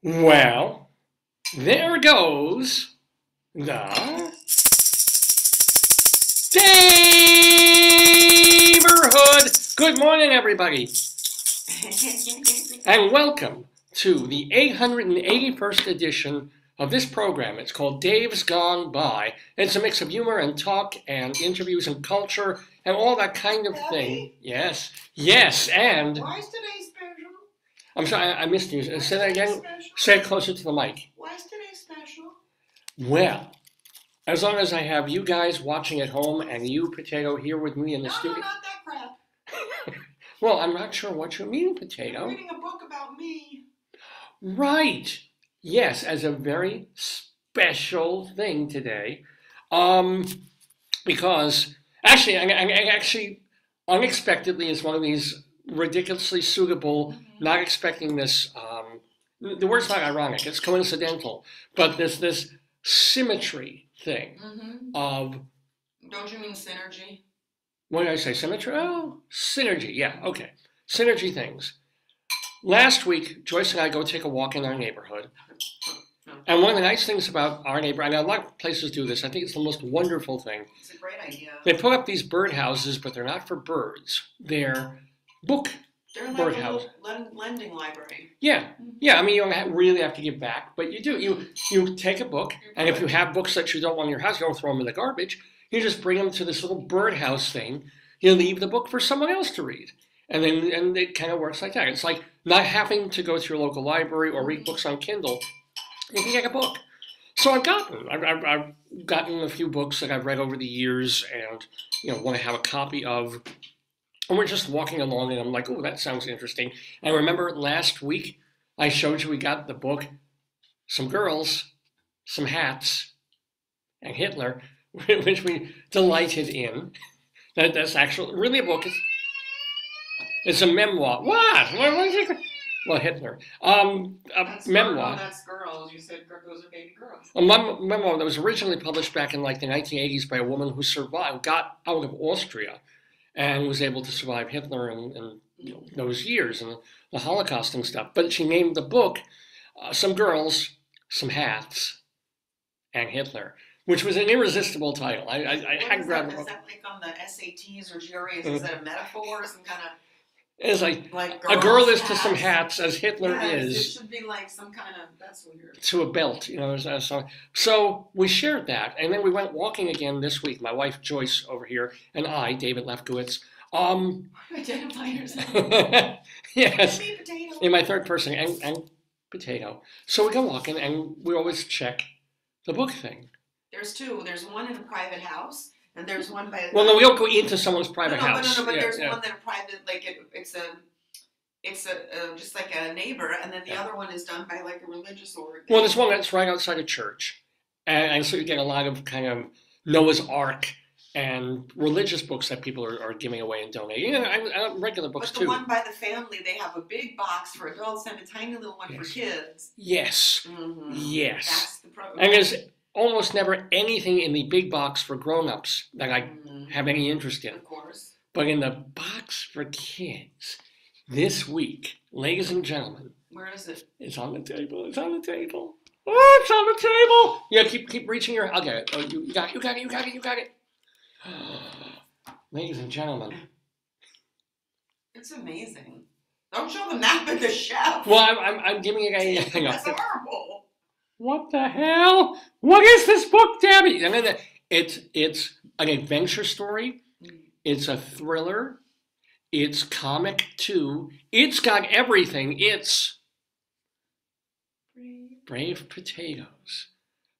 Well, there goes the Daverhood. Good morning, everybody, and welcome to the 881st edition of this program. It's called Dave's Gone By. It's a mix of humor and talk and interviews and culture and all that kind of thing. Yes, and... Why is today special? I'm sorry, I missed you. Say that again. Say it closer to the mic. Why is today special? Well, as long as I have you guys watching at home and you, Potato, here with me in the studio. No, not that crap. Well, I'm not sure what you mean, Potato. I'm reading a book about me. Right. Yes, as a very special thing today. Because, actually, I unexpectedly is one of these ridiculously suitable, not expecting this, the word's not ironic, it's coincidental, but this symmetry thing of... Don't you mean synergy? What did I say, symmetry? Oh, synergy, yeah, okay. Synergy things. Last week, Joyce and I go take a walk in our neighborhood, and one of the nice things about our neighborhood, and a lot of places do this, I think it's the most wonderful thing. It's a great idea. They put up these birdhouses, but they're not for birds. They're They're like birdhouse. a little lending library. Yeah, I mean, you don't really have to give back, but you do. You take a book, and if you have books that you don't want in your house, you don't throw them in the garbage. You just bring them to this little birdhouse thing. You leave the book for someone else to read, and it kind of works like that. It's like not having to go to your local library or read books on Kindle. You can get a book. So I've gotten a few books that I've read over the years, and want to have a copy of. And we're just walking along, and I'm like, oh, that sounds interesting. And I remember last week, I showed you we got the book, Some Girls, Some Hats, and Hitler, which we delighted in. That's actually really a book. It's a memoir. What? What is it? Well, Hitler. That's Memoir. That's girls. You said those are baby girls. A memoir that was originally published back in like the 1980s by a woman who survived, got out of Austria, and was able to survive Hitler and those years and the Holocaust and stuff. But she named the book Some Girls, Some Hats, and Hitler, which was an irresistible title. I had to grab it. Is that like on the SATs or GREs? Is that a metaphor or some kind of... It's like a girl is to some hats as Hitler is. It should be like some kind of... That's weird. To a belt, So we shared that, and then we went walking again this week. My wife Joyce over here, and I, David Lefkowitz. Identify yourself. Yes. Me, Potato. In my third person, and Potato. So we go walking, and we always check the book thing. There's two. There's one in a private house, and there's one by... Well, no, we don't go into someone's private house. But there's one that a private, like it's just like a neighbor, and then the other one is done by like a religious order. Well, there's one that's right outside a church, and so you get a lot of kind of Noah's Ark and religious books that people are giving away and donating. Regular books too. But the one by the family, they have a big box for adults and a tiny little one for kids. Yes. Yes. That's the problem. And there's almost never anything in the big box for grown-ups that I have any interest in. Of course. But in the box for kids, this week, ladies and gentlemen. Where is it? It's on the table. It's on the table. Oh, it's on the table. Yeah, keep reaching your... I'll get it. Oh, you got it. Ladies and gentlemen. It's amazing. Don't show them that, but the chef. Well, I'm giving it a... Hang on. That's horrible. What the hell? What is this book, Debbie? I mean, it's an adventure story. It's a thriller. It's comic too. It's got everything. It's Brave Potatoes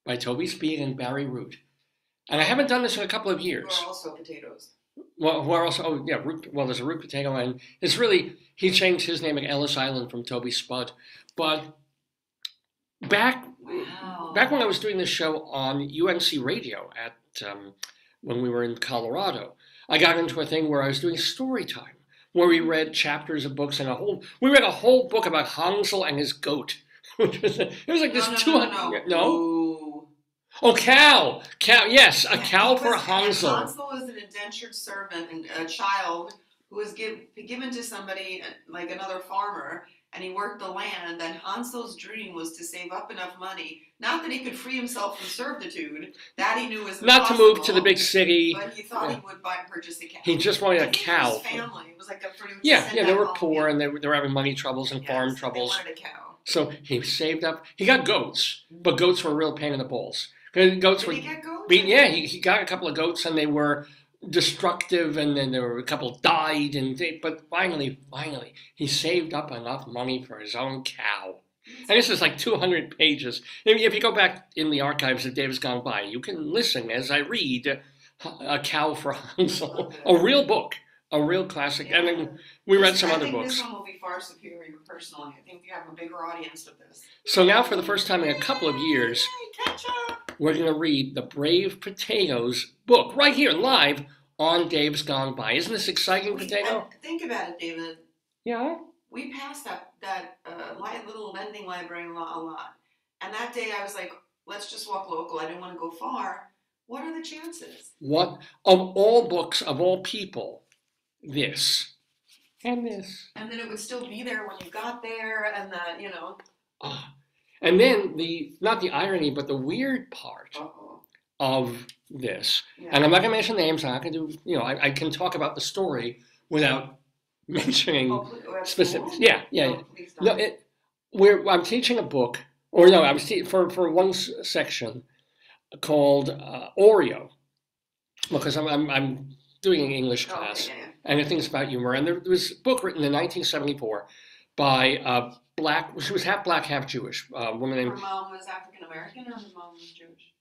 by Toby Speed and Barry Root. And I haven't done this in a couple of years. Who are also potatoes. Well, who are also... Oh, yeah. Well, there's a Root Potato, and it's really... He changed his name at Ellis Island from Toby Spud. But back when I was doing this show on UNC Radio at when we were in Colorado, I got into a thing where I was doing StoryTime, where we read chapters of books and we read a whole book about Hansel and his goat. It was like this 200... No? Oh, cow! Yes, a cow for Hansel. Hansel is an indentured servant and a child who was given to somebody, like another farmer, and he worked the land, and Hansel's dream was to save up enough money, not that he could free himself from servitude, that he knew was impossible. Not to move to the big city. But he thought he would purchase a cow. He just wanted a cow. His family. It was like they were poor and they were having money troubles and farm troubles. They wanted a cow. So he saved up. He got goats, but goats were a real pain in the balls. Goats Did he get goats? Yeah, he got a couple of goats and they were destructive, and then there were a couple died, but finally he saved up enough money for his own cow. And this is like 200 pages. If you go back in the archives of Days Gone By, you can listen as I read A Cow for Hansel, a real book, a real classic. Yeah. And then we read some other I books. think this one will be far superior personally. I think you have a bigger audience with this. So now for the first time in a couple of years, we're going to read the Brave Potatoes book right here live on Dave's Gone By. Isn't this exciting, Potato? Think about it, David. Yeah? We passed that little vending library a lot. And that day I was like, let's just walk local. I didn't want to go far. What are the chances? What? Of all books, of all people, this. And this. And then it would still be there when you got there, and that, you know. And then not the irony, but the weird part of this. Yeah. And I'm not going to mention names. I'm not going to do, I can talk about the story without mentioning specifics. Yeah. No, I'm teaching a book, or no, I was for one section called Oreo, because I'm doing an English class, and I think it's about humor. And there was a book written in 1974 by she was half black, half Jewish woman named. Her mom was African American, or her mom was Jewish?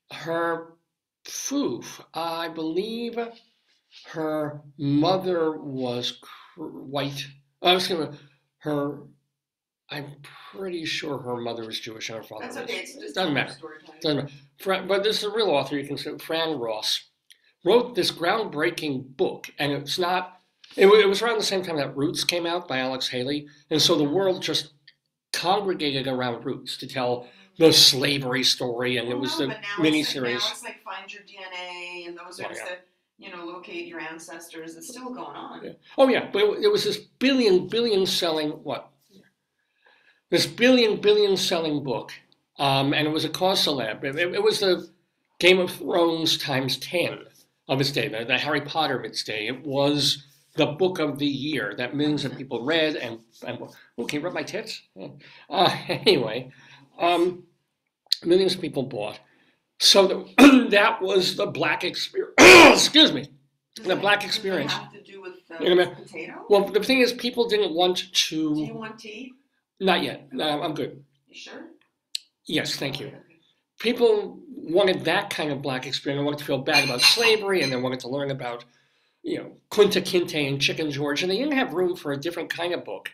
I believe her mother was white. I'm pretty sure her mother was Jewish and her father was. That's okay. It's just doesn't matter. But this is a real author. You can say Fran Ross wrote this groundbreaking book, and it's not. It was around the same time that Roots came out by Alex Haley, and so the world just congregated around Roots to tell the slavery story, and it was the miniseries. Now it's like Find Your DNA and those sorts of, locate your ancestors. It's still going on. Yeah. Oh yeah, but it was this billion selling what? This billion selling book, and it was a cause célèbre. It was the Game of Thrones times 10 of its day, the Harry Potter of its day. It was the book of the year that millions of people read, and can you rub my tits? Anyway, millions of people bought. So that was the black experience. Excuse me. The black experience. Does it have to do with the potato? Well, the thing is, people didn't want to. Do you want tea? Not yet. No, I'm good. You sure? Yes, thank you. People wanted that kind of black experience. They wanted to feel bad about slavery, and they wanted to learn about, Kunta Kinte and Chicken George, and they didn't have room for a different kind of book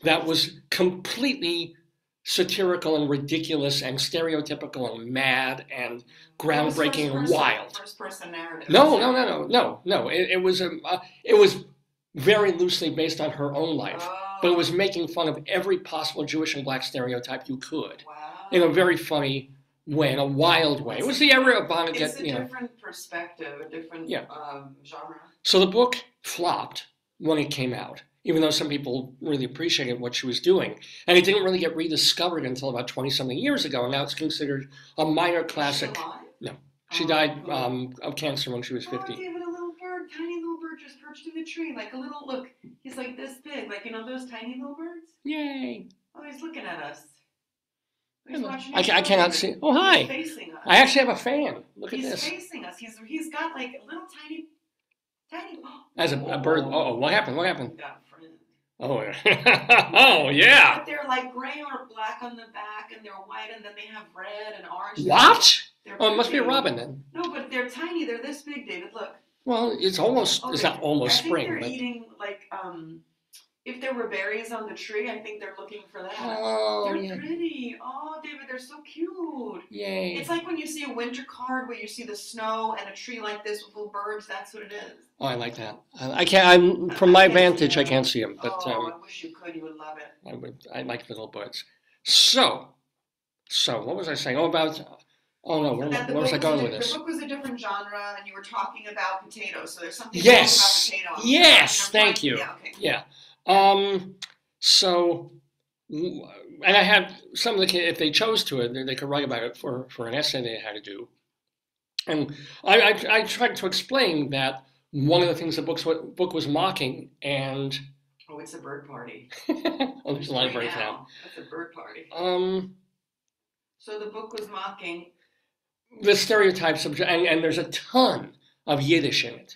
that was completely satirical and ridiculous and stereotypical and mad and groundbreaking and wild. First-person narrative. No. It was very loosely based on her own life, but it was making fun of every possible Jewish and black stereotype you could, in a very funny way, in a wild way. It was the era of Vonnegut. It's a different perspective, a different genre. So the book flopped when it came out, even though some people really appreciated what she was doing. And it didn't really get rediscovered until about 20-something years ago, and now it's considered a minor classic. Is she alive? No. She died of cancer when she was 50. Oh, David, a little bird, tiny little bird just perched in the tree, like a little, look, he's like this big, like, those tiny little birds? Yay. Oh, he's looking at us. He's watching I cannot see. Oh, hi. He's facing us. I actually have a fan. Look at this. He's facing us. He's got like a little tiny. As a bird. Oh, what happened? What happened? He got a friend. Oh, oh, yeah. But they're like gray or black on the back, and they're white, and then they have red and orange. What? Oh, it must be a robin then. No, but they're tiny. They're this big, David. Look. Well, it's almost. It's not almost spring. They're eating like if there were berries on the tree, I think they're looking for that. Oh, they're pretty. Oh, David, they're so cute. Yay. It's like when you see a winter card where you see the snow and a tree like this with little birds. That's what it is. Oh, I like that. I can't. From my vantage, I can't see them. But I wish you could. You would love it. I like little birds. So what was I saying? Where was I going with this? The book was a different genre, and you were talking about potatoes. So there's something yes. about potatoes. Yes, thank you. Yeah. Okay. Yeah. So And I had some of the kids, if they chose to, they could write about it for an essay they had to do. And I tried to explain that one of the things the book was mocking, and Oh, it's a bird party. oh, there's a lot of birds now. That's a bird party. So the book was mocking the stereotypes of, and there's a ton of Yiddish in it,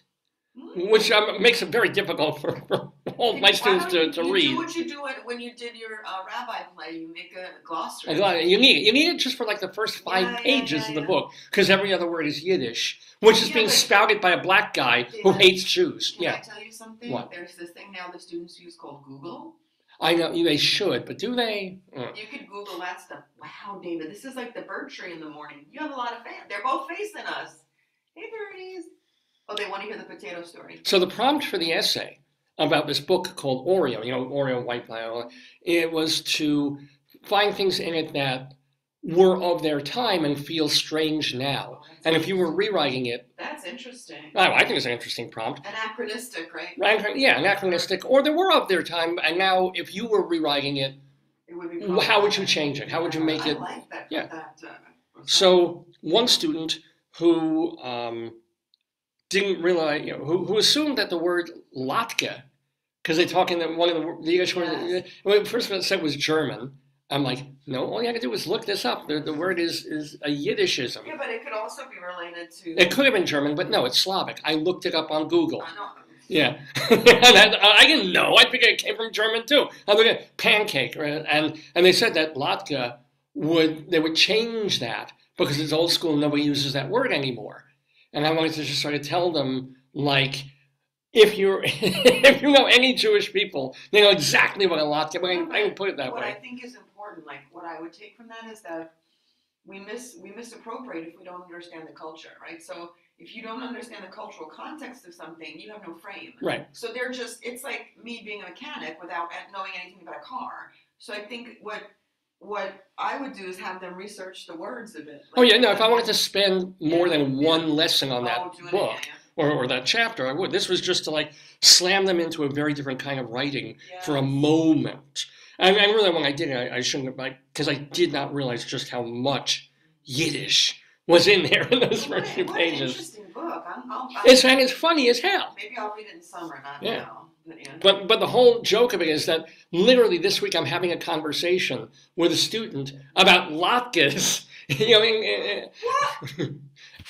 which makes it very difficult for all my students to read. You do what you do when you did your Rabbi play. You make a glossary. You need it just for like the first 5 pages of the book, because every other word is Yiddish, which is being spouted by a black guy who hates Jews. Can I tell you something? What? There's this thing now the students use called Google. I know they should, but do they? You could Google that stuff. Wow, David, this is like the bird tree in the morning. You have a lot of fans. They're both facing us. Hey, birdies. Oh, they want to hear the potato story. So the prompt for the essay about this book called Oreo, Oreo, white pie, it was to find things in it that were of their time and feel strange now. And if you were rewriting it... That's interesting. I think it's an interesting prompt. Anachronistic, right? Yeah, anachronistic. Or they were of their time, and now if you were rewriting it, how would you change it? How would you make it? I like that. Yeah. So one student who didn't realize, who assumed that the word latke, because they talk in one of the English words, first it said was German. I'm like, no, all you have to do is look this up. The word is a Yiddishism. Yeah, but it could also be related to... It could have been German, but no, it's Slavic. I looked it up on Google. I know. Yeah. I didn't know. I figured it came from German too. I looked at pancake, right? And they said that Latka they would change that because it's old school and nobody uses that word anymore. And I wanted to just sort of tell them, like, if you know any Jewish people, they know exactly what a Latka is. I can put it that way. What I think is important, like what I would take from that is that we misappropriate if we don't understand the culture, right? So if you don't understand the cultural context of something, you have no frame. Right. So it's like me being a mechanic without knowing anything about a car. So I think what I would do is have them research the words of it. Like, if I wanted to spend more than one lesson on that book or that chapter, I would. This was just to like slam them into a very different kind of writing for a moment. And really, when I did it, I shouldn't have, because I did not realize just how much Yiddish was in there in those first few pages. What an interesting book. It's funny as hell. Maybe I'll read it in summer, not now. But the whole joke of it is that literally this week I'm having a conversation with a student about latkes.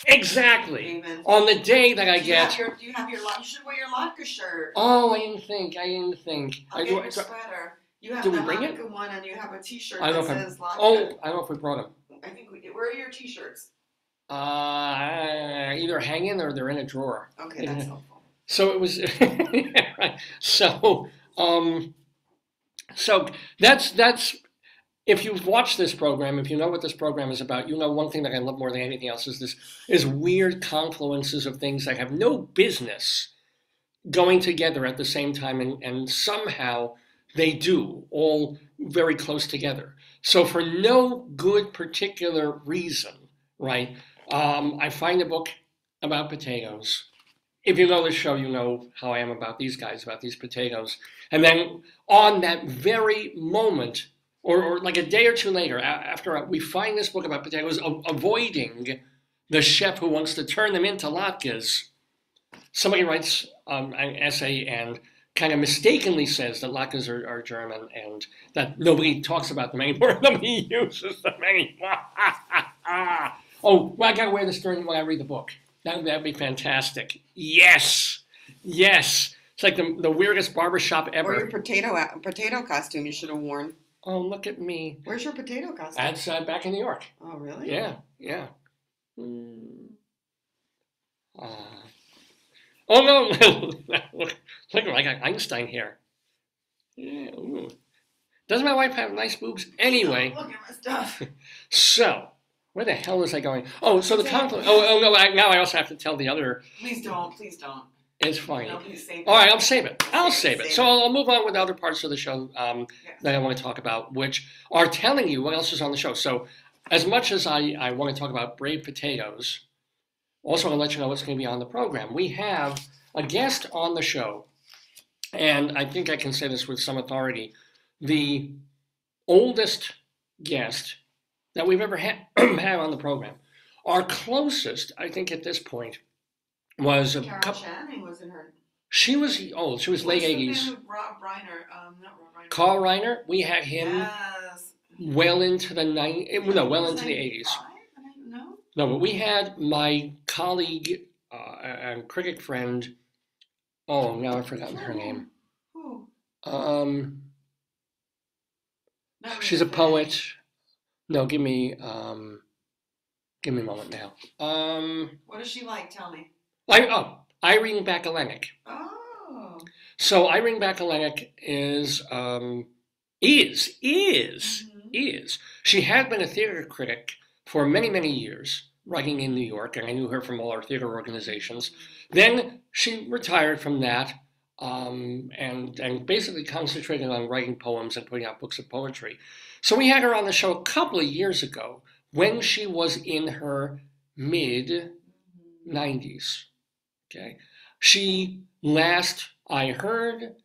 Exactly. David, on the day that I get. You should wear your latke shirt. Oh, I didn't think. I'll get your sweater. You have the latke one, and you have a T-shirt that says latke. Oh, I don't know if we brought them. I think we did. Where are your T-shirts? Either hanging or they're in a drawer. Okay, that's helpful. So it was, right. So that's, if you've watched this program, if you know what this program is about, you know one thing that I love more than anything else is weird confluences of things that have no business going together at the same time, and somehow they do, all very close together. So for no good particular reason, right, I find a book about potatoes. If you know the show, you know how I am about these guys, about these potatoes. And then on that very moment, or like a day or two later, after we find this book about potatoes, avoiding the chef who wants to turn them into latkes, somebody writes an essay and kind of mistakenly says that latkes are German and that nobody talks about them anymore, nobody uses them anymore. Oh, well, I got to wear this during when I read the book. That'd be fantastic. Yes. It's like the weirdest barbershop ever. Or your potato costume you should have worn. Oh, look at me. Where's your potato costume? That's back in New York. Oh, really? Yeah. Oh, no. Look like Einstein here. Yeah. Ooh. Doesn't my wife have nice boobs? Anyway. Look at my stuff. So, where the hell was I going? Oh, so the conflict. Oh no! Now I also have to tell the other. Please don't. It's funny. No, please save it. All right, I'll save it. So I'll move on with other parts of the show that I want to talk about, which are telling you what else is on the show. So, as much as I want to talk about brave potatoes, also want to let you know what's going to be on the program. We have a guest on the show, and I think I can say this with some authority. The oldest guest that we've ever had on the program. Our closest, I think, at this point was a Carol couple. Channing was in her. She was old. She was late What's the 80s. name of Rob Reiner? Not Rob Reiner. Carl Reiner. We had him Yes. well into the 90s. No, well into the 80s. I don't know. No, but we had my colleague and critic friend. Oh, now I've forgotten her name. Who? She's a poet. No, give me a moment now. What is she like? Tell me. Irene Bakalenik. Oh. So Irene Bakalenik is. She had been a theater critic for many, many years, writing in New York, and I knew her from all our theater organizations. Then she retired from that and basically concentrated on writing poems and putting out books of poetry. So we had her on the show a couple of years ago when she was in her mid-90s. Okay, she, last I heard,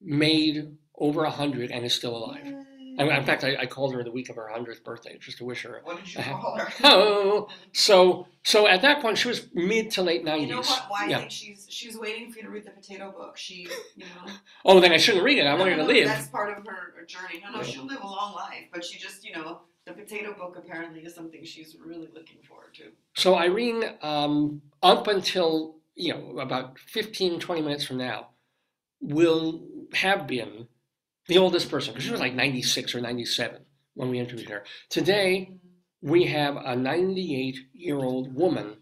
made over 100 and is still alive. In fact, I called her the week of her 100th birthday just to wish her. What did you call her? Oh, so at that point she was mid to late 90s. You know what? Why I think she's waiting for you to read the potato book. She, Oh, then I shouldn't read it. I want her to live. That's part of her journey. No, she'll live a long life, but she just, the potato book apparently is something she's really looking forward to. So Irene, up until about 15, 20 minutes from now, will have been the oldest person, because she was like 96 or 97 when we interviewed her. Today, we have a 98-year-old woman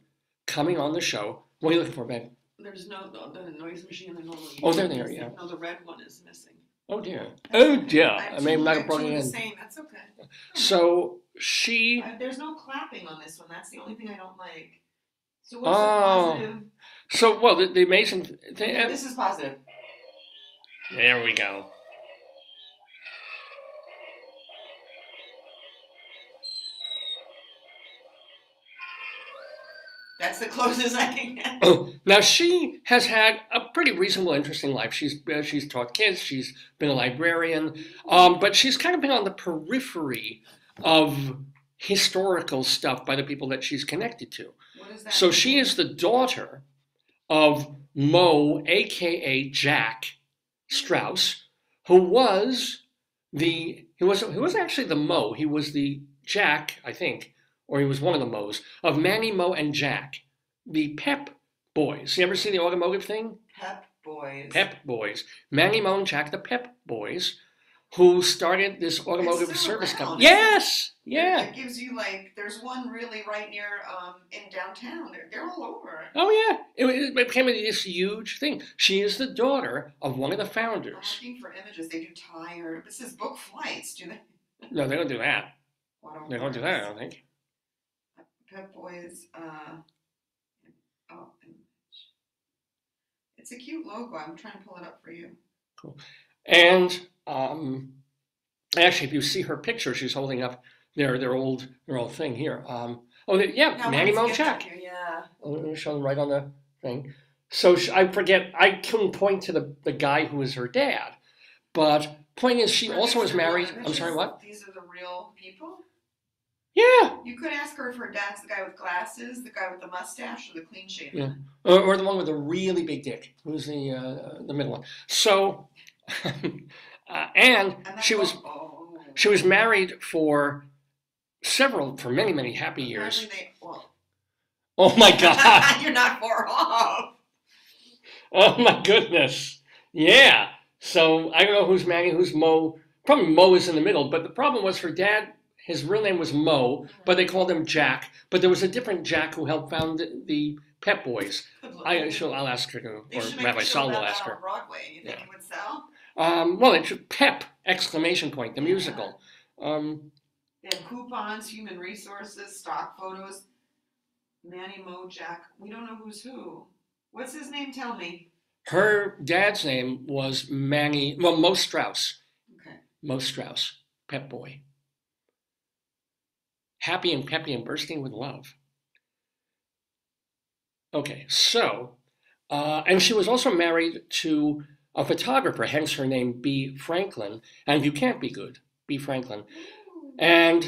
coming on the show. What are you looking for, babe? There's the noise machine. Oh, there they are, yeah. No, the red one is missing. Oh, dear. Oh, dear. I may not have brought it in. Same. That's okay. So she... there's no clapping on this one. That's the only thing I don't like. So what's the positive? So, well, the amazing thing... This is positive. There we go. That's the closest I can get. Now, she has had a pretty reasonable, interesting life. She's taught kids. She's been a librarian. But she's kind of been on the periphery of historical stuff by the people that she's connected to. What is that? So she is the daughter of Mo, a.k.a. Jack Strauss, who was he wasn't actually the Mo. He was the Jack, I think, or he was one of the Mo's, of Manny, Mo, and Jack, the Pep Boys. You ever see the automotive thing? Pep Boys. Pep Boys. Manny, Mo, and Jack, the Pep Boys, who started this automotive service company. Yes! Yeah. It gives you, there's one really right near, in downtown. They're all over. Oh, yeah. It became this huge thing. She is the daughter of one of the founders. I'm looking for images. They do tire. This is book flights, do they? No, they don't do that. They don't do that, I don't think. Pep Boys, it's a cute logo. I'm trying to pull it up for you. Cool. And actually, if you see her picture, she's holding up their old thing here. Manny, Mo, Jack. Yeah. Let me show them right on the thing. So I forget. I couldn't point to the guy who was her dad, but point is, she also was married. I'm sorry, what? These are the real people. Yeah. You could ask her if her dad's the guy with glasses, the guy with the mustache, or the clean shaven. Yeah. Or the one with the really big dick. Who's the middle one? So, and she was married for many, many happy years. Oh my God! You're not far off. Oh my goodness! Yeah. So I don't know who's Manny, who's Mo. Probably Mo is in the middle. But the problem was her dad. His real name was Mo, but they called him Jack. But there was a different Jack who helped found the Pep Boys. I'll ask her to, or Rabbi Saul will ask her. Broadway. You think it would sell? Well, it's Pep! Exclamation point! The musical. They have coupons, human resources, stock photos. Manny, Mo, Jack. We don't know who's who. What's his name? Tell me. Her dad's name was Mo Strauss. Okay. Mo Strauss, Pep Boy. Happy and peppy and bursting with love. Okay, so, and she was also married to a photographer, hence her name, Bea Franklin. And you can't be good Bea Franklin. Ooh. And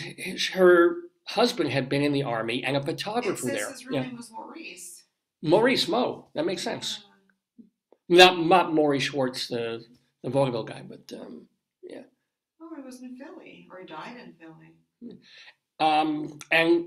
her husband had been in the Army and a photographer It there. says his real name was Maurice. Maurice Mo. That makes sense. Yeah. Not Maury Schwartz, the vaudeville guy, but yeah. Oh, he was in Philly, or he died in Philly. And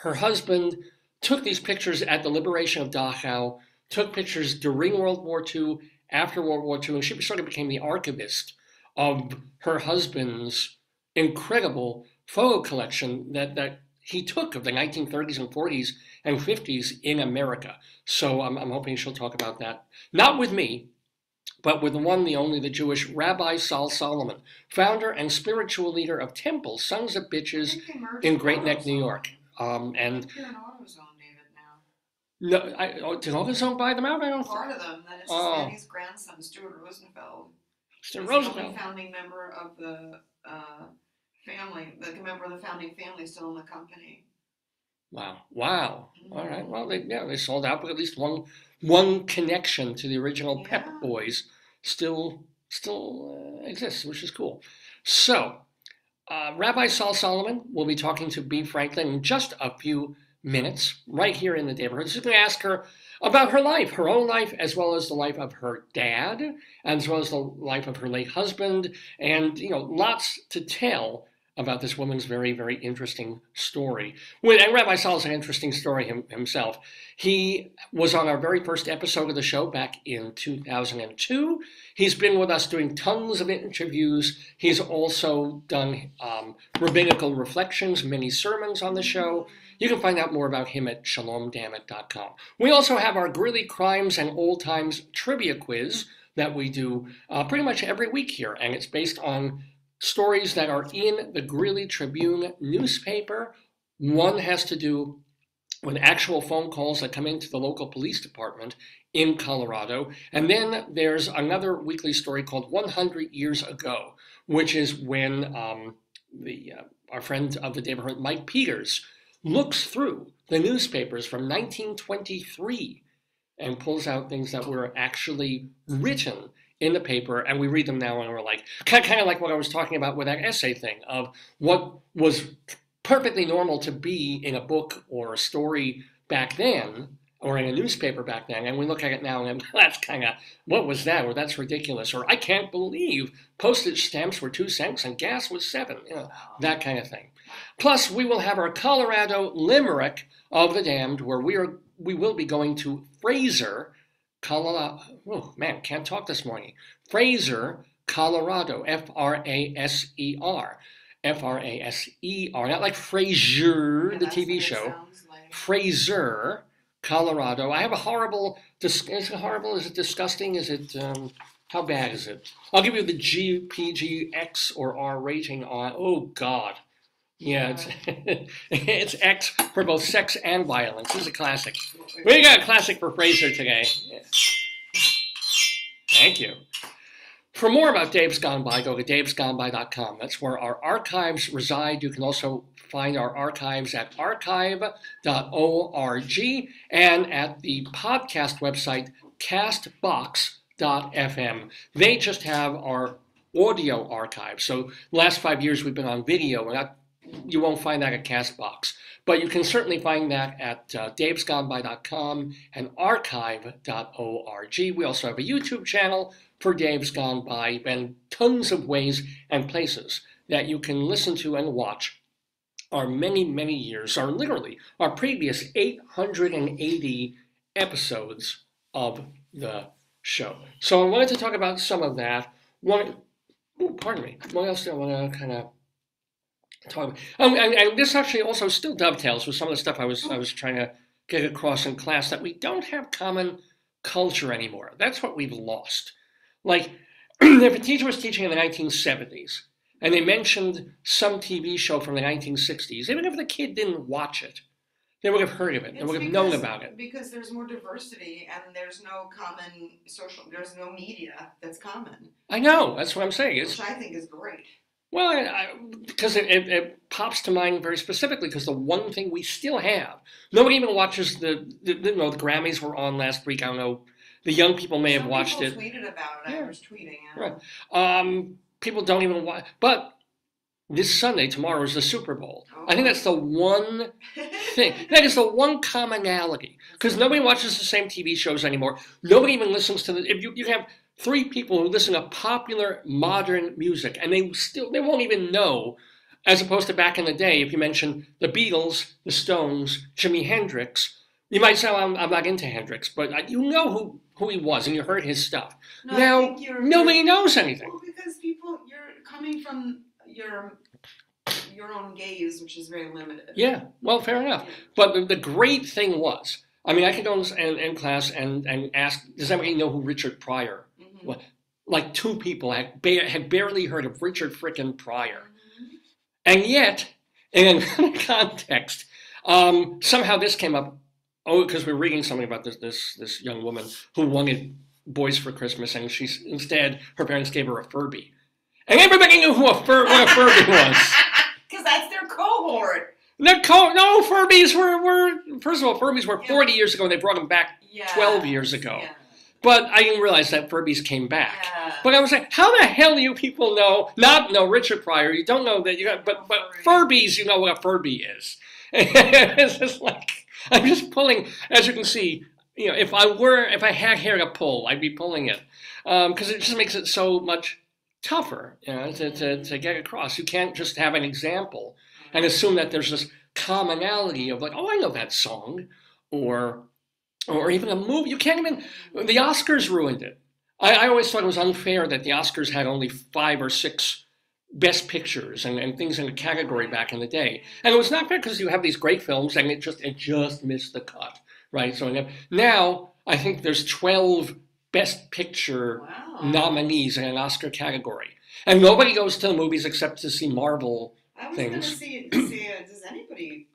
her husband took these pictures at the liberation of Dachau, took pictures during World War II, after World War II, and she sort of became the archivist of her husband's incredible photo collection that he took of the 1930s and 40s and 50s in America. So I'm hoping she'll talk about that. Not with me, but with the one, the only, the Jewish Rabbi Sol Solomon, founder and spiritual leader of Temple, Sons of Bitches in Great Neck, New York. And you're an AutoZone, David, now. No, did AutoZone buy them out? I don't. Part of them. That is Annie's grandson, Stuart Rosenfeld. Stuart He's Rosenfeld, the only founding member of the family, the member of the founding family, still in the company. Wow. All right. Well, they sold out, but at least one connection to the original Pep Boys still exists, which is cool. So, Rabbi Sol Solomon will be talking to Bea Franklin in just a few minutes, right here in the Daverhood. She's going to ask her about her life, her own life, as well as the life of her dad, as well as the life of her late husband, and lots to tell about this woman's very, very interesting story. And Rabbi Sol is an interesting story himself. He was on our very first episode of the show back in 2002. He's been with us doing tons of interviews. He's also done rabbinical reflections, many sermons on the show. You can find out more about him at shalomdammit.com. We also have our Greeley Crimes and Old Times trivia quiz that we do pretty much every week here, and it's based on stories that are in the Greeley Tribune newspaper. One has to do with actual phone calls that come into the local police department in Colorado. And then there's another weekly story called 100 Years Ago, which is when our friend of the Daverhood, Mike Peters, looks through the newspapers from 1923 and pulls out things that were actually written in the paper, and we read them now, and we're like, kind of like what I was talking about with that essay thing of what was perfectly normal to be in a book or a story back then, or in a newspaper back then, and we look at it now and that's kind of, what was that, or that's ridiculous, or I can't believe postage stamps were 2 cents and gas was 7, that kind of thing. Plus, we will have our Colorado Limerick of the Damned, where we will be going to Fraser, Colorado. Oh man, can't talk this morning. Fraser, Colorado. Fraser. Fraser. Not like Frasier, the TV show. Like. Fraser, Colorado. I have a horrible. Is it horrible? Is it disgusting? Is it? How bad is it? I'll give you the GPG X or R rating on. Oh God. Yeah, it's X for both sex and violence. This is a classic. We got a classic for Fraser today. Yeah. Thank you. For more about Dave's Gone By, go to davesgoneby.com. That's where our archives reside. You can also find our archives at archive.org and at the podcast website castbox.fm. They just have our audio archive. So the last 5 years we've been on video, and you won't find that at Castbox. But you can certainly find that at davesgoneby.com and archive.org. We also have a YouTube channel for Dave's Gone By, and tons of ways and places that you can listen to and watch our many, many years, or literally our previous 880 episodes of the show. So I wanted to talk about some of that. Pardon me. What else do I want to kind of talk about? And this actually also still dovetails with some of the stuff I was trying to get across in class, that we don't have common culture anymore. That's what we've lost. Like, if a teacher was teaching in the 1970s, and they mentioned some TV show from the 1960s, even if the kid didn't watch it, they would have heard of it. They would have known about it. Because there's more diversity and there's no common there's no media that's common. I know, that's what I'm saying. Which I think is great. Well, because it pops to mind very specifically, because the one thing we still have, nobody even watches the Grammys were on last week. I don't know. The young people may have watched it. Some people tweeted about it. Yeah. I was tweeting. Right. people don't even watch. But this Sunday, tomorrow, is the Super Bowl. Oh. I think that's the one thing. That is the one commonality. Because nobody watches the same TV shows anymore. Nobody even listens to if you have 3 people who listen to popular modern music, and they won't even know, as opposed to back in the day, if you mention the Beatles, the Stones, Jimi Hendrix, you might say, I'm not into Hendrix, but you know who he was, and you heard his stuff. No, now, nobody knows anything. Well, because you're coming from your own gaze, which is very limited. Yeah, well, fair enough. But the great thing was, I mean, I could go in class and ask, does anybody know who Richard Pryor? Mm-hmm. Well, like 2 people had barely heard of Richard frickin' Pryor. Mm-hmm. And yet, in another context, somehow this came up. Oh, because we're reading something about this young woman who wanted boys for Christmas, and instead her parents gave her a Furby. And everybody knew what a Furby was. Because that's their cohort. No, Furbies were first of all, Furbies were 40 years ago, and they brought them back 12 years ago. Yeah. But I didn't realize that Furbies came back. Yeah. But I was like, how the hell do you people know Richard Pryor? You don't know that but Furbies, you know what a Furby is. It's just like, I'm just pulling, as you can see, if I had hair to pull, I'd be pulling it. Because it just makes it so much tougher, to get across. You can't just have an example and assume that there's this commonality of like, oh, I know that song, or even a movie. You can't even. The Oscars ruined it. I always thought it was unfair that the Oscars had only 5 or 6 best pictures and things in the category back in the day, and it was not fair because you have these great films and it just missed the cut, right? So now I think there's 12 Best Picture nominees in an Oscar category. And nobody goes to the movies except to see Marvel things. I was going to see does anybody,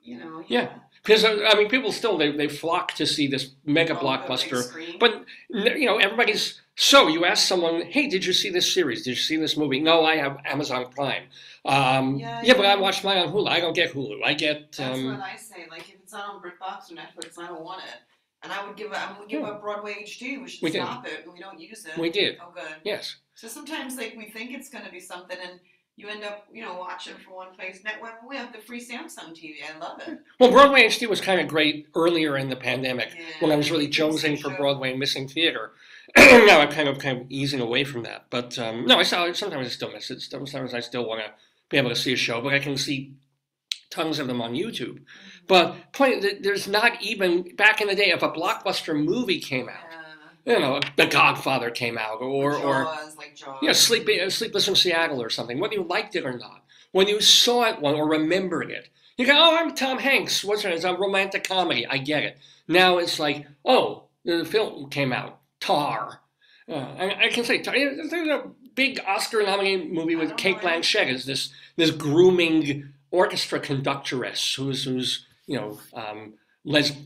Yeah. Because, I mean, people still, they flock to see this mega blockbuster. But, everybody's, so you ask someone, hey, did you see this series? Did you see this movie? No, I have Amazon Prime. But I watched mine on Hulu. I don't get Hulu. I get... That's what I say. Like, if it's not on BritBox or Netflix, I don't want it. And I would give up Broadway HD. We should stop it, but we don't use it. We did. Oh, good. Yes. So sometimes, we think it's going to be something, and you end up, watching from one place. We have the free Samsung TV. I love it. Well, Broadway HD was kind of great earlier in the pandemic when I was really jonesing for Broadway and missing theater. Now I'm kind of easing away from that. But sometimes I still miss it. Sometimes I still want to be able to see a show, but I can see tons of them on YouTube. But there's not even, back in the day, if a blockbuster movie came out, The Godfather came out, or Jaws. Sleepless in Seattle or something, whether you liked it or not, when you saw it or remembered it, you go, oh, I'm Tom Hanks, it's a romantic comedy, I get it. Now it's like, oh, the film came out, Tar. I can say, there's a big Oscar-nominated movie with Cate Blanchett as this grooming orchestra conductoress who's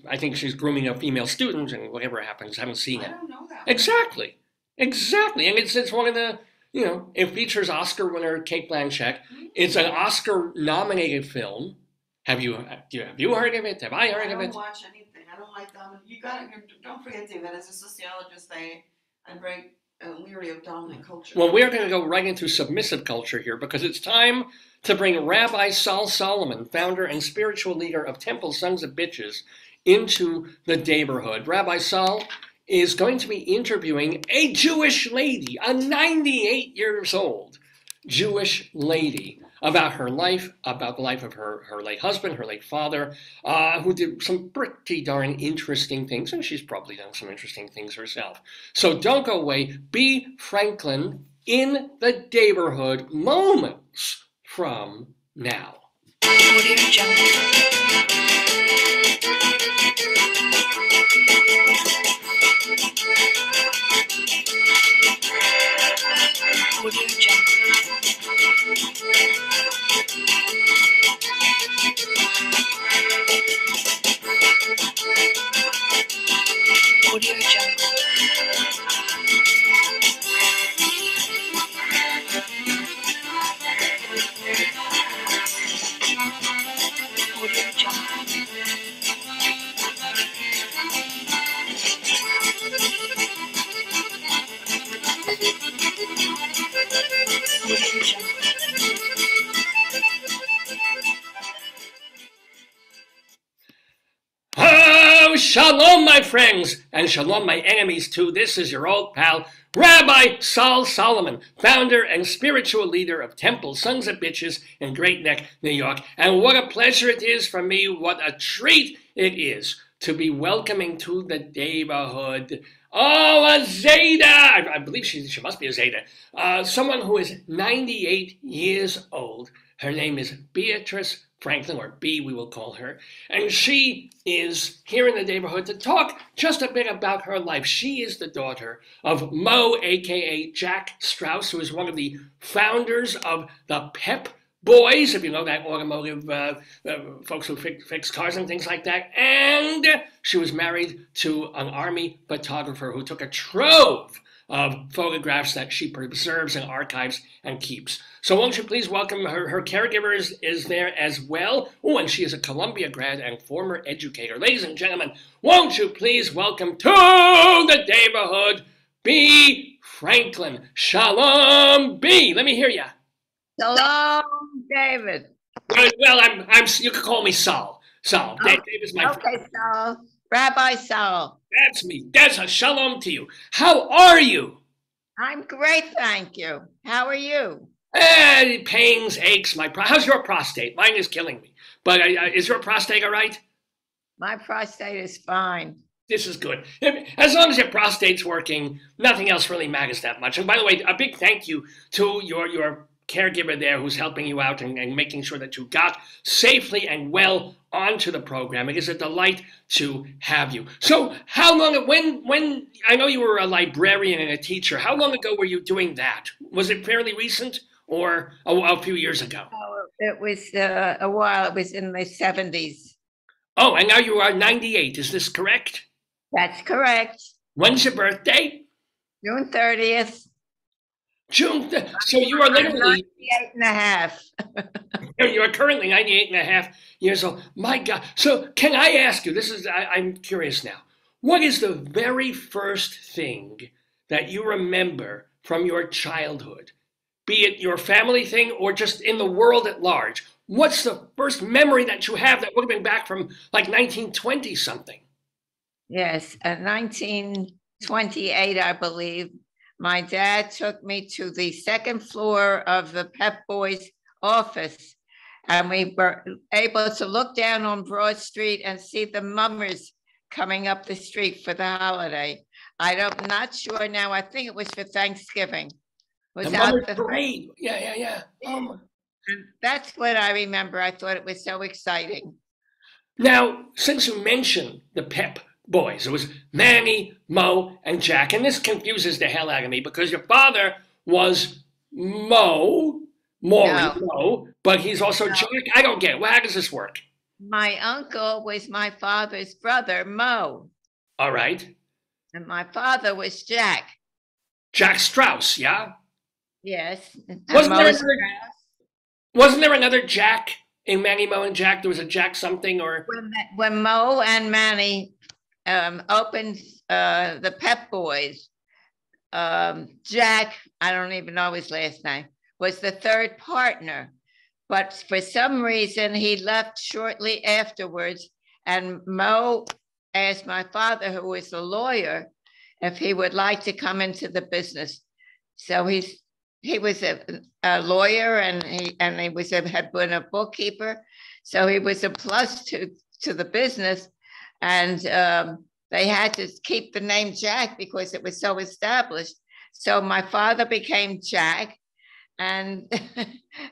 I think she's grooming a female student, and whatever happens, I haven't seen it. I don't know that. Exactly, and it's one of the it features Oscar winner Cate Blanchett. It's an Oscar-nominated film. Have you heard of it? Have I heard of it? I don't watch anything. I don't like them. Don't forget, David. As a sociologist, I'm very leery of dominant culture. Well, we're going to go right into submissive culture here because it's time to bring Rabbi Saul Solomon, founder and spiritual leader of Temple Sons of Bitches, into the Daverhood. Rabbi Saul is going to be interviewing a Jewish lady, a 98 years old Jewish lady, about her life, about the life of her late husband, her late father, who did some pretty darn interesting things, and she's probably done some interesting things herself. So don't go away. Bea Franklin in the Daverhood, moments from now. Audio Jungle. Audio Jungle. shalom, my friends, and shalom, my enemies, too. This is your old pal, Rabbi Saul Solomon, founder and spiritual leader of Temple Sons of Bitches in Great Neck, New York. And what a pleasure it is for me, what a treat it is to be welcoming to the Daverhood. Oh, a Zeta! I believe she must be a Zeta. Someone who is 98 years old. Her name is Beatrice Franklin, or B, we will call her, and she is here in the Daverhood to talk just a bit about her life. She is the daughter of Mo, aka Jack Strauss, who is one of the founders of the Pep Boys, if you know that automotive folks who fix cars and things like that. And she was married to an Army photographer who took a trove of photographs that she preserves and archives and keeps. So won't you please welcome her. Her caregiver is there as well. Oh, and she is a Columbia grad and former educator. Ladies and gentlemen, won't you please welcome to the Daverhood, Bea Franklin. Shalom, B. Let me hear you. Shalom, David. Well, you could call me Saul. Saul. Oh, Dave is my friend. Okay, Saul. Rabbi Saul. That's me. That's a shalom to you. How are you? I'm great, thank you. How are you? Pains, aches, how's your prostate? Mine is killing me. But is your prostate all right? My prostate is fine. This is good. As long as your prostate's working, nothing else really matters that much. And by the way, a big thank you to your caregiver there who's helping you out and making sure that you got safely and well onto the program. It is a delight to have you. So how long, when I know you were a librarian and a teacher, how long ago were you doing that? Was it fairly recent or a few years ago? Oh, it was a while. It was in the 70s. Oh, and now you are 98. Is this correct? That's correct. When's your birthday? June 30th. So you are literally 98 and a half. You are currently 98 and a half years old. My God. So can I ask you, I'm curious now. What is the very first thing that you remember from your childhood? Be it your family thing or just in the world at large. What's the first memory that you have that would have been back from like 1920 something? Yes, 1928, I believe. My dad took me to the second floor of the Pep Boys office, and we were able to look down on Broad Street and see the mummers coming up the street for the holiday. I'm not sure now. I think it was for Thanksgiving. The mummers parade. Yeah. And that's what I remember. I thought it was so exciting. Now, since you mentioned the Pep Boys, it was Manny, Mo, and Jack, and this confuses the hell out of me because your father was Mo, but he's also Jack. I don't get it. Well, how does this work? My uncle was my father's brother, Mo. All right. And my father was Jack. Jack Strauss, yeah? Yes. Wasn't there another Jack in Manny, Mo, and Jack? There was a Jack something or... When Mo and Manny opened the Pep Boys, Jack, I don't even know his last name, was the third partner. But for some reason, he left shortly afterwards. And Mo asked my father, who was a lawyer, if he would like to come into the business. So he was a lawyer, and he had been a bookkeeper. So he was a plus to the business. And they had to keep the name Jack because it was so established. So my father became Jack, and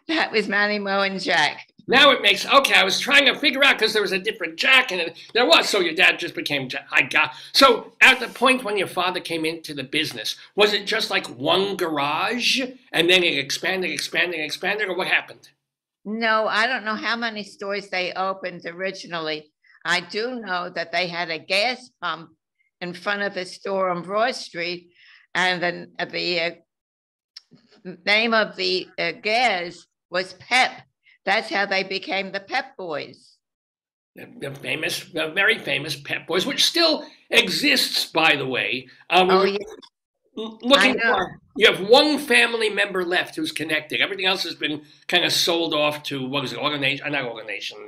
that was Manny, Mo, and Jack. Now it makes, okay, I was trying to figure out because there was a different Jack, and there was, so your dad just became Jack. I got. So at the point when your father came into the business, was it just like one garage, and then it expanded, or what happened? No, I don't know how many stores they opened originally. I do know that they had a gas pump in front of the store on Broad Street, and then the name of the gas was Pep. That's how they became the Pep Boys. The very famous Pep Boys, which still exists, by the way. Looking for, you have one family member left who's connected. Everything else has been kind of sold off to, what is it, organization? Not organization.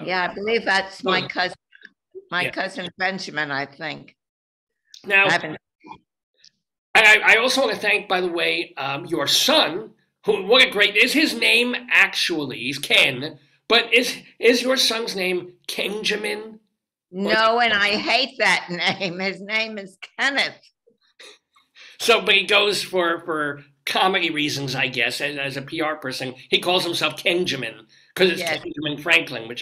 Yeah, I believe that's my cousin. My cousin Benjamin, I think. Now, I also want to thank, by the way, your son, who, what a great, is his name actually, he's Ken, but is your son's name Kenjamin? No, and I hate that name. His name is Kenneth. So, but he goes for comedy reasons, I guess, as a PR person. He calls himself Kenjamin because it's Benjamin Franklin, but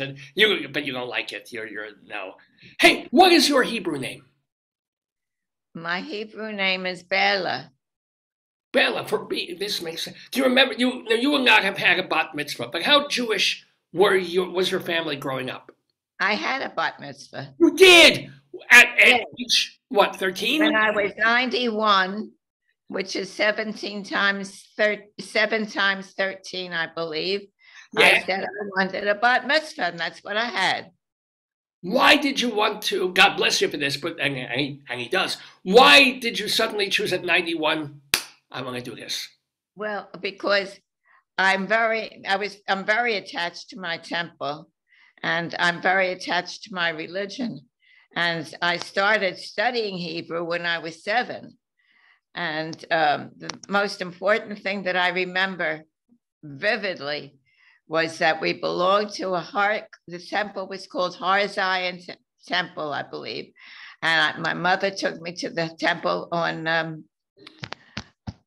you don't like it. You're no. Hey, what is your Hebrew name? My Hebrew name is Bela. Bela, this makes sense. Do you remember, you would not have had a bat mitzvah, but how Jewish was your family growing up? I had a bat mitzvah. You did? At age, what, 13? When I was 91, which is 7 times 13, I believe. Yeah. I said I wanted a bat mitzvah, and that's what I had. Why did you want to, God bless you for this, but and he does. Why did you suddenly choose at 91, I want to do this? Well, because I'm very attached to my temple, and I'm very attached to my religion. And I started studying Hebrew when I was 7. And the most important thing that I remember vividly was that we belonged to the temple was called Har Zion Temple, I believe. And my mother took me to the temple on,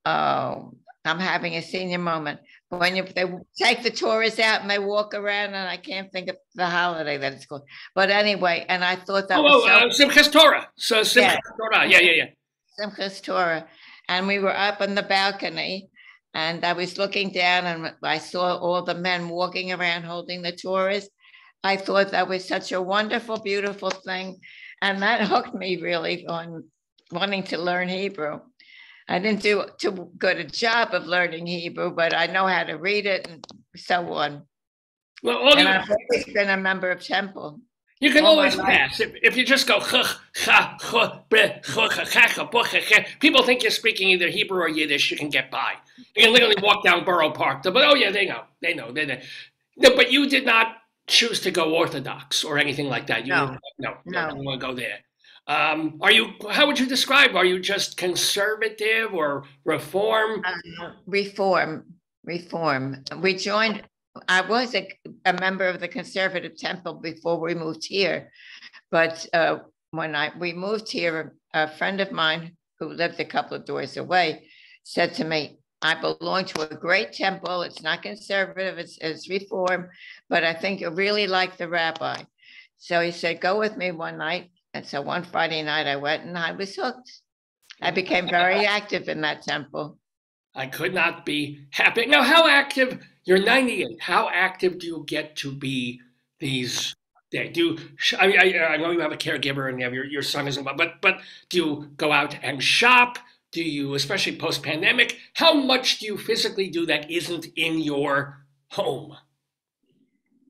I'm having a senior moment. When they take the tourists out and they walk around, and I can't think of the holiday that it's called. But anyway, and I thought that was Simchas Torah. So Simchas Torah, yeah. Simchas Torah. And we were up on the balcony, and I was looking down, and I saw all the men walking around holding the Torahs. I thought that was such a wonderful, beautiful thing. And that hooked me really on wanting to learn Hebrew. I didn't do too good a job of learning Hebrew, but I know how to read it and so on. Well, I've always been a member of temple. You can always pass. If you just go, people think you're speaking either Hebrew or Yiddish, you can get by. You can literally walk down Borough Park. But oh yeah, they know. No, but you did not choose to go Orthodox or anything like that. No, don't want to go there. How would you describe? Are you just conservative or reform? Reform. We joined. I was a member of the conservative temple before we moved here, but when we moved here, a friend of mine who lived a couple of doors away said to me, "I belong to a great temple. It's not conservative. It's reform, but I think you'll really like the rabbi." So he said, "Go with me one night." And so one Friday night I went and I was hooked. I became very active in that temple. I could not be happy. Now, how active, you're 98, how active do you get to be these days? I know you have a caregiver and you have your son isn't, but do you go out and shop? Do you, especially post-pandemic, how much do you physically do that isn't in your home?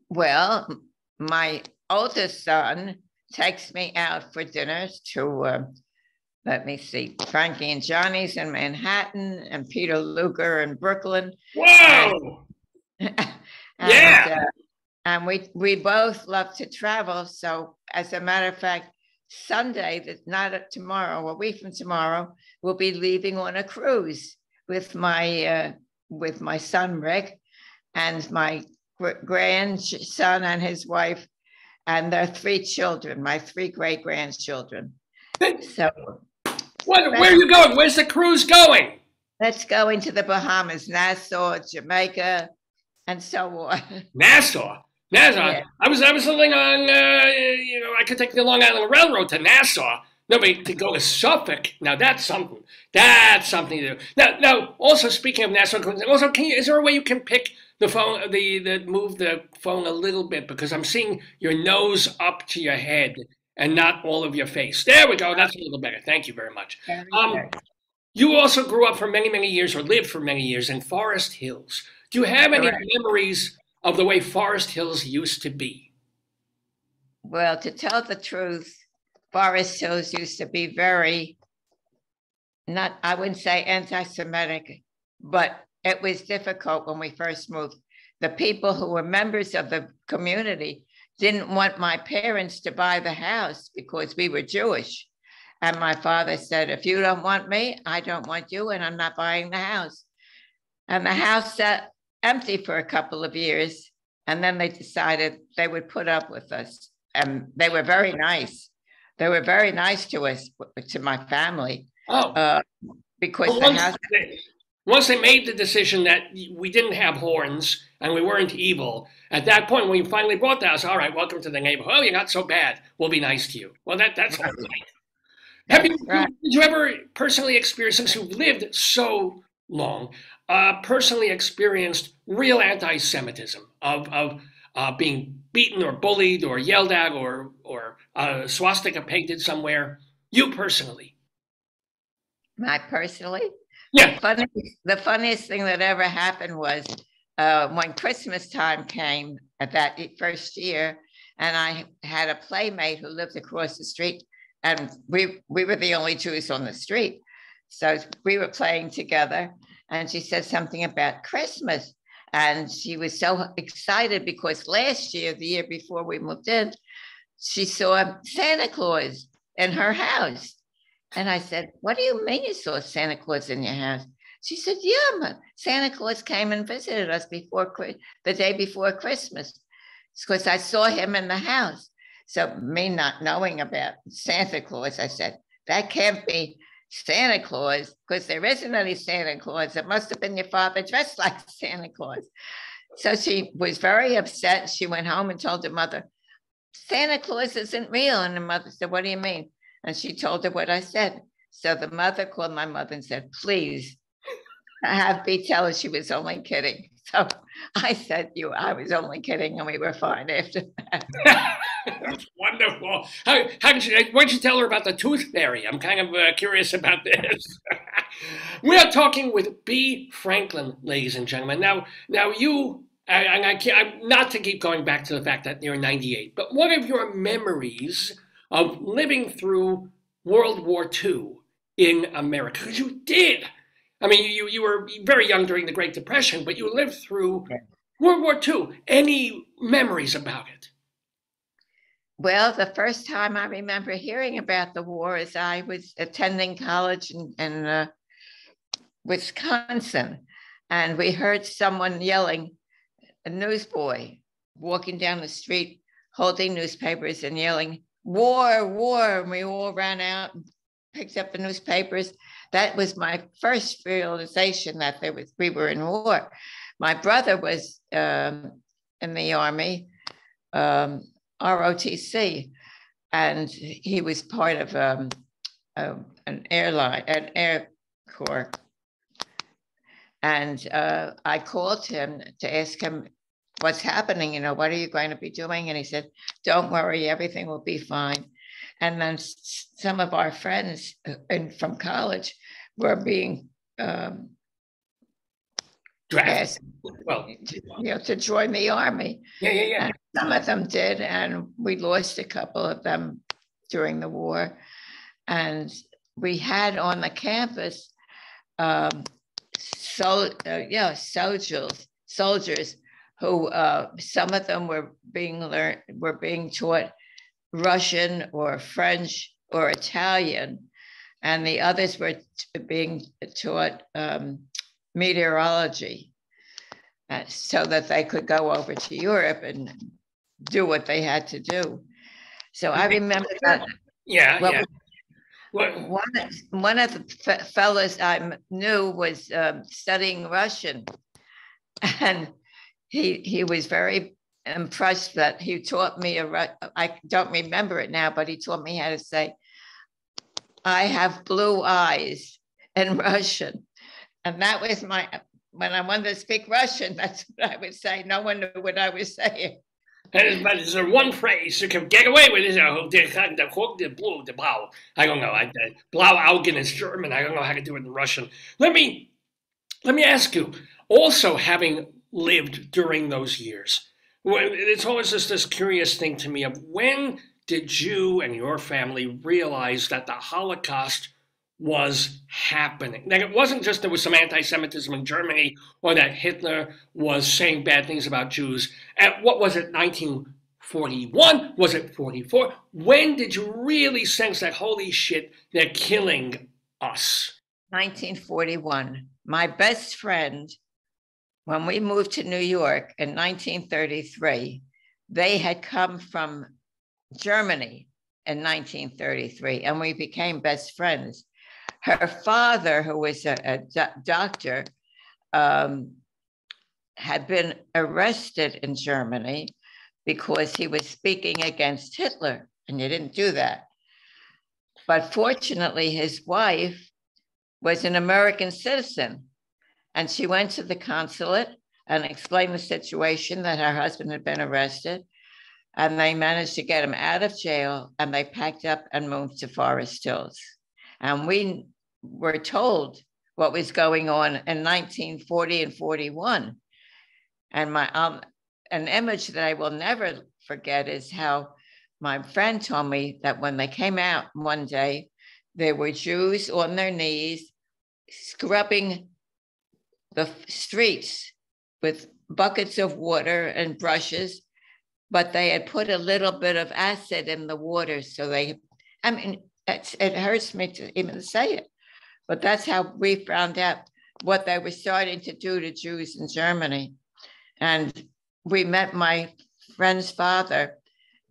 Well, my oldest son takes me out for dinners to, let me see, Frankie and Johnny's in Manhattan and Peter Luger in Brooklyn. Whoa! And we both love to travel. So as a matter of fact, Sunday, that's not tomorrow, a week from tomorrow, we'll be leaving on a cruise with my son, Rick, and my grandson and his wife, and their 3 children, my 3 great-grandchildren. So, where are you going? Where's the cruise going? Let's go into the Bahamas, Nassau, Jamaica, and so on. Nassau? Yeah. I was living on, I could take the Long Island Railroad to Nassau. Nobody to go to Suffolk. Now that's something. That's something to do. Now, also speaking of Nassau, also, is there a way you can pick the phone, move the phone a little bit, because I'm seeing your nose up to your head and not all of your face. There we go. That's a little better. Thank you very much. You also grew up for many, many years, or lived for many years in Forest Hills. Do you have any memories of the way Forest Hills used to be? Well, to tell the truth, Forest Hills used to be very, I wouldn't say anti-Semitic, but it was difficult when we first moved. The people who were members of the community didn't want my parents to buy the house because we were Jewish. And my father said, if you don't want me, I don't want you, and I'm not buying the house. And the house sat empty for a couple of years. And then they decided they would put up with us. And they were very nice. They were very nice to us, to my family. Because the house... Once they made the decision that we didn't have horns and we weren't evil, at that point, when we finally bought the house, all right, welcome to the neighborhood. Oh, you're not so bad. We'll be nice to you. Well, that's all right. Did you ever personally experience, since you've lived so long, personally experienced real anti-Semitism of being beaten or bullied or yelled at or swastika painted somewhere? You personally? My personally? Yeah. The funniest thing that ever happened was when Christmas time came at that first year, and I had a playmate who lived across the street, and we were the only Jews on the street. So we were playing together, and she said something about Christmas. And she was so excited because last year, the year before we moved in, she saw Santa Claus in her house. And I said, what do you mean you saw Santa Claus in your house? She said, yeah, Santa Claus came and visited us the day before Christmas. Because I saw him in the house. So me not knowing about Santa Claus, I said, that can't be Santa Claus, because there isn't any Santa Claus. It must have been your father dressed like Santa Claus. So she was very upset. She went home and told her mother, Santa Claus isn't real. And the mother said, what do you mean? And she told her what I said. So the mother called my mother and said, please have Bea tell her she was only kidding. So I said, I was only kidding, and we were fine after that. That's wonderful. Why don't you tell her about the tooth fairy? I'm kind of curious about this. We are talking with Bea Franklin, ladies and gentlemen. Now you, I'm not to keep going back to the fact that you're 98, but what are your memories of living through World War II in America? Because you did. I mean, you were very young during the Great Depression, but you lived through World War II. Any memories about it? Well, the first time I remember hearing about the war is I was attending college in Wisconsin, and we heard someone yelling, a newsboy walking down the street, holding newspapers and yelling, war, war. And we all ran out and picked up the newspapers. That was my first realization that we were in war. My brother was in the Army, ROTC, and he was part of an air corps. And I called him to ask him what's happening, what are you going to be doing? And he said, don't worry, everything will be fine. And then some of our friends from college were being asked, to join the Army. Yeah. And some of them did, and we lost a couple of them during the war. And we had on the campus soldiers who some of them were being taught Russian or French or Italian, and the others were being taught meteorology, so that they could go over to Europe and do what they had to do. So I remember that. Yeah. One of the fellows I knew was studying Russian, and he was very impressed that he taught me I don't remember it now, but he taught me how to say, I have blue eyes in Russian. And that was when I wanted to speak Russian, that's what I would say. No one knew what I was saying. But is there one phrase you can get away with? I don't know. Blau Augen is German. I don't know how to do it in Russian. Let me ask you, also having lived during those years, it's always just this curious thing to me of when did you and your family realize that the Holocaust was happening? That it wasn't just there was some anti-Semitism in Germany or that Hitler was saying bad things about Jews. At what was it, 1940 41? Was it 44? When did you really sense that, holy shit, they're killing us? 1941. My best friend, when we moved to New York in 1933, they had come from Germany in 1933, and we became best friends. Her father, who was a doctor, had been arrested in Germany because he was speaking against Hitler, and you didn't do that. But fortunately, his wife was an American citizen, and she went to the consulate and explained the situation, that her husband had been arrested, and they managed to get him out of jail, and they packed up and moved to Forest Hills. And we were told what was going on in 1940 and 41. And an image that I will never forget is how my friend told me that when they came out one day, there were Jews on their knees scrubbing the streets with buckets of water and brushes, but they had put a little bit of acid in the water. So it hurts me to even say it, but that's how we found out what they were starting to do to Jews in Germany. And we met my friend's father,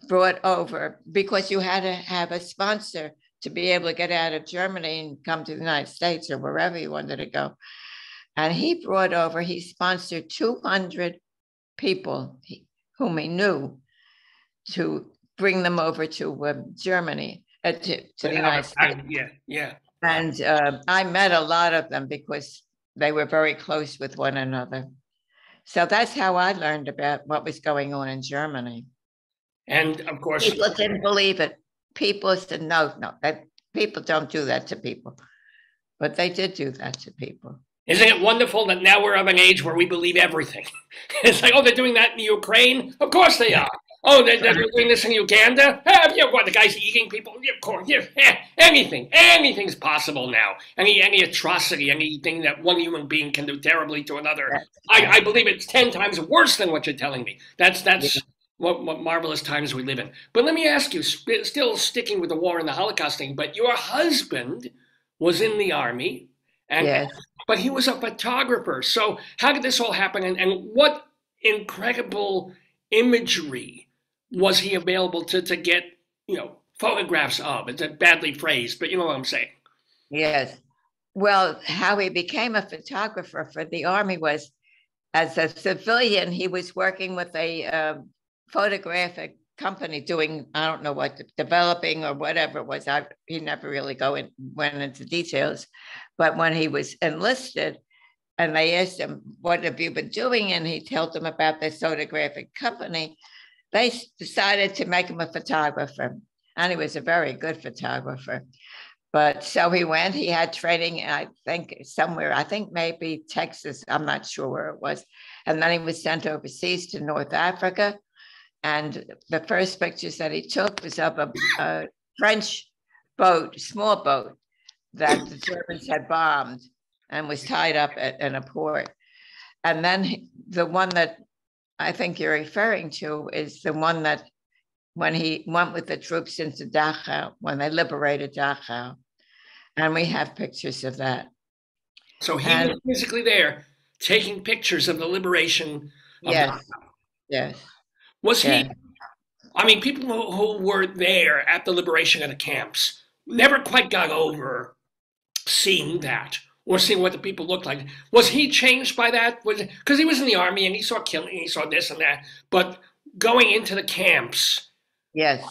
brought over, because you had to have a sponsor to be able to get out of Germany and come to the United States or wherever you wanted to go. And he sponsored 200 people whom he knew to bring them over to Germany, to the United States. Yeah. And I met a lot of them because they were very close with one another. So that's how I learned about what was going on in Germany. And of course, people didn't believe it. People said, no, people don't do that to people. But they did do that to people. Isn't it wonderful that now we're of an age where we believe everything? It's like, oh, they're doing that in Ukraine? Of course they are. Oh, they're doing this in Uganda? What, the guy's eating people? Yeah, of course. Yeah, anything's possible now. Any atrocity, anything that one human being can do terribly to another. I believe it's 10 times worse than what you're telling me. That's what marvelous times we live in. But let me ask you, still sticking with the war and the Holocaust thing, but your husband was in the army, but he was a photographer. So how did this all happen? And what incredible imagery was he available to get, photographs of? It's badly phrased, but you know what I'm saying. Yes. Well, how he became a photographer for the army was, as a civilian, he was working with a photographic company doing, I don't know what, developing or whatever it was. He never really went into details. But when he was enlisted and they asked him, what have you been doing? And he told them about this photographic company. They decided to make him a photographer. And he was a very good photographer. But so he went, he had training, I think somewhere, I think maybe Texas, I'm not sure where it was. And then he was sent overseas to North Africa. And the first pictures that he took was of a French boat, small boat, that the Germans had bombed and was tied up in a port. And then the one that I think you're referring to is the one that when he went with the troops into Dachau, when they liberated Dachau. And we have pictures of that. So he was physically there taking pictures of the liberation of Dachau. Yes. Was he, people who were there at the liberation of the camps never quite got over seeing that or seeing what the people looked like. Was he changed by that? Because he was in the army and he saw killing, he saw this and that, but going into the camps. Yes.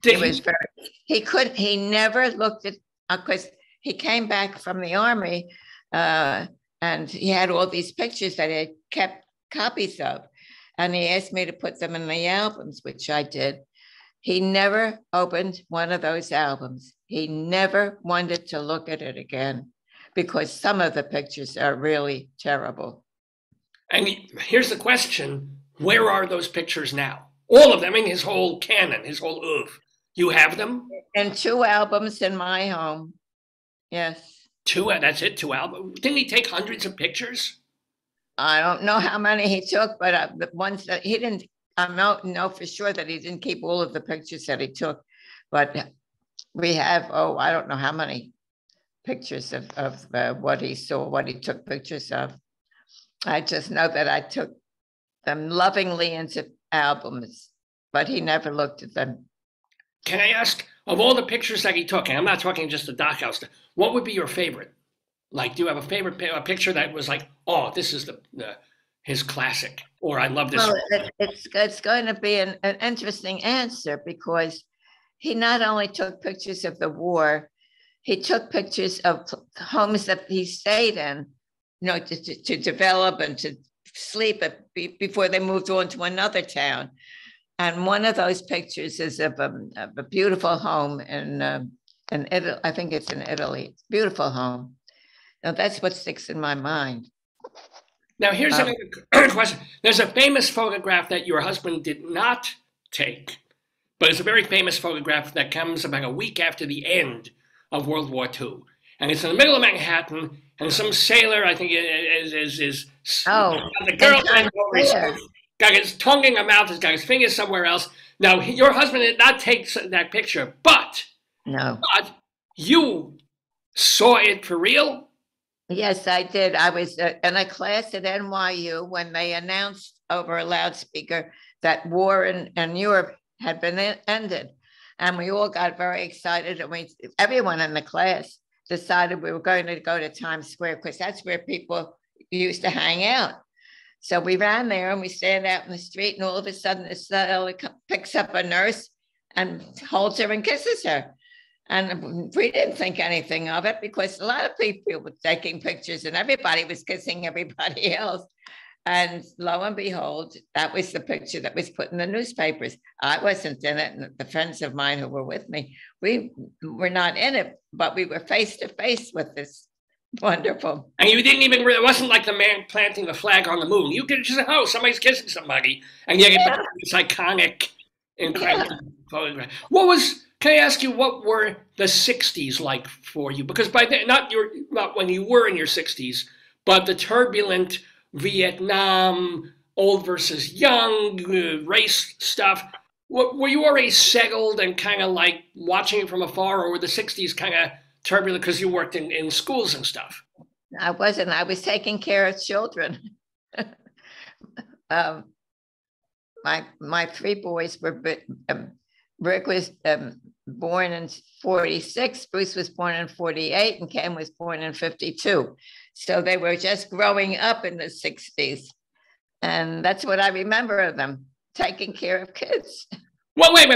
He never looked at, because he came back from the army and he had all these pictures that he had kept copies of. And he asked me to put them in the albums, which I did. He never opened one of those albums. He never wanted to look at it again because some of the pictures are really terrible. And here's the question. Where are those pictures now? All of them, in his whole canon, his whole oeuvre. You have them? In 2 albums in my home. Yes. 2, that's it, 2 albums. Didn't he take hundreds of pictures? I don't know how many he took, but the ones that he didn't, know for sure that he didn't keep all of the pictures that he took, but we have, I don't know how many pictures of what he saw, what he took pictures of. I just know that I took them lovingly into albums, but he never looked at them. Can I ask, of all the pictures that he took, and I'm not talking just the dockhouse, what would be your favorite? Like, do you have a favorite picture that was like, oh, this is his classic, or I love this? Well, it's going to be an interesting answer, because he not only took pictures of the war, he took pictures of homes that he stayed in, to develop and to sleep before they moved on to another town. And one of those pictures is of a beautiful home in Italy. I think it's in Italy. It's a beautiful home. Now that's what sticks in my mind. Now here's another question. There's a famous photograph that your husband did not take, but it's a very famous photograph that comes about a week after the end of World War II. And it's in the middle of Manhattan, and some sailor, I think, is the girlfriend got his tongue in her mouth, has got his fingers somewhere else. Now, your husband did not take that picture, but you saw it for real? Yes, I did. I was in a class at NYU when they announced over a loudspeaker that war in Europe had been ended. And we all got very excited, and everyone in the class decided we were going to go to Times Square, because that's where people used to hang out. So we ran there and we stand out in the street, and all of a sudden this sailor picks up a nurse and holds her and kisses her. And we didn't think anything of it, because a lot of people were taking pictures and everybody was kissing everybody else. And lo and behold, that was the picture that was put in the newspapers. I wasn't in it, and the friends of mine who were with me, we were not in it, but we were face to face with this wonderful. And you didn't even, it wasn't like the man planting the flag on the moon. You could just say, oh, somebody's kissing somebody, and you get this iconic, incredible photograph. Can I ask you, what were the 60s like for you? Because by then, not when you were in your 60s, but the turbulent Vietnam, old versus young, race stuff. Were you already settled and kind of like watching it from afar, or were the 60s kind of turbulent because you worked in schools and stuff? I wasn't. I was taking care of children. My three boys were, Rick was born in 46, Bruce was born in 48, and Ken was born in 52. So they were just growing up in the 60s. And that's what I remember of them, taking care of kids. Well, wait,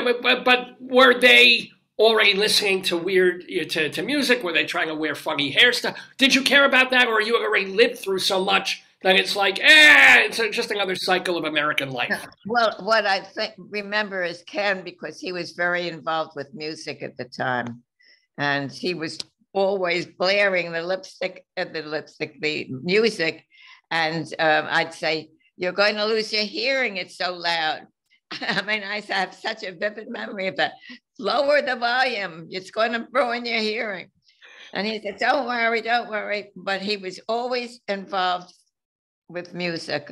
but were they already listening to to music? Were they trying to wear funny hairstyle? Did you care about that, or you already lived through so much that it's like, it's just another cycle of American life? Well, what I remember is Ken, because he was very involved with music at the time, and he was always blaring the music, and I'd say, "You're going to lose your hearing. It's so loud." I mean, I have such a vivid memory of that. Lower the volume. It's going to ruin your hearing. And he said, don't worry, don't worry. But he was always involved with music.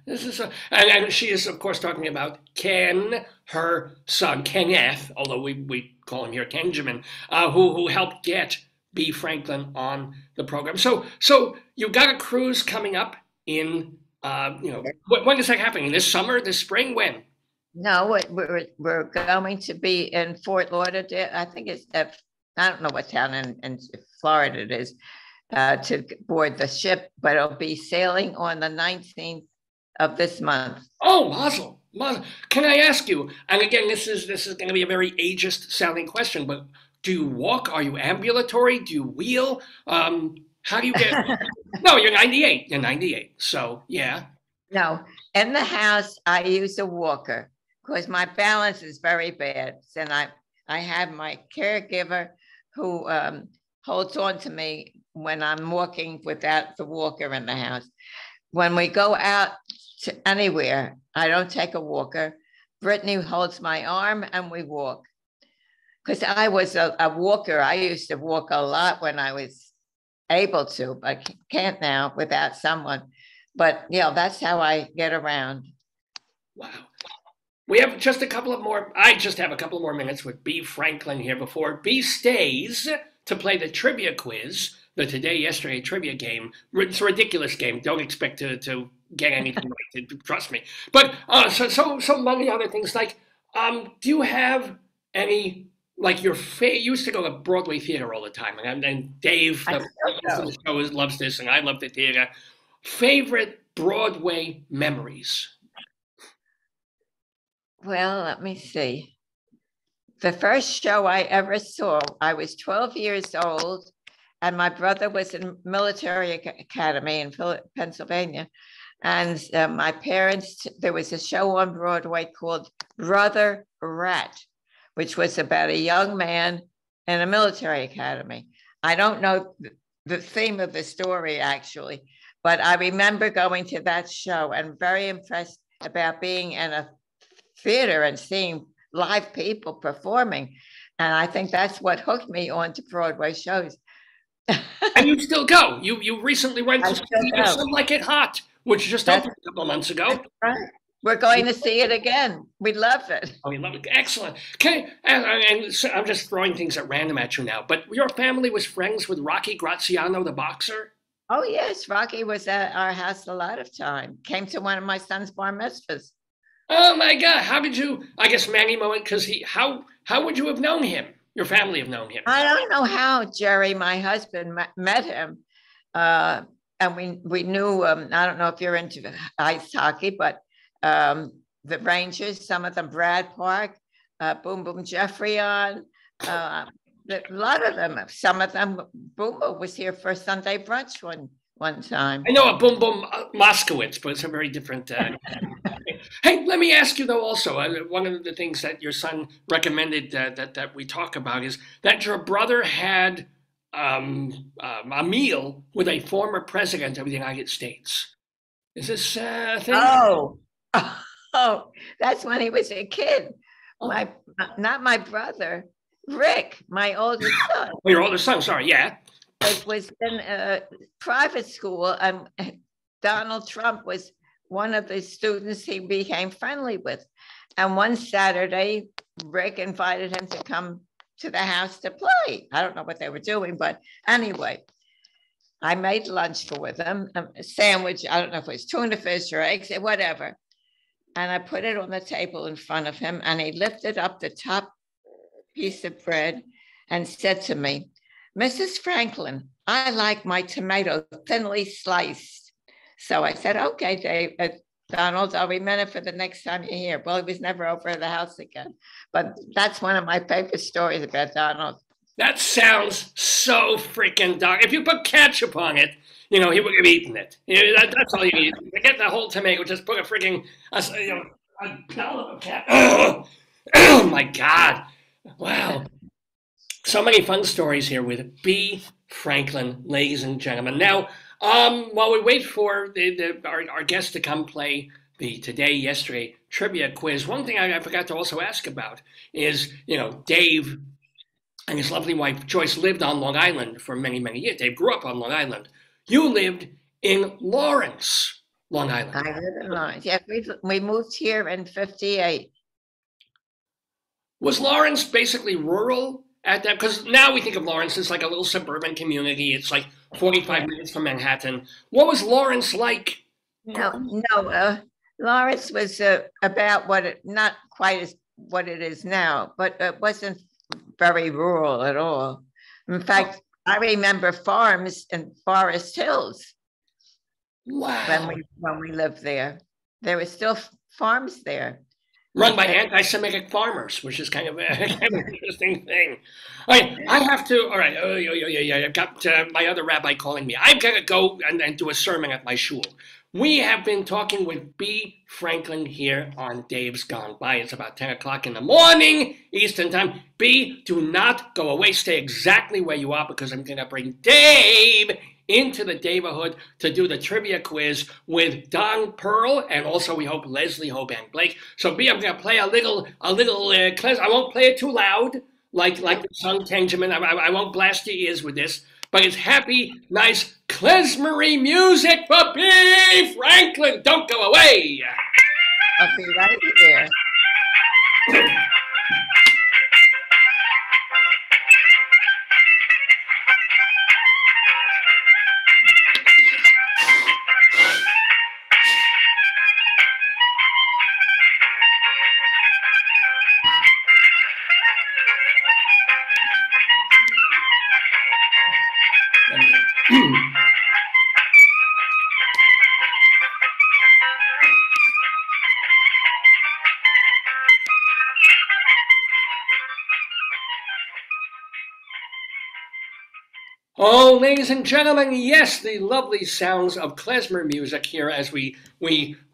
This is and she is, of course, talking about Ken, her son, Kenneth, although we call him here Kenjamin, who helped get Bea Franklin on the program. So you got a cruise coming up in, when is that happening? This summer, this spring, when? No, we're going to be in Fort Lauderdale. I think it's, I don't know what town in Florida it is, to board the ship, but it'll be sailing on the 19th of this month. Oh, Mazel. Can I ask you, and again, this is going to be a very ageist sounding question, but do you walk? Are you ambulatory? Do you wheel? How do you get? No, you're 98. You're 98. So, yeah. No, in the house, I use a walker because my balance is very bad. And I have my caregiver who holds on to me when I'm walking without the walker in the house. When we go out to anywhere, I don't take a walker. Brittany holds my arm and we walk. Because I was a walker. I used to walk a lot when I was able to, but can't now without someone. But, that's how I get around. Wow. We have just a couple of more. I just have a couple more minutes with Bea Franklin here before Bea stays to play the trivia quiz, the today, yesterday trivia game. It's a ridiculous game. Don't expect to get anything right. Trust me. But so many other things. Like, do you have any? Like you used to go to Broadway theater all the time, and Dave, the show, loves this, and I love the theater. Favorite Broadway memories? Well, let me see. The first show I ever saw, I was 12 years old, and my brother was in military academy in Pennsylvania. And my parents, there was a show on Broadway called Brother Rat, which was about a young man in a military academy. I don't know the theme of the story, actually, but I remember going to that show and very impressed about being in a theater and seeing live people performing. And I think that's what hooked me on to Broadway shows. And you still go. You recently went to see Some Like It Hot, which just opened a couple of months ago. Right. We're going to see it again. We love it. Oh, we love it. Excellent. Okay, and so I'm just throwing things at random at you now, but your family was friends with Rocky Graziano, the boxer? Oh, yes. Rocky was at our house a lot of time. Came to one of my son's bar mitzvahs. Oh my God! How did you? I guess Manny Moment, because how would you have known him? Your family have known him. I don't know how Jerry, my husband, met him, and we knew. I don't know if you're into ice hockey, but the Rangers, some of them, Brad Park, Boom Boom Jeffrey on, a lot of them. Some of them, Boom Boom was here for Sunday brunch one time. I know a Boom Boom Moskowitz, but it's a very different. Hey, let me ask you though. Also, one of the things that your son recommended that we talk about is that your brother had a meal with a former president of the United States. Is this a thing? Oh, that's when he was a kid. Not my brother, Rick, my oldest son. Oh, your older son. Sorry, yeah. Was in a private school, and Donald Trump was one of the students he became friendly with. And one Saturday, Rick invited him to come to the house to play. I don't know what they were doing, but anyway, I made lunch with him, a sandwich. I don't know if it was tuna fish or eggs, whatever. And I put it on the table in front of him, and he lifted up the top piece of bread and said to me, "Mrs. Franklin, I like my tomato thinly sliced." So I said, "Okay, Dave, Donald, I'll remember for the next time you're here." Well, he was never over at the house again. But that's one of my favorite stories about Donald. That sounds so freaking dark. If you put ketchup on it, he would have eaten it. That's all you need. Forget the whole tomato. Just put a freaking, a pellet of ketchup. Oh my God. Wow. So many fun stories here with Bea Franklin, ladies and gentlemen. Now, while we wait for our guest to come play the today, yesterday trivia quiz, one thing I forgot to also ask about is, Dave and his lovely wife, Joyce, lived on Long Island for many, many years. Dave grew up on Long Island. You lived in Lawrence, Long Island. I live in Lawrence. Yeah, we moved here in 58. Was Lawrence basically rural at that? Because now we think of Lawrence as like a little suburban community. It's like 45 minutes from Manhattan. What was Lawrence like? No. Lawrence was about not quite as what it is now, but it wasn't very rural at all. In fact, I remember farms in Forest Hills. Wow. When we lived there. There were still farms there. Run by anti-Semitic farmers, which is kind of an interesting thing. All right, I have to, all right, I've got my other rabbi calling me. I've got to go and do a sermon at my shul. We have been talking with Bea Franklin here on Dave's Gone By. It's about 10 o'clock in the morning, Eastern Time. Bea, do not go away. Stay exactly where you are because I'm going to bring Dave into the Daverhood to do the trivia quiz with Don Perl and also we hope Leslie Hoban Blake. So Bea, I'm going to play a little quiz. I won't play it too loud like the song Tangerman. I won't blast your ears with this. But it's happy, nice, klezmery music for Bea Franklin. Don't go away. I'll be right here. Oh, ladies and gentlemen, yes, the lovely sounds of klezmer music here as we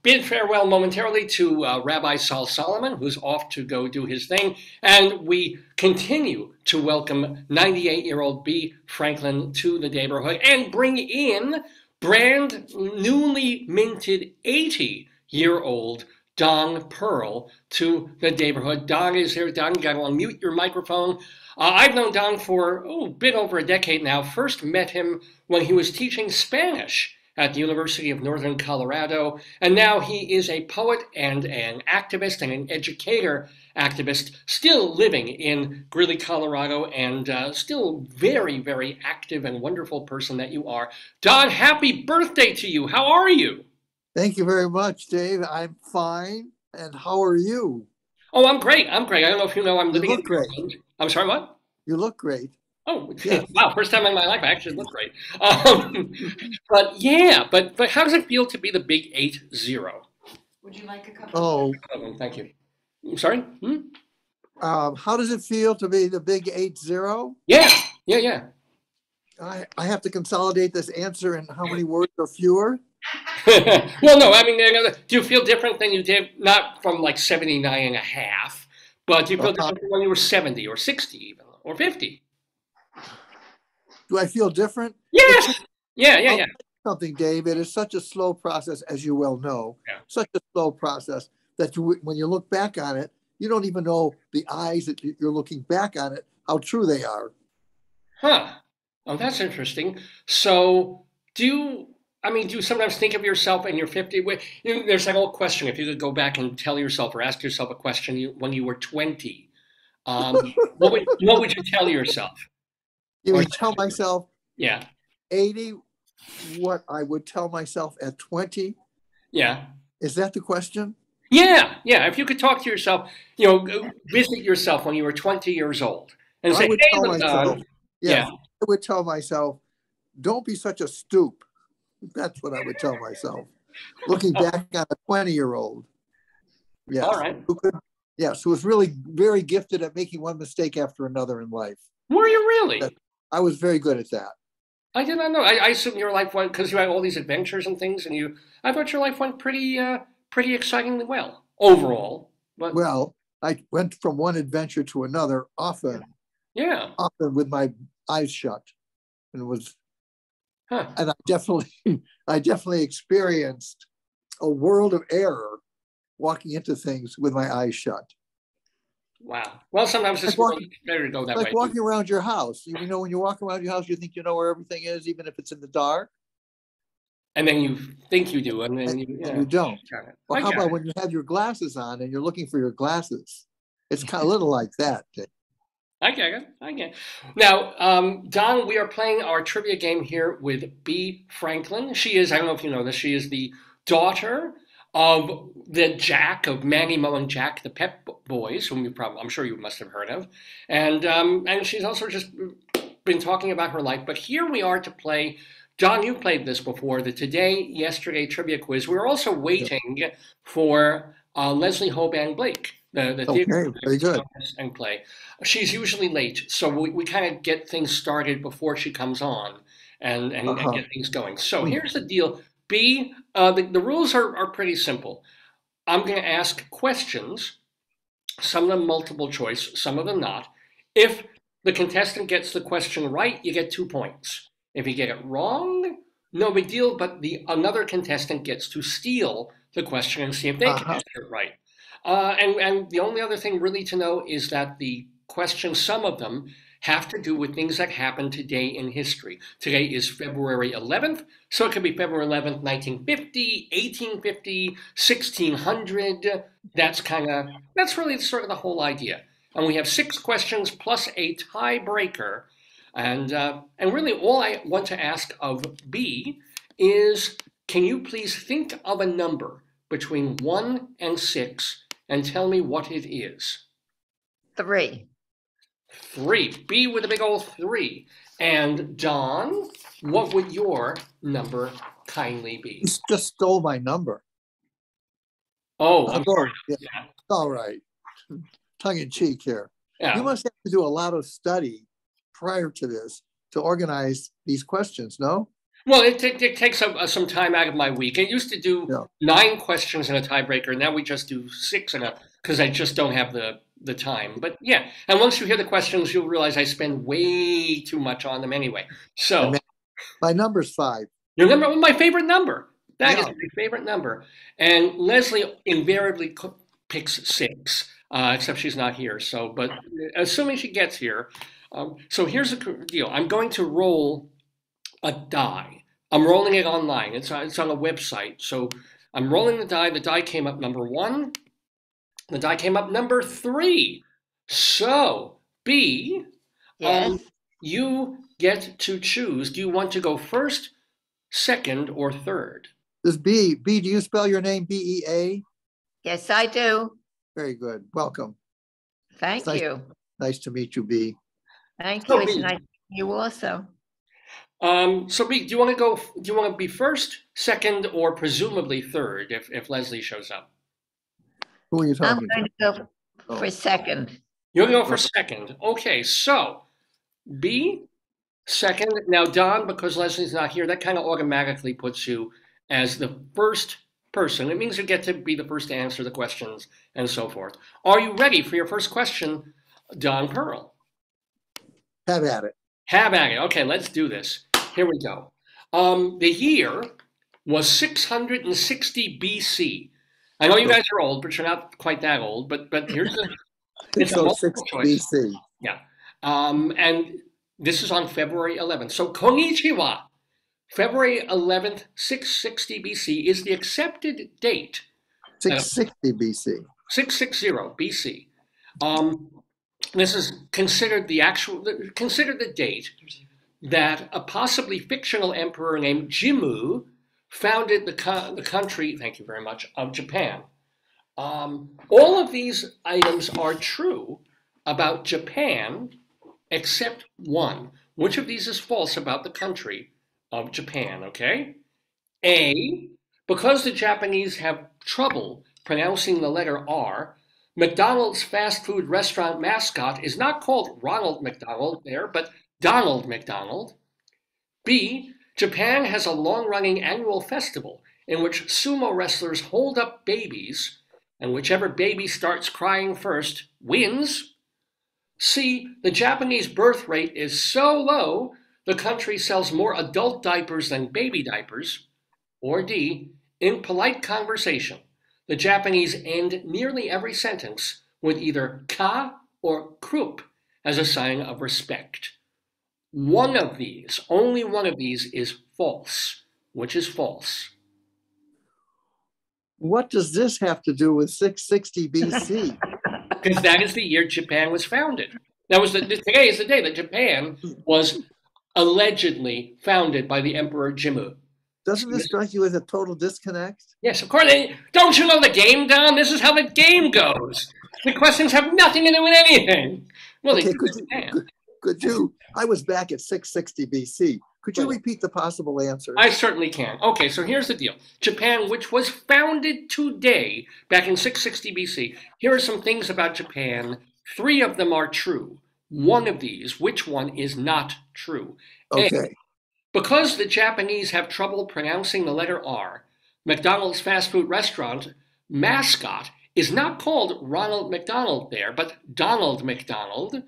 bid farewell momentarily to Rabbi Saul Solomon, who's off to go do his thing, and we continue to welcome 98-year-old Bea Franklin to the Daverhood and bring in brand newly minted 80-year-old Don Perl to the Daverhood. Don is here. Don, you got to unmute your microphone. I've known Don for a bit over a decade now. First met him when he was teaching Spanish at the University of Northern Colorado, and now he is a poet and an activist and an educator activist, still living in Greeley, Colorado, and still very, very active and wonderful person that you are. Don, happy birthday to you. How are you? Thank you very much, Dave. I'm fine. And how are you? Oh, I'm great. I'm great. I don't know if you know I'm living in great. Maryland. I'm sorry, what? You look great. Oh, Yes. wow. First time in my life I actually look great. But yeah, but how does it feel to be the big 8-0? Would you like a cup of Oh, Thank you. I'm sorry? how does it feel to be the big 8-0? Yeah. I have to consolidate this answer in how many words or fewer? Well, no, I mean, do you feel different than you did, not from like 79 and a half, but do you feel different from when you were 70 or 60 even, or 50? Do I feel different? Yes. Yeah. Something, Dave. It is such a slow process, as you well know. Yeah. Such a slow process that when you look back on it, you don't even know the eyes that you're looking back on it, how true they are. Huh. Oh, that's interesting. So do you sometimes think of yourself in your 50? There's that old question. If you could go back and tell yourself or ask yourself a question when you were 20, what would you tell yourself? You mean tell myself Yeah. 80, what I would tell myself at 20? Yeah. Is that the question? Yeah. If you could talk to yourself, visit yourself when you were 20 years old and say, I would hey, tell look, myself, Don. yes, I would tell myself, don't be such a stoop. That's what I would tell myself. Looking back on a 20-year-old. Yes. All right. Who was really very gifted at making one mistake after another in life. Were you really? I was very good at that. I did not know. I assumed your life went, because you had all these adventures and things, and I thought your life went pretty excitingly well overall. But well, I went from one adventure to another often with my eyes shut, and it was, and I definitely experienced a world of error walking into things with my eyes shut. Wow. Well, sometimes it's better to go that way. Like walking around your house. When you walk around your house, you think you know where everything is, even if it's in the dark. And then you think you do, and then you don't. Well, how about when you have your glasses on and you're looking for your glasses? It's kind of a little like that. I get it. Now, Don, we are playing our trivia game here with Bea Franklin. She is, I don't know if you know this, she is the daughter of the Jack, of Maggie Mo and Jack, the Pep Boys, whom I'm sure you must have heard of. And she's also just been talking about her life. But here we are to play, Don, you played this before, the Today, Yesterday trivia quiz. We're also waiting for Leslie Hoban Blake, the theater very good. And play. She's usually late, so we kind of get things started before she comes on and get things going. So here's the deal. B, the rules are pretty simple. I'm going to ask questions, some of them multiple choice, some of them not. If the contestant gets the question right, you get 2 points. If you get it wrong, no big deal, but another contestant gets to steal the question and see if they can answer it right. And the only other thing really to know is that the questions, some of them, have to do with things that happened today in history. Today is February 11th, so it could be February 11th, 1950, 1850, 1600. That's really sort of the whole idea. And we have 6 questions plus a tiebreaker. And really all I want to ask of B is, can you please think of a number between 1 and 6 and tell me what it is? 3. 3. B with a big old 3. And Don, what would your number kindly be? You just stole my number. Oh, I'm sorry. Yeah. All right. Tongue in cheek here. Yeah. You must have to do a lot of study prior to this to organize these questions, no? Well, it takes some time out of my week. I used to do 9 questions in a tiebreaker. Now we just do 6 because I just don't have the time. But yeah, and once you hear the questions, you'll realize I spend way too much on them anyway. So my number's 5. Your number, my favorite number. That is my favorite number. And Leslie invariably picks 6, except she's not here. So, but assuming she gets here, so here's the deal. I'm going to roll a die. I'm rolling it online. It's on a website. So I'm rolling the die. The die came up number 1. The die came up number 3. So B, you get to choose. Do you want to go first, second, or third? This B, do you spell your name BEA? Yes, I do. Very good. Welcome. Thank you. Nice to meet you, B. Thank you. It's nice to meet you also. So B, do you want to be first, second, or presumably third if Leslie shows up? Who are you talking to? I'm going to go for second. You're going to go for second. Okay, so B, second. Now Don, because Leslie's not here, that kind of automatically puts you as the first person. It means you get to be the first to answer the questions and so forth. Are you ready for your first question, Don Perl? Have at it. Have at it. Okay, let's do this. Here we go. The year was 660 BC. I know you guys are old, but you're not quite that old. But here's the it's a multiple choice. BC. Yeah. And this is on February 11th. So konnichiwa. February 11th, 660 BC is the accepted date. 660 BC. 660 BC. This is considered the date that a possibly fictional emperor named Jimmu founded the country, thank you very much, of Japan. All of these items are true about Japan, except one. Which of these is false about the country of Japan, okay? A, because the Japanese have trouble pronouncing the letter R, McDonald's fast food restaurant mascot is not called Ronald McDonald there, but Donald McDonald. B, Japan has a long-running annual festival in which sumo wrestlers hold up babies, and whichever baby starts crying first wins. C, the Japanese birth rate is so low, the country sells more adult diapers than baby diapers. Or D, in polite conversation, the Japanese end nearly every sentence with either ka or krup as a sign of respect. One of these, only one of these, is false. Which is false? What does this have to do with 660 BC? Because that is the year Japan was founded. Today is the day that Japan was allegedly founded by the Emperor Jimmu. Doesn't this strike you as a total disconnect? Yes, of course. Don't you know the game, Don? This is how the game goes. The questions have nothing to do with anything. Well, okay, could you? I was back at 660 BC. Could you repeat the possible answers? I certainly can. Okay, so here's the deal. Japan, which was founded today, back in 660 BC. Here are some things about Japan. 3 of them are true. One of these, which one is not true? Okay. A, because the Japanese have trouble pronouncing the letter R, McDonald's fast food restaurant mascot is not called Ronald McDonald there, but Donald McDonald.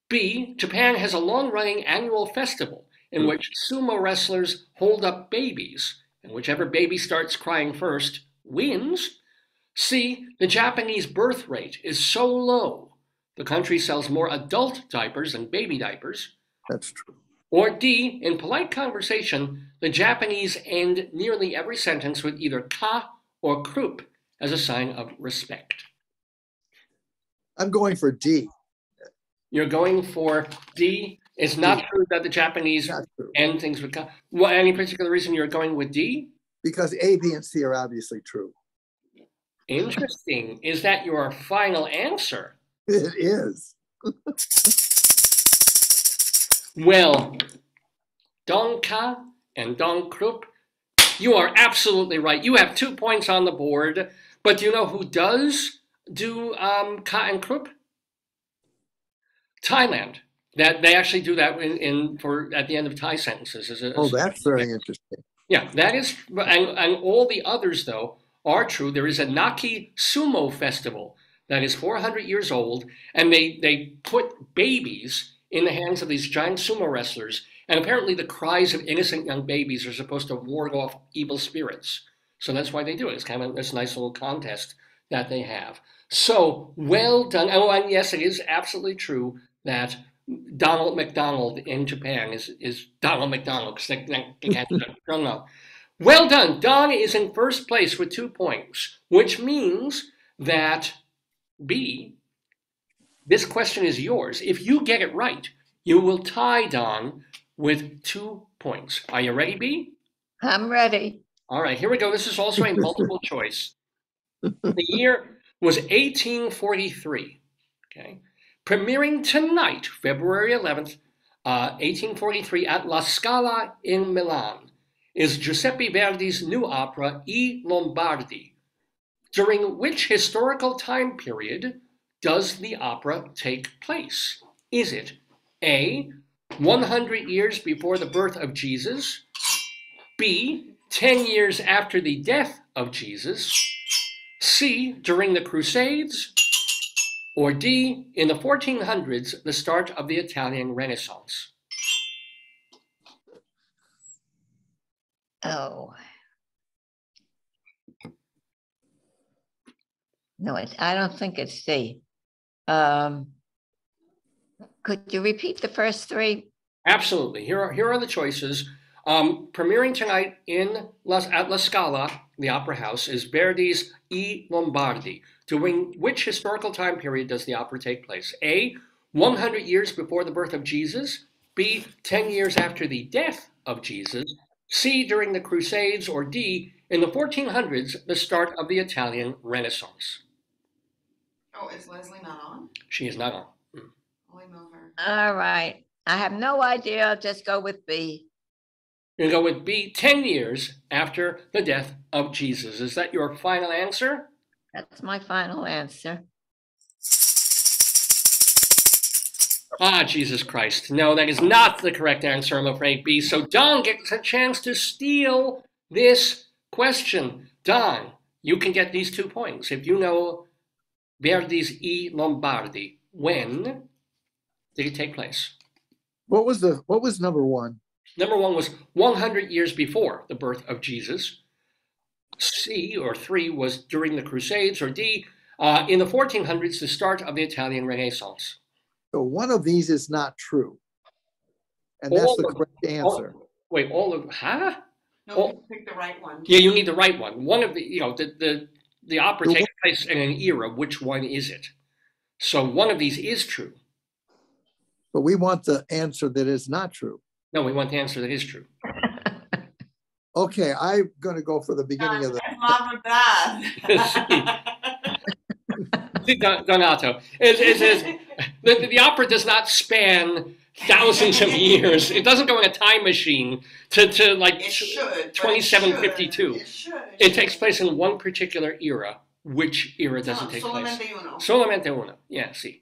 B, Japan has a long-running annual festival in which sumo wrestlers hold up babies, and whichever baby starts crying first wins. C, the Japanese birth rate is so low, the country sells more adult diapers than baby diapers. That's true. Or D, in polite conversation, the Japanese end nearly every sentence with either ka or krup as a sign of respect. I'm going for D. You're going for D. It's not true that the Japanese end things with ka. Well, any particular reason you're going with D? Because A, B, and C are obviously true. Interesting. Is that your final answer? It is. Well, Don Ka and Don Krupp, you are absolutely right. You have 2 points on the board, but do you know who does do Ka and Krupp? Thailand. That they actually do that at the end of Thai sentences. That's very interesting. Yeah, that is, and all the others though are true. There is a Naki Sumo festival that is 400 years old, and they put babies in the hands of these giant sumo wrestlers, and apparently the cries of innocent young babies are supposed to ward off evil spirits. So that's why they do it. It's kind of this nice little contest that they have. So well done. Oh, and yes, it is absolutely true that Donald McDonald in Japan is Donald McDonald, because they can't do that. No. Well done. Don is in first place with 2 points, which means that B, this question is yours. If you get it right, you will tie Don with 2 points. Are you ready, B? I'm ready. All right, here we go. This is also a multiple choice. The year was 1843. Okay. Premiering tonight, February 11th, 1843, at La Scala in Milan, is Giuseppe Verdi's new opera, I Lombardi. During which historical time period does the opera take place? Is it A, 100 years before the birth of Jesus, B, 10 years after the death of Jesus, C, during the Crusades, or D, in the 1400s, the start of the Italian Renaissance? Oh. No, I don't think it's C. Could you repeat the first 3? Absolutely. Here are the choices. Premiering tonight at La Scala, the Opera House, is Verdi's I Lombardi. During which historical time period does the opera take place? A, 100 years before the birth of Jesus. B, 10 years after the death of Jesus. C, during the Crusades. Or D, in the 1400s, the start of the Italian Renaissance. Oh, is Leslie not on? She is not on. Only move her. All right. I have no idea. I'll just go with B. You're going to go with B, 10 years after the death of Jesus. Is that your final answer? That's my final answer. Ah, Jesus Christ. No, that is not the correct answer, I'm afraid, B. So Don gets a chance to steal this question. Don, you can get these 2 points. If you know Verdi's I Lombardi, when did it take place? What was number 1? Number 1 was 100 years before the birth of Jesus. C, or 3, was during the Crusades. Or D, in the 1400s, the start of the Italian Renaissance. So one of these is not true. And that's the correct answer. Huh? No, you pick the right one. Yeah, you need the right one. One of the opera takes place in an era. Which one is it? So one of these is true. But we want the answer that is not true. No, we want the answer that is true. Okay, I'm going to go for the beginning of the... Mom and Dad. Donato. The opera does not span thousands of years. It doesn't go in a time machine to like 2752. It takes place in one particular era. Which era does it take place? Solamente uno. Yeah, see.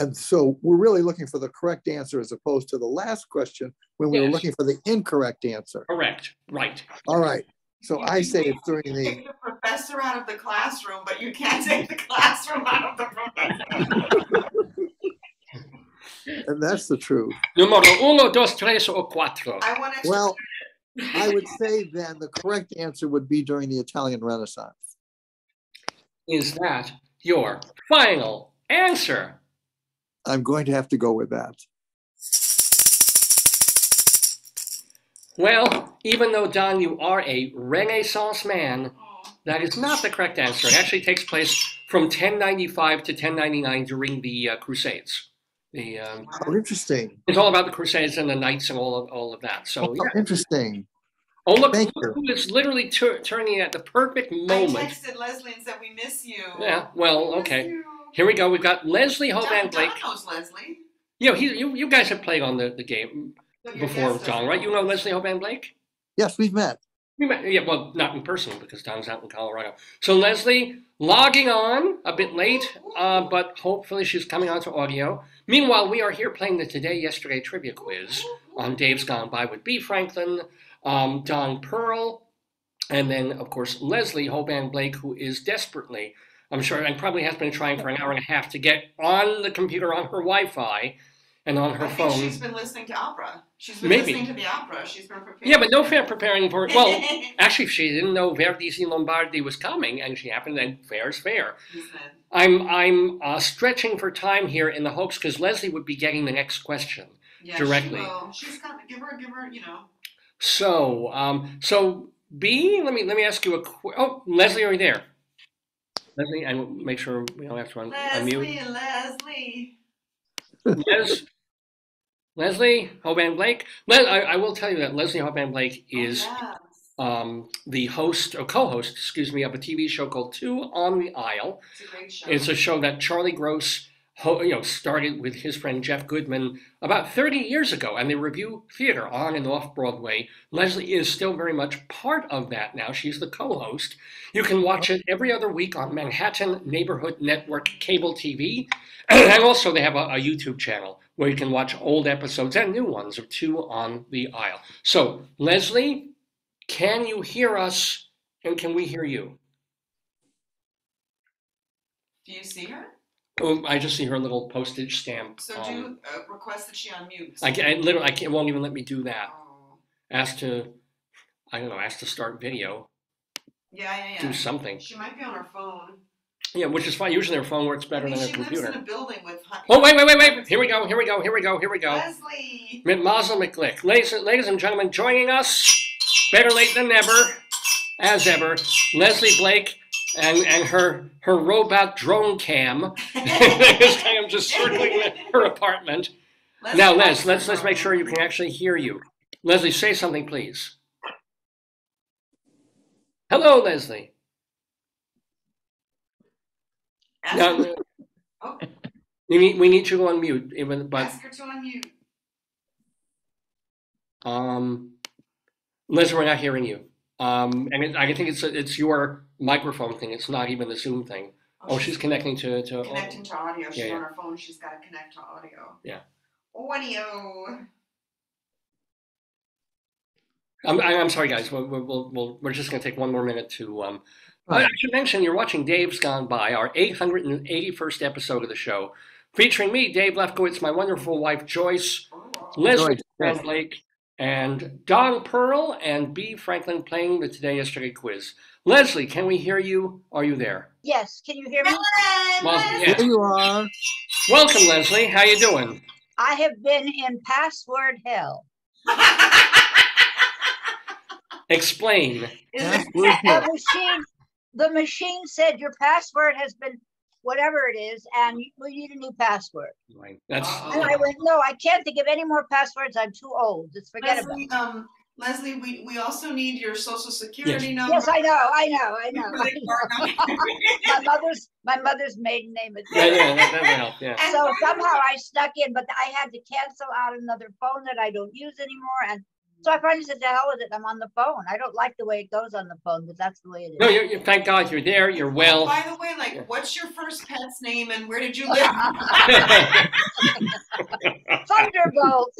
And so we're really looking for the correct answer as opposed to the last question when we were looking for the incorrect answer. Correct. Right. All right. So I say it's during the... Take the professor out of the classroom, but you can't take the classroom out of the professor. And that's the truth. Numero 1, 2, 3 or 4. Well, I would say then the correct answer would be during the Italian Renaissance. Is that your final answer? I'm going to have to go with that. Well, even though, Don, you are a Renaissance man, that is not the correct answer. It actually takes place from 1095 to 1099 during the Crusades. Oh, interesting. It's all about the Crusades and the Knights and all of that. So, yeah. Interesting. Oh, look who is literally turning at the perfect moment. I texted Leslie and said, we miss you. Yeah, well, okay. Here we go. We've got Leslie Hoban Blake. Don knows Leslie. Yeah, you guys have played on the game before, Don, right? You know Leslie Hoban Blake? Yes, we've met. We met, yeah, well, not in person because Don's out in Colorado. So Leslie logging on a bit late, but hopefully she's coming on to audio. Meanwhile, we are here playing the Today Yesterday Trivia Quiz on Dave's Gone By with Bea Franklin, Don Perl, and then, of course, Leslie Hoban Blake, who is desperately, I'm sure, and probably has been trying for an hour and a half to get on the computer on her Wi-Fi and on her phone. She's been listening to opera. She's been listening to the opera. She's been preparing. Yeah, but no fair preparing for it. Well, actually, she didn't know Verdi's Lombardi was coming, and she happened, and fair is fair. I'm stretching for time here in the hopes, because Leslie would be getting the next question directly. She will. She's got to give her, you know. So B, let me ask you a quick. Oh, Leslie, are you there? Leslie, and make sure we don't have to unmute. Leslie Hoban Blake. I will tell you that Leslie Hoban Blake is the host or co-host, excuse me, of a TV show called Two on the Aisle. It's a great show. It's a show that Charlie Gross, started with his friend Jeff Goodman about 30 years ago, and they review theater on and off Broadway. Leslie is still very much part of that now. She's the co-host. You can watch it every other week on Manhattan Neighborhood Network cable TV, and also they have a YouTube channel where you can watch old episodes and new ones of Two on the Aisle. So, Leslie, can you hear us, and can we hear you? Do you see her? Oh, I just see her little postage stamp. So do request that she unmute. I can't, won't even let me do that. Oh. Ask to start video. Yeah. Do something. She might be on her phone. Yeah, which is fine. Usually her phone works better than her computer. She lives in a building with... Oh, wait. Here we go. Leslie. Mazel McGlick. Ladies and gentlemen, joining us, better late than never, as ever, Leslie Blake and her robot drone cam. This time I'm just circling her apartment. Now, let's make sure you can actually hear you. Leslie, say something, please. Hello, Leslie. No, we need you to unmute. But ask her to unmute. Leslie, we're not hearing you. And I think it's your microphone thing. It's not even the Zoom thing. Oh, she's connecting to connecting to audio. She's on her phone. She's got to connect to audio. Yeah. Audio. I'm sorry, guys. We're just going to take one more minute to. I should mention you're watching Dave's Gone By, our 881st episode of the show, featuring me, Dave Lefkowitz, my wonderful wife Joyce, Leslie Blake, and Don Perl, and Bea Franklin playing the Today Yesterday quiz. Leslie, can we hear you? Are you there? Yes. Can you hear me? Here you are. Welcome, Leslie. How you doing? I have been in password hell. Explain. The machine said your password has been whatever it is, and we need a new password. Right. And I went, no, I can't think of any more passwords. I'm too old. Just forget about it. Leslie, we also need your social security number. Yes, I know. my mother's maiden name is. Yeah, that would help. Yeah. So somehow I snuck in, but I had to cancel out another phone that I don't use anymore, and so I finally said, "To hell with it! I'm on the phone. I don't like the way it goes on the phone, but that's the way it is." No, thank God you're there. You're well. Oh, by the way, what's your first pet's name and where did you live? Thunderbolt.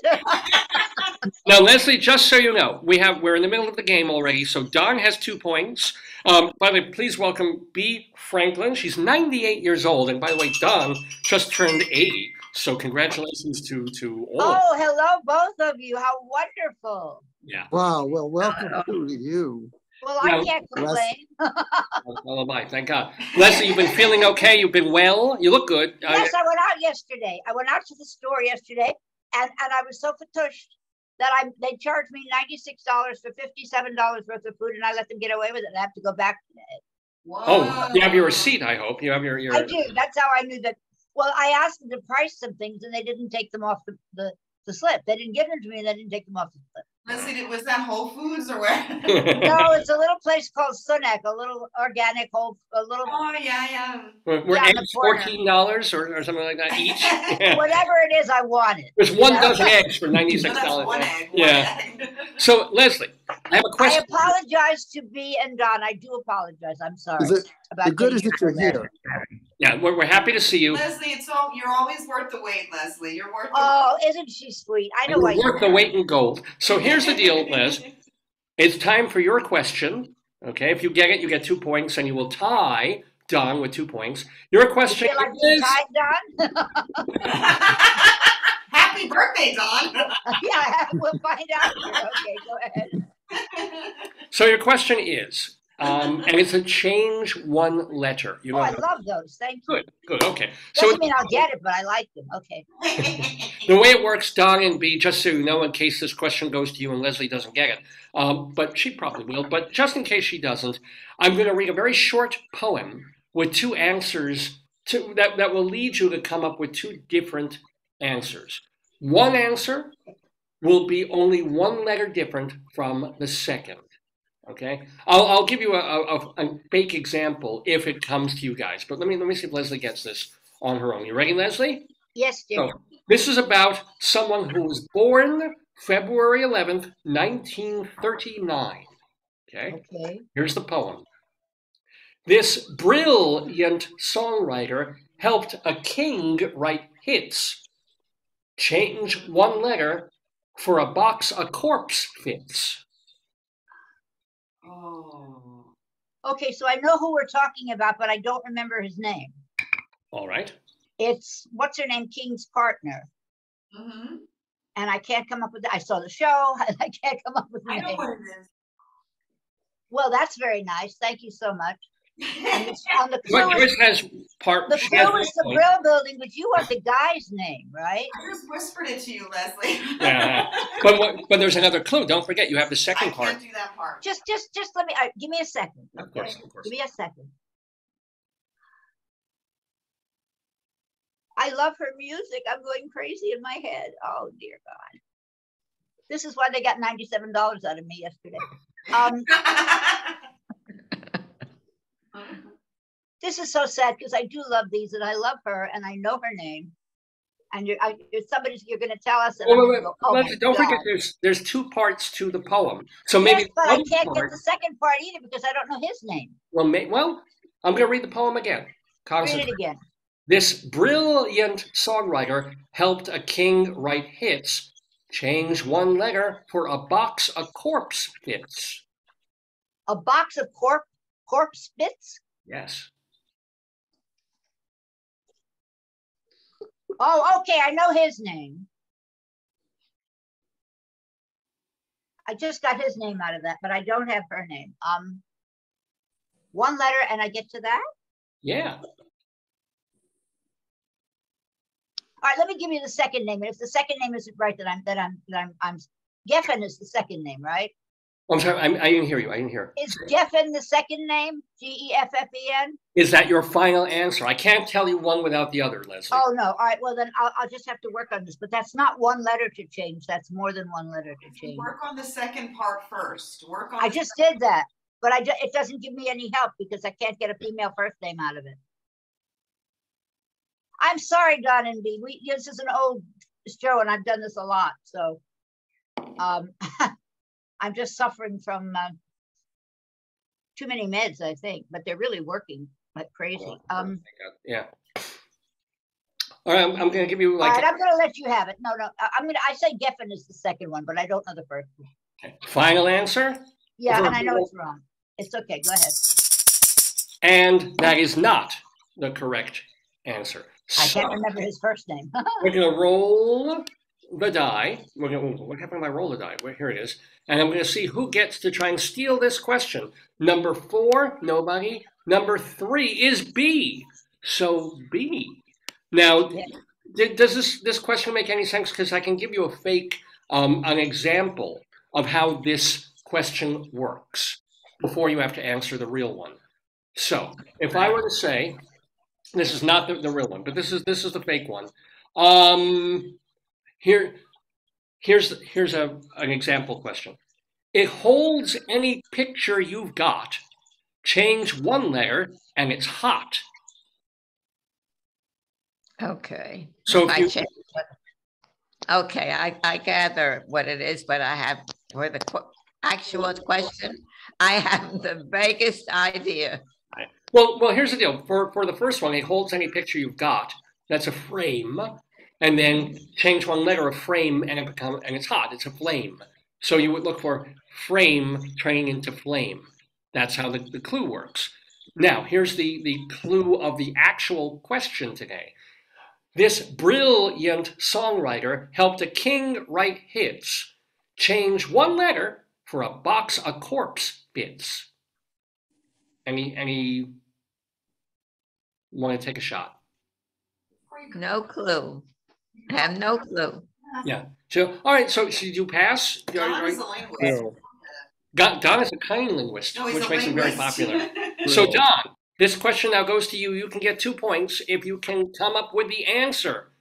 Now, Leslie, just so you know, we're in the middle of the game already. So Don has 2 points. By the way, please welcome Bea Franklin. She's 98 years old, and by the way, Don just turned 80. So congratulations to all. Oh, hello, both of you. How wonderful. Yeah. Wow. Well, welcome to you. Well, I can't complain. Well, am I, thank God. Leslie, you've been feeling okay? You've been well? You look good. Yes, I went out yesterday. I went out to the store yesterday, and I was so fatigued that they charged me $96 for $57 worth of food, and I let them get away with it. I have to go back today. Whoa. Oh, you have your receipt, I hope. You have your... I do. That's how I knew that. Well, I asked them to price some things, and they didn't take them off the slip. They didn't give them to me, and they didn't take them off the slip. Leslie, was that Whole Foods or where? No, it's a little place called Sunak, a little organic a little. Oh, yeah. Were eggs $14 or something like that each? Yeah. Whatever it is, I want it. There's one dozen eggs for $96. No, that's one egg. Yeah. So, Leslie, I have a question. I apologize to Bea and Don. I do apologize. I'm sorry. The good is that you're here. Yeah, we're happy to see you. Leslie, you're always worth the wait, Leslie. You're worth the wait. Isn't she sweet? I know why you're worth the weight in gold. So here's the deal, Les. It's time for your question. Okay, if you get it, you get 2 points, and you will tie Don with 2 points. Your question is... tied, Don? Happy birthday, Don. Yeah, we'll find out. Okay, go ahead. So your question is, and it's a change one letter. You know, I love those. Thank you. Good, okay. Doesn't mean I'll get it, but I like them. Okay. The way it works, Don and Bea, just so you know, in case this question goes to you and Leslie doesn't get it, but she probably will, but just in case she doesn't, I'm going to read a very short poem with 2 answers that will lead you to come up with 2 different answers. One answer will be only 1 letter different from the second. Okay, I'll give you a fake example if it comes to you guys, but let me see if Leslie gets this on her own. You ready, Leslie? Yes, dear. So, this is about someone who was born February 11th, 1939. Okay. Here's the poem. This brilliant songwriter helped a king write hits. Change 1 letter for a box a corpse fits. Oh. Okay, so I know who we're talking about, but I don't remember his name. All right. It's, what's her name, King's partner. Mm-hmm. And I can't come up with that. I saw the show. I can't come up with the name. I know what it is. Well, that's very nice. Thank you so much. And the Joyce has part. The clue is the Brill Building, but you want the guy's name, right? I just whispered it to you, Leslie. Yeah, but there's another clue. Don't forget, you have the second part. I can't do that part. Just let me. Give me a second. Of course. Give me a second. I love her music. I'm going crazy in my head. Oh dear God. This is why they got $97 out of me yesterday. This is so sad because I do love these, and I love her, and I know her name. And you're going to tell us. And don't forget, there's 2 parts to the poem. So maybe. Yes, but I can't get the second part either because I don't know his name. Well, I'm going to read the poem again. Read it again. This brilliant songwriter helped a king write hits. Change 1 letter for a box a corpse fits. A box of corpse bits? Yes. Oh, okay. I know his name. I just got his name out of that, but I don't have her name. 1 letter, and I get to that? Yeah. All right, let me give you the second name. And if the second name isn't right, I'm Geffen is the second name, right? I'm sorry, I didn't hear you. I didn't hear. Is Geffen the second name? Geffen? Is that your final answer? I can't tell you one without the other, Leslie. Oh, no. All right. Well, then I'll just have to work on this. But that's not 1 letter to change. That's more than 1 letter to change. Work on the second part first. I just did that. But it doesn't give me any help because I can't get a female first name out of it. I'm sorry, Don and Bea. This is an old show, and I've done this a lot. So I'm just suffering from too many meds, I think, but they're really working like crazy. Yeah. All right, I'm going to give you like. All right, I'm going to let you have it. No, I say Geffen is the second one, but I don't know the first one. Okay. Final answer? Yeah, and I know it's wrong. It's okay. Go ahead. And that is not the correct answer. I can't remember his first name. We're going to roll the die. What happened if I roll the die? Well, here it is. And I'm going to see who gets to try and steal this question. Number 4, nobody. Number 3 is B. So B. Now, does this question make any sense? Because I can give you a fake, an example of how this question works before you have to answer the real one. So if I were to say, this is not the real one, but this is the fake one. Here's an example question. It holds any picture you've got. Change one letter and it's hot. Okay. So I gather what it is, but I have, for the actual question, I have the vaguest idea. Well, here's the deal. For the first one, it holds any picture you've got. That's a frame. And then change one letter of frame and it's hot. It's a flame. So you would look for frame turning into flame. That's how the clue works. Now, here's the clue of the actual question today. This brilliant songwriter helped a king write hits. Change one letter for a box of corpse bits. Any want to take a shot? No clue. I have no clue. Yeah. So, all right. So did you pass? Don is a linguist. Don is a kind linguist, No, which makes him very popular. So, Don, this question now goes to you. You can get 2 points if you can come up with the answer.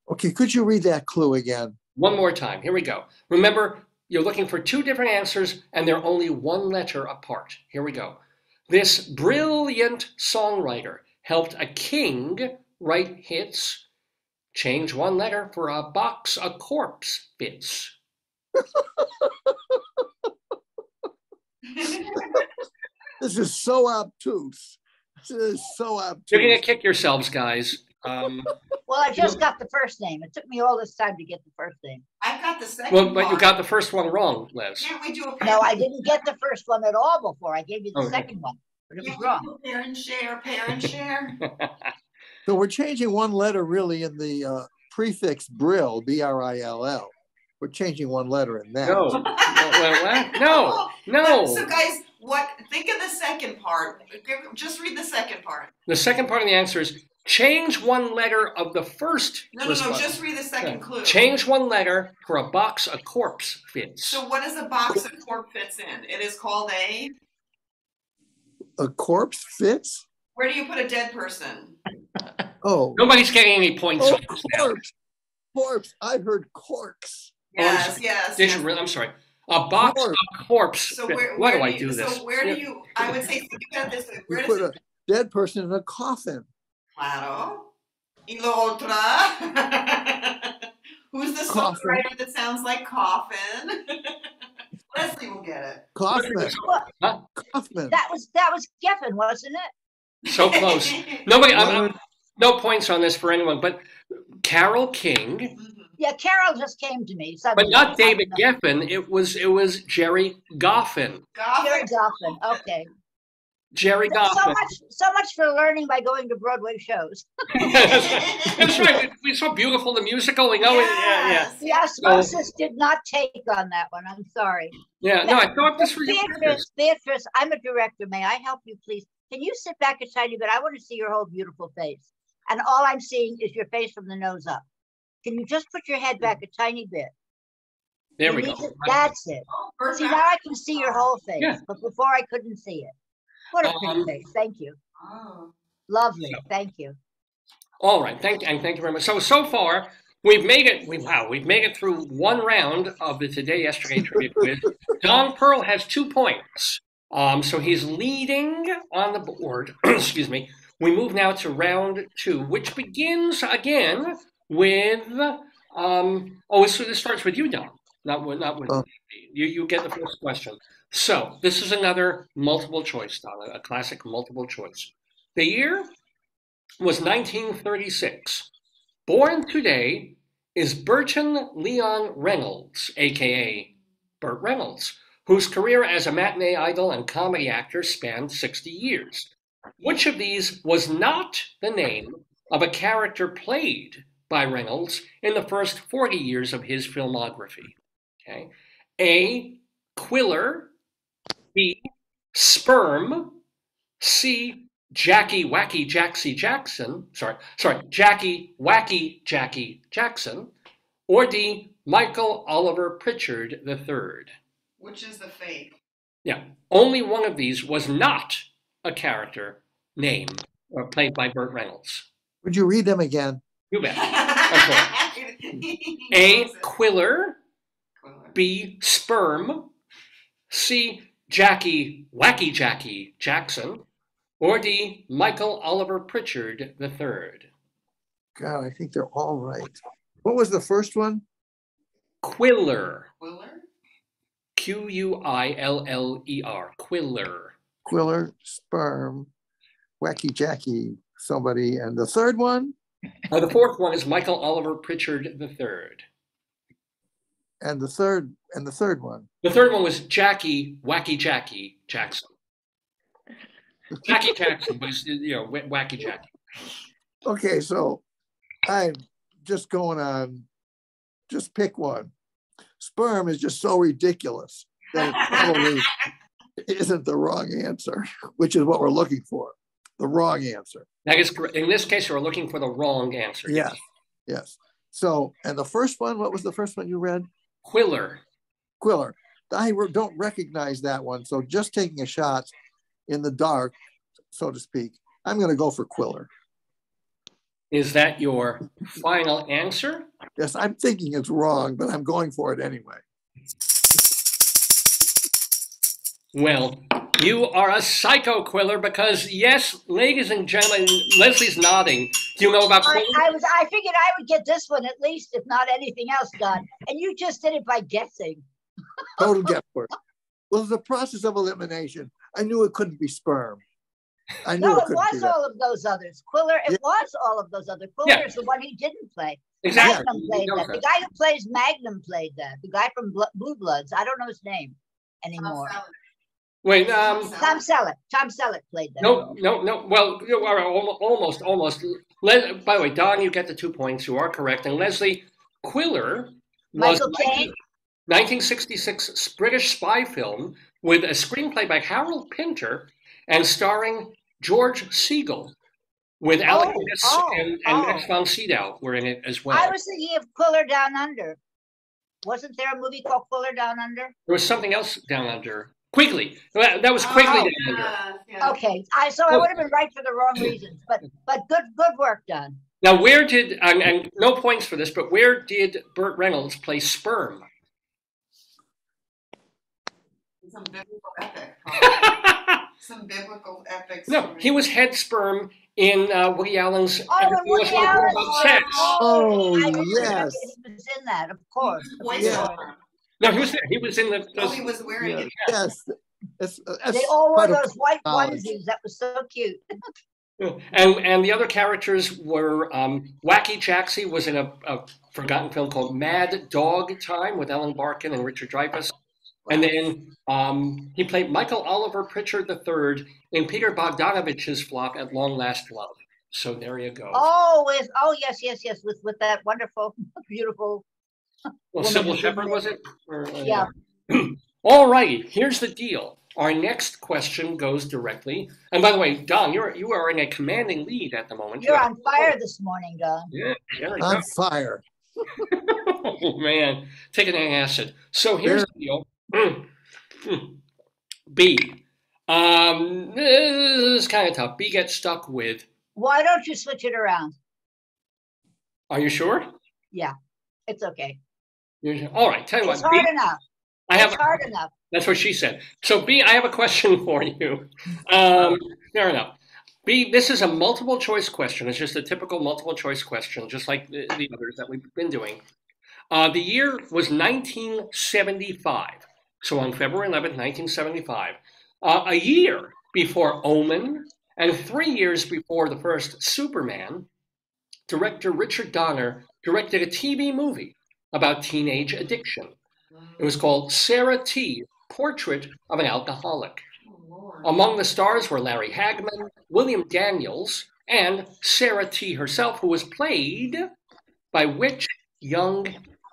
Okay, could you read that clue again? One more time. Here we go. Remember, you're looking for 2 different answers, and they're only 1 letter apart. Here we go. This brilliant songwriter helped a king write hits. Change one letter for a box of corpse bits. This is so obtuse. This is so obtuse. You're going to kick yourselves, guys. Well, I just got the first name. It took me all this time to get the first name. I got the second Well, but one. you got the first one wrong, Les. Can't we do a No, I didn't get the first one at all before. I gave you the Okay. second one, but it was Can't we wrong. do pair and share? So we're changing one letter really in the prefix brill, B-R-I-L-L. We're changing one letter in that. No. So guys, think of the second part. Just read the second part. The second part of the answer is change one letter of the first. No, just read the second clue. Change one letter for a box of corpse fits. So what does a box of corpse fits in? It is called A corpse fits? Where do you put a dead person? Oh. Nobody's getting any points on this now. Corpse. I heard corks. Yes. I'm sorry. A box of corpse. So why do I do this? So where do you? I would say think about this. Where you put a dead person in a coffin. Claro. Y lo otra. Who's the songwriter that sounds like coffin? Leslie will get it. Coffin. Huh? Coffin. That was Geffen, wasn't it? So close. Nobody. No points on this for anyone. But Carole King. Yeah, Carol just came to me. But not David Geffen. It was Jerry Goffin. Jerry Goffin. Okay. Jerry Goffin. So much for learning by going to Broadway shows. That's right. We saw Beautiful the musical. We know it. Yeah, osmosis did not take on that one. I'm sorry. Yeah, no, I thought this was Beatrice, I'm a director. May I help you, please? Can you sit back a tiny bit? I want to see your whole beautiful face. And all I'm seeing is your face from the nose up. Can you just put your head back a tiny bit? There we go. That's it. See, now I can see your whole face, but before I couldn't see it. What a pretty face. Thank you. Oh. Lovely. Thank you. All right. Thank you very much. So far, we've made it. We've made it through one round of the Today Yesterday Trivia Quiz. Don Perl has 2 points. So he's leading on the board. Excuse me. We move now to round 2, which begins again with this starts with you, Don. Not with you get the first question. So this is another multiple choice, Don, a classic multiple choice. The year was 1936. Born today is Burton Leon Reynolds, aka Burt Reynolds, whose career as a matinee idol and comedy actor spanned 60 years. Which of these was not the name of a character played by Reynolds in the first 40 years of his filmography? Okay. A, Quiller. B, Sperm. C, Jackie Wacky Jaxie Jackson. Jackie Wacky Jackie Jackson. Or D, Michael Oliver Pritchard III. Which is the fake? Yeah, only one of these was not a character named or played by Burt Reynolds. Would you read them again? You bet. A, Quiller. B, Sperm. C, Jackie Wacky Jackie Jackson. Or D, Michael Oliver Pritchard III. God, I think they're all right. What was the first one? Quiller. Quiller? Quiller. Quiller. Quiller, Sperm, Wacky Jackie, somebody, and the third one? The fourth one is Michael Oliver Pritchard III. And the third one? The third one was Jackie Wacky Jackie Jackson. Jackie Jackson was, Wacky Jackie. Okay, so I'm just going on, just pick one. Sperm is just so ridiculous that it probably isn't the wrong answer, which is what we're looking for, the wrong answer. That is correct. In this case, we're looking for the wrong answer. Yes. So, and the first one, what was the first one you read? Quiller. I don't recognize that one, so just taking a shot in the dark, so to speak, I'm going to go for Quiller. Is that your final answer? Yes, I'm thinking it's wrong, but I'm going for it anyway. Well, you are a psycho, Quiller, because yes, ladies and gentlemen, Leslie's nodding. Do you know about Quiller? I figured I would get this one at least, if not anything else done. And you just did it by guessing. Total guesswork. Well, it's a process of elimination. I knew it couldn't be Sperm. I knew it was all of those others. Quiller, it was all of those others. Quiller is the one he didn't play. Exactly. Magnum played that. The guy who plays Magnum played that. The guy from Blue Bloods. I don't know his name anymore. Wait, Tom Selleck. Tom Selleck played that. No. Well, you are almost. By the way, Don, you get the 2 points. You are correct. And Leslie, Quiller was Michael Caine? 1966 British spy film with a screenplay by Harold Pinter and starring George Siegel, with Alec Guinness and Max von Sydow were in it as well. I was thinking of Quiller Down Under. Wasn't there a movie called Quiller Down Under? There was something else Down Under. Quigley. That was Quigley Down Under. Yeah. Okay, so I would have been right for the wrong reasons, but good work done. Now, where did and no points for this, but where did Burt Reynolds play Sperm? Some biblical epic. Some biblical epics. No, he was head Sperm in Woody Allen's. Yes. Oh, Yes. He was in that, of course. No, he was there. He was in the. He was wearing it. Yes. They all wore those white onesies. That was so cute. And the other characters were Wacky Jaxie was in a forgotten film called Mad Dog Time with Ellen Barkin and Richard Dreyfuss. And then he played Michael Oliver Pritchard III in Peter Bogdanovich's flop At Long Last Love. So there you go. Yes, with that wonderful, beautiful. Well, Sybil Shepherd, was it? Yeah. All righty. Here's the deal. Our next question goes directly. And by the way, Don, you are in a commanding lead at the moment. You're on fire this morning, Don. Yeah, on fire. Oh man, taking an acid. So here's the deal. B. This is kind of tough. B gets stuck with. Why don't you switch it around? Are you sure? Yeah, it's okay. All right, tell you it's what. Hard enough. It's hard enough. That's what she said. So B, I have a question for you. Fair enough. B, this is a multiple choice question. It's just a typical multiple choice question, just like the others that we've been doing. The year was 1975. So on February 11th, 1975, a year before Omen and 3 years before the first Superman, director Richard Donner directed a TV movie about teenage addiction. It was called Sarah T. Portrait of an Alcoholic. Among the stars were Larry Hagman, William Daniels, and Sarah T. herself, who was played by which young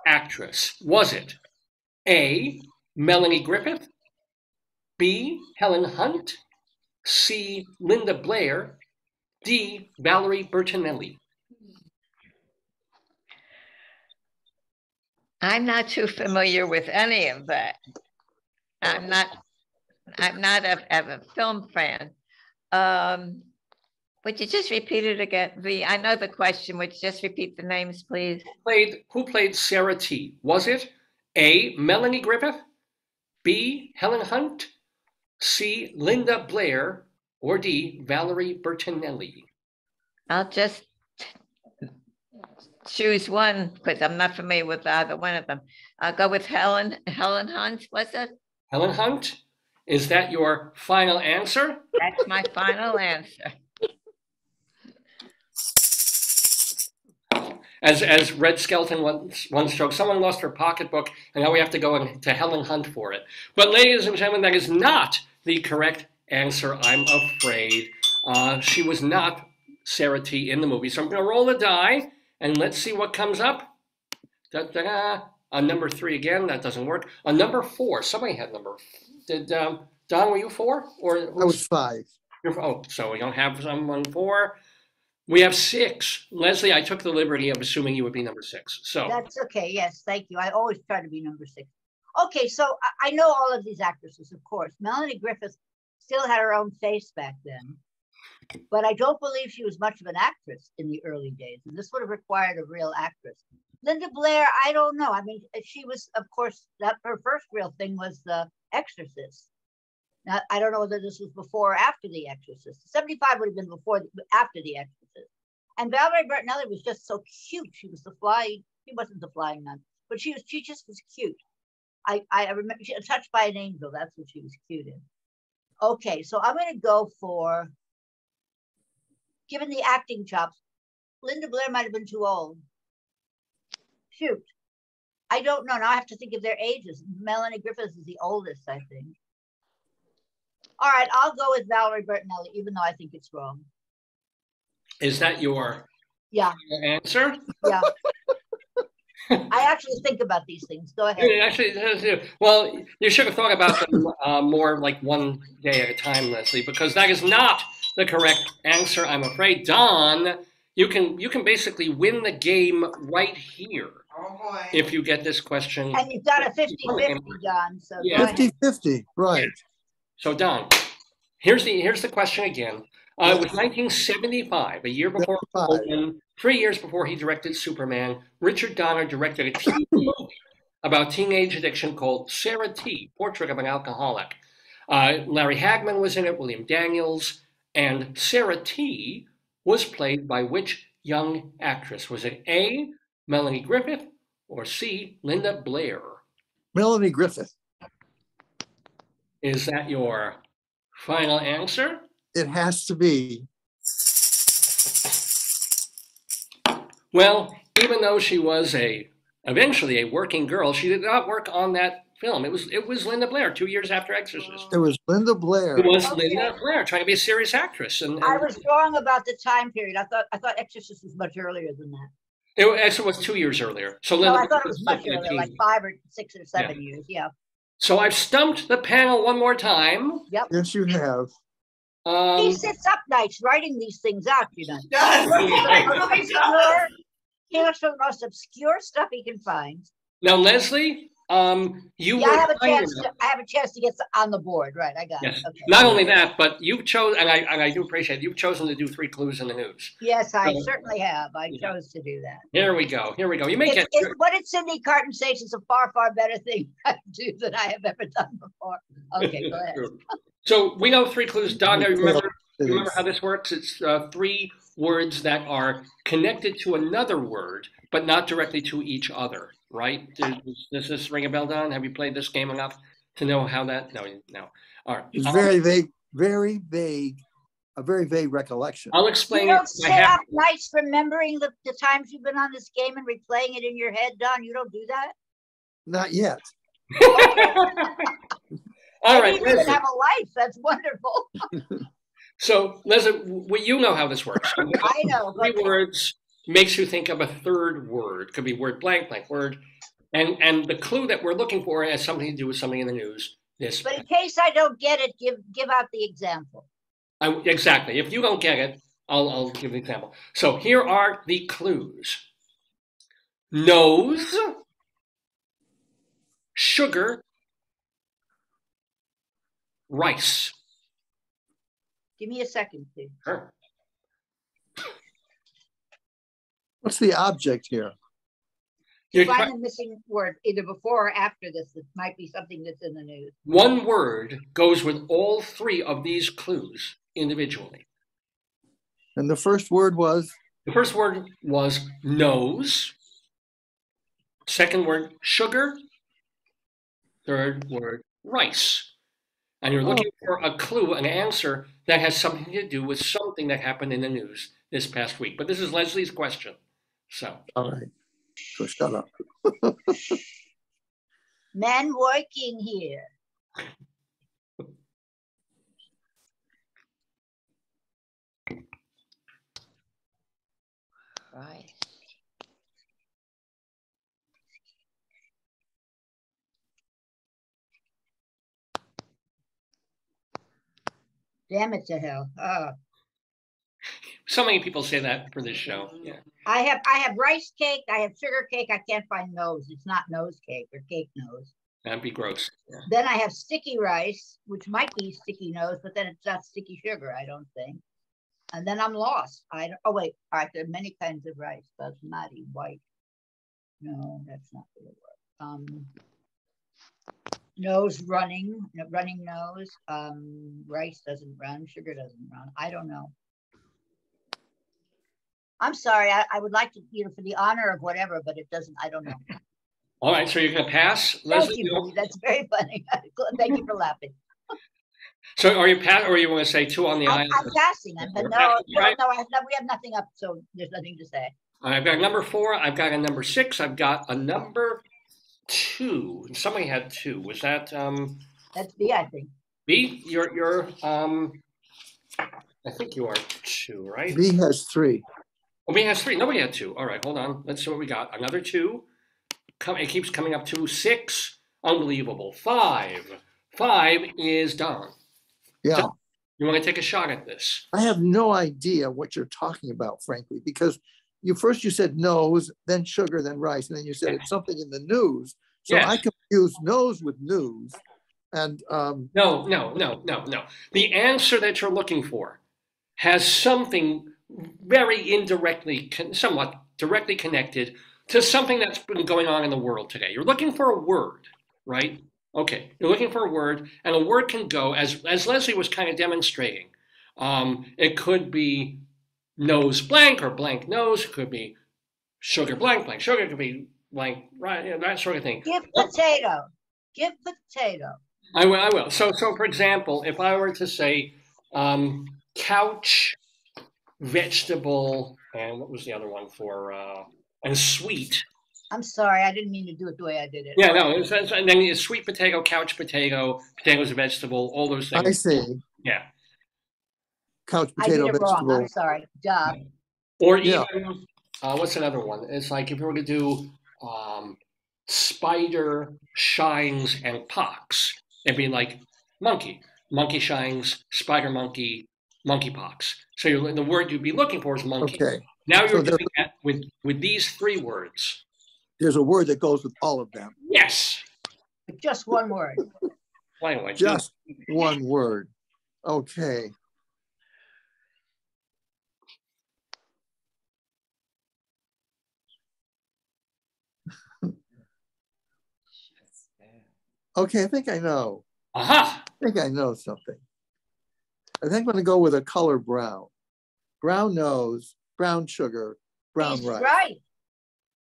actress? Was it A, Melanie Griffith, B, Helen Hunt, C, Linda Blair, D, Valerie Bertinelli? I'm not too familiar with any of that. I'm not a film fan. Would you just repeat it again? I know the question. Would you just repeat the names, please? Who played Sarah T? Was it A, Melanie Griffith, B, Helen Hunt, C, Linda Blair, or D, Valerie Bertinelli? I'll just choose one because I'm not familiar with either one of them. I'll go with Helen Hunt, was it? Helen Hunt, is that your final answer? That's my final answer. As Red Skelton once joked, someone lost her pocketbook and now we have to go to Helen Hunt for it. But ladies and gentlemen, that is not the correct answer, I'm afraid. She was not Sarah T in the movie. So I'm going to roll the die and let's see what comes up. On number 3 again, that doesn't work. On number 4, somebody had number. Did Don, were you 4? Or I was 5. Oh, so we don't have someone 4. We have 6. Leslie, I took the liberty of assuming you would be number 6. So that's okay. Yes, thank you. I always try to be number 6. Okay, so I know all of these actresses, of course. Melanie Griffith still had her own face back then, but I don't believe she was much of an actress in the early days. And this would have required a real actress. Linda Blair, I don't know. I mean, she was, of course, that her first real thing was The Exorcist. Now, I don't know whether this was before or after The Exorcist. 75 would have been after The Exorcist. And Valerie Bertinelli was just so cute. She was she wasn't the flying nun, but she just was cute. I remember, she was Touched by an Angel. That's what she was cute in. Okay, so I'm going to go for, given the acting chops, Linda Blair might have been too old. Shoot. I don't know. Now I have to think of their ages. Melanie Griffith is the oldest, I think. All right, I'll go with Valerie Bertinelli, even though I think it's wrong. Is that your answer? Yeah. I actually think about these things. Go ahead. Actually, well, you should have thought about them more like one day at a time, Leslie, because that is not the correct answer, I'm afraid. Don, you can basically win the game right here. Oh boy. If you get this question. And you've got a 50-50, Don. So yeah. 50-50, right. So Don, here's the question again. It was 1975, a year before Hoban, 3 years before he directed Superman. Richard Donner directed a TV movie about teenage addiction called Sarah T, Portrait of an Alcoholic. Larry Hagman was in it, William Daniels, and Sarah T was played by which young actress? Was it A, Melanie Griffith, or C, Linda Blair? Melanie Griffith. Is that your final answer? It has to be. Well, even though she was eventually a working girl, she did not work on that film. It was Linda Blair, 2 years after Exorcist. It was Linda Blair. It was Linda Blair trying to be a serious actress. And I was wrong about the time period. I thought Exorcist was much earlier than that. It actually was 2 years earlier. So Linda I thought it was much earlier, like 5 or 6 or 7 years. Yeah. So I've stumped the panel one more time. Yep. Yes, you have. He sits up nights writing these things out, you know. He looks for the most obscure stuff he can find. Now, Leslie, I have a chance to get on the board, right? I got it. Okay. Not only that, but you've chosen, and I do appreciate it, you've chosen to do 3 clues in the news. Yes, I certainly have. I chose to do that. Here we go. You may get. What did Cindy Carton say? It's a far, far better thing I do than I have ever done before. Okay, go ahead. So we know 3 clues. Don, remember how this works? It's 3 words that are connected to another word, but not directly to each other, right? Does this ring a bell, Don? Have you played this game enough to know how that? No. All right. It's very vague, a very vague recollection. I'll explain. You don't stay up nights remembering the times you've been on this game and replaying it in your head, Don? You don't do that? Not yet. All right. You even have a life. That's wonderful. So, Leslie, you know how this works. I know. Three words makes you think of a third word. Could be word blank, blank word. And the clue that we're looking for has something to do with something in the news. But in case I don't get it, give out the example. Exactly. If you don't get it, I'll give an example. So here are the clues. Nose, sugar, rice. Give me a second, please. Sure. What's the object here? Find the missing word either before or after this. It might be something that's in the news. One word goes with all three of these clues individually. And the first word was? The first word was nose. Second word, sugar. Third word, rice. And you're looking for a clue, an answer that has something to do with something that happened in the news this past week. But this is Leslie's question. So. All right. So shut up. Men working here. Right. Damn it to hell. So many people say that for this show. Yeah. I have rice cake. I have sugar cake. I can't find nose. It's not nose cake or cake nose. That'd be gross. Yeah. Then I have sticky rice, which might be sticky nose, but then it's not sticky sugar, I don't think. And then I'm lost. Oh wait, all right, there are many kinds of rice. Basmati, white. No, that's not going to work. Nose running nose. Rice doesn't run, sugar doesn't run. I don't know. I'm sorry, I would like to, for the honor of whatever, but it doesn't, I don't know. All right, so you're going to pass? Thank you, that's very funny. Thank you for laughing. So are you passing, or you want to say two on the island? I'm passing, but no, we have nothing up, so there's nothing to say. I've got a number 4, I've got a number 6, I've got a number 2. Somebody had 2. Was that That's B, I think. B? You're I think you are 2, right? B has 3. Oh, B has 3. Nobody had 2. All right, hold on. Let's see what we got. Another 2. It keeps coming up to 6. Unbelievable. 5. 5 is Don. Yeah. Don, you want to take a shot at this? I have no idea what you're talking about, frankly, because you said nose, then sugar, then rice, and then you said it's something in the news. So yes. I confused nose with news. And No. The answer that you're looking for has something very indirectly, somewhat directly connected to something that's been going on in the world today. You're looking for a word, right? Okay, you're looking for a word, and a word can go, as Leslie was kind of demonstrating, it could be nose blank or blank nose, it could be sugar blank, blank sugar, it could be blank, right, that sort of thing. Give potato. I will. So for example, if I were to say couch, vegetable, and what was the other one for, and sweet. I'm sorry, I didn't mean to do it the way I did it. Yeah, no, and then it's sweet potato, couch potato, potatoes, vegetable, all those things. I see. Yeah. Couch potato, I did it vegetable. Wrong. I'm sorry. Duh. Or even, what's another one? It's like if you were to do spider, shines, and pox, it'd be like monkey shines, spider monkey, monkey pox. So the word you'd be looking for is monkey. Okay. Now you're doing that with these 3 words. There's a word that goes with all of them. Yes. Just one word. Just one word. Okay. Okay, I think I know. Aha! I think I know something. I think I'm going to go with a color brown. Brown nose, brown sugar, brown rice. Right.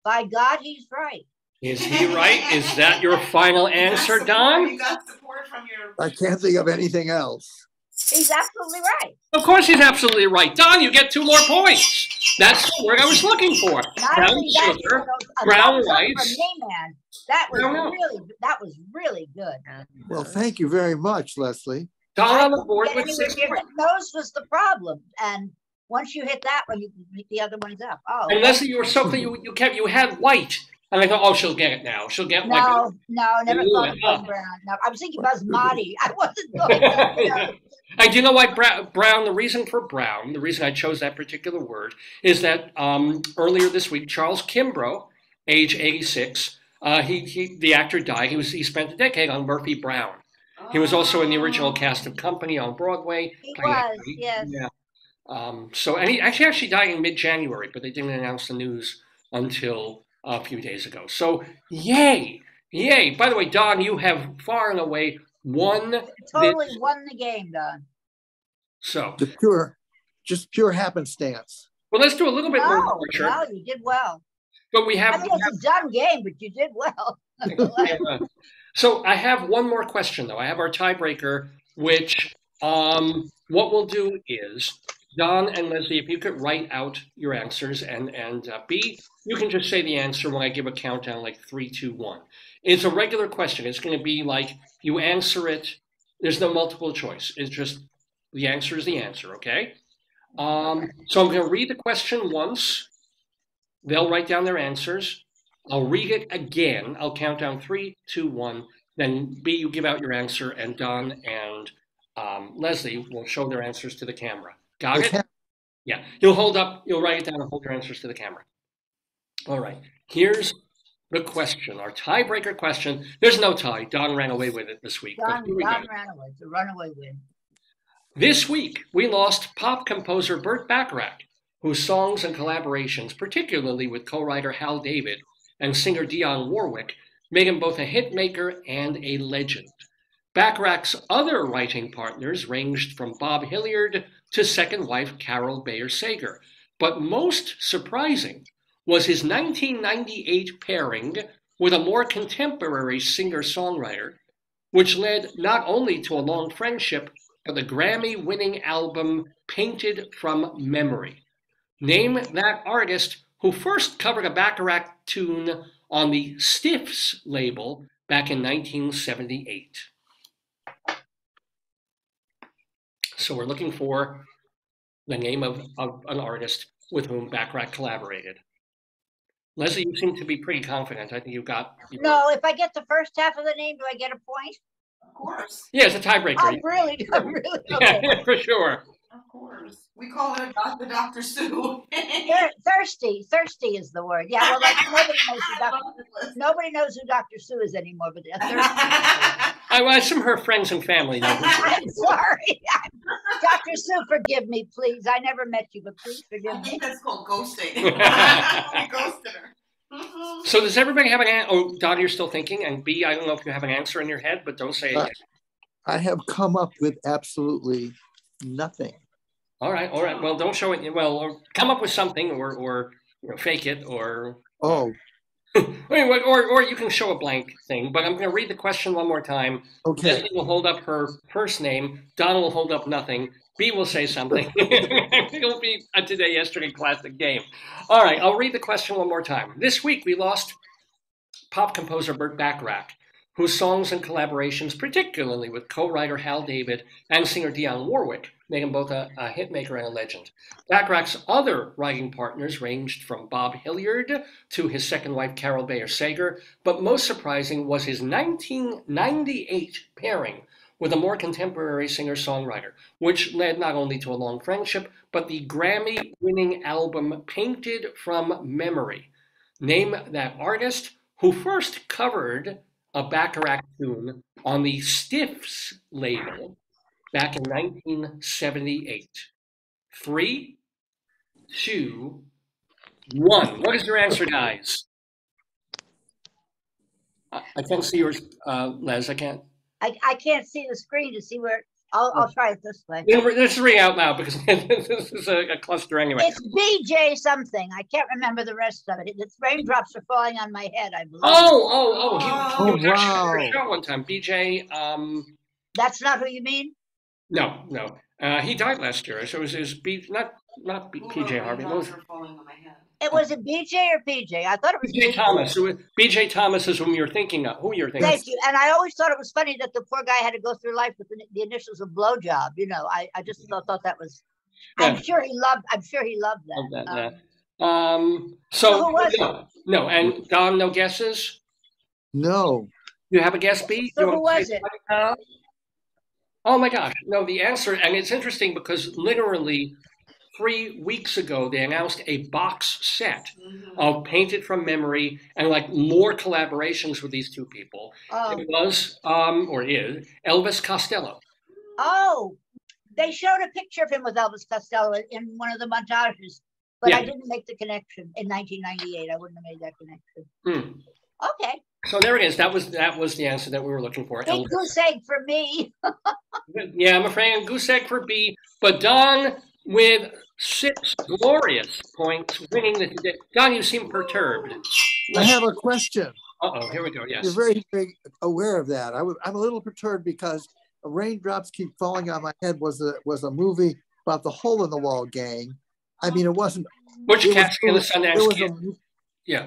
By God, he's right. Is he right? Is that your final answer, Don? You got support from your... I can't think of anything else. He's absolutely right. Of course he's absolutely right. Don, you get 2 more points. That's the word I was looking for. Brown sugar, brown rice. From me, man. That was really good. Well, thank you very much, Leslie. Don on the board with 6 points. Nose was the problem, and once you hit that one, you can pick the other ones up. Oh, and Leslie, you were so clear. You had white, and I thought, oh, she'll get it now. She'll get white. No, never thought of brown. No, I was thinking Basmati. I wasn't going. I do know why brown. The reason for brown, the reason I chose that particular word, is that earlier this week, Charles Kimbrough, age 86, the actor died. He spent a decade on Murphy Brown. He was also in the original cast of Company on Broadway. He was, yes. Yeah. And he actually died in mid-January, but they didn't announce the news until a few days ago. So, yay! By the way, Don, you have far and away won. Totally won the game, Don. So, just pure happenstance. Well, let's do a little bit more torture. No, you did well. But we have. It's a dumb game, but you did well. So I have one more question, though. I have our tiebreaker, which what we'll do is, Don and Leslie, if you could write out your answers, and B, you can just say the answer when I give a countdown, like 3, 2, 1. It's a regular question. It's going to be like you answer it. There's no multiple choice. It's just the answer is the answer, okay? So I'm going to read the question once. They'll write down their answers. I'll read it again. I'll count down 3, 2, 1. Then B, you give out your answer, and Don and Leslie will show their answers to the camera. Got it? Yeah. You'll write it down and hold your answers to the camera. All right. Here's the question, our tiebreaker question. There's no tie. Don ran away with it this week. Don ran away. It's a runaway win. This week, we lost pop composer Burt Bacharach, whose songs and collaborations, particularly with co-writer Hal David and singer Dionne Warwick, made him both a hit maker and a legend. Bacharach's other writing partners ranged from Bob Hilliard to second wife Carol Bayer Sager. But most surprising was his 1998 pairing with a more contemporary singer-songwriter, which led not only to a long friendship, but the Grammy-winning album Painted from Memory. Name that artist who first covered a Bacharach tune on the Stiffs label back in 1978. So we're looking for the name of an artist with whom Bacharach collaborated. Leslie, you seem to be pretty confident. I think you've got... No, if I get the first half of the name, do I get a point? Of course. Yeah, it's a tiebreaker. I'm really okay. Yeah, for sure. Of course. We call it the Dr. Sue. Thirsty is the word. Yeah, well, nobody knows who Dr. Sue is anymore, but Some of her friends and family know. I'm sorry. Dr. Sue, forgive me, please. I never met you, but please forgive me. I think that's called ghosting. We ghosted her. So does everybody have an answer? Oh, Don, you're still thinking, and B, I don't know if you have an answer in your head, but don't say it yet. I have come up with absolutely nothing. All right. Well, don't show it. Well, or come up with something, or fake it, or or you can show a blank thing. But I'm going to read the question one more time. Okay. Leslie will hold up her first name. Don will hold up nothing. B will say something. It'll be a today, yesterday classic game. All right. I'll read the question one more time. This week we lost pop composer Burt Bacharach, whose songs and collaborations, particularly with co-writer Hal David and singer Dionne Warwick, made him both a hitmaker and a legend. Bacharach's other writing partners ranged from Bob Hilliard to his second wife Carol Bayer Sager, but most surprising was his 1998 pairing with a more contemporary singer-songwriter, which led not only to a long friendship, but the Grammy-winning album Painted from Memory. Name that artist who first covered a Bacharach tune on the Stiffs label back in 1978. 3, 2, 1. What is your answer, guys? I can't see yours, Les. I can't. I can't see the screen to see where. I'll try it this way. Let's read out loud because this is a cluster anyway. It's BJ something. I can't remember the rest of it. Its raindrops are falling on my head, I believe. Oh! He was actually on the show one time. BJ. That's not who you mean? No. He died last year, so it was not PJ Harvey. Raindrops are falling on my head. It was a BJ or PJ? I thought it was BJ Thomas. BJ Thomas is whom you're thinking of. Who you're thinking? Thank you. And I always thought it was funny that the poor guy had to go through life with the initials of blowjob. You know, I just thought that was. Yeah. I'm sure he loved that. So who was it? No, and Don, no guesses? No. You have a guess, B? So who was it? Oh my gosh. No, the answer, and it's interesting because literally 3 weeks ago, they announced a box set of Painted from Memory and like more collaborations with these two people. It was, or is, Elvis Costello. Oh, they showed a picture of him with Elvis Costello in one of the montages, but I didn't make the connection in 1998. I wouldn't have made that connection. Okay. So there it is. That was the answer that we were looking for. Big goose egg for me. Yeah, I'm afraid goose egg for B, but Don with 6 glorious points, winning the. Don, you seem perturbed. I have a question. Uh-oh, here we go. Yes. You're very, very aware of that. I'm a little perturbed because Raindrops Keep Falling on My Head was a movie about the Hole in the Wall gang. I mean, it wasn't. Butch Cassidy and the Sundance Kid. Yeah.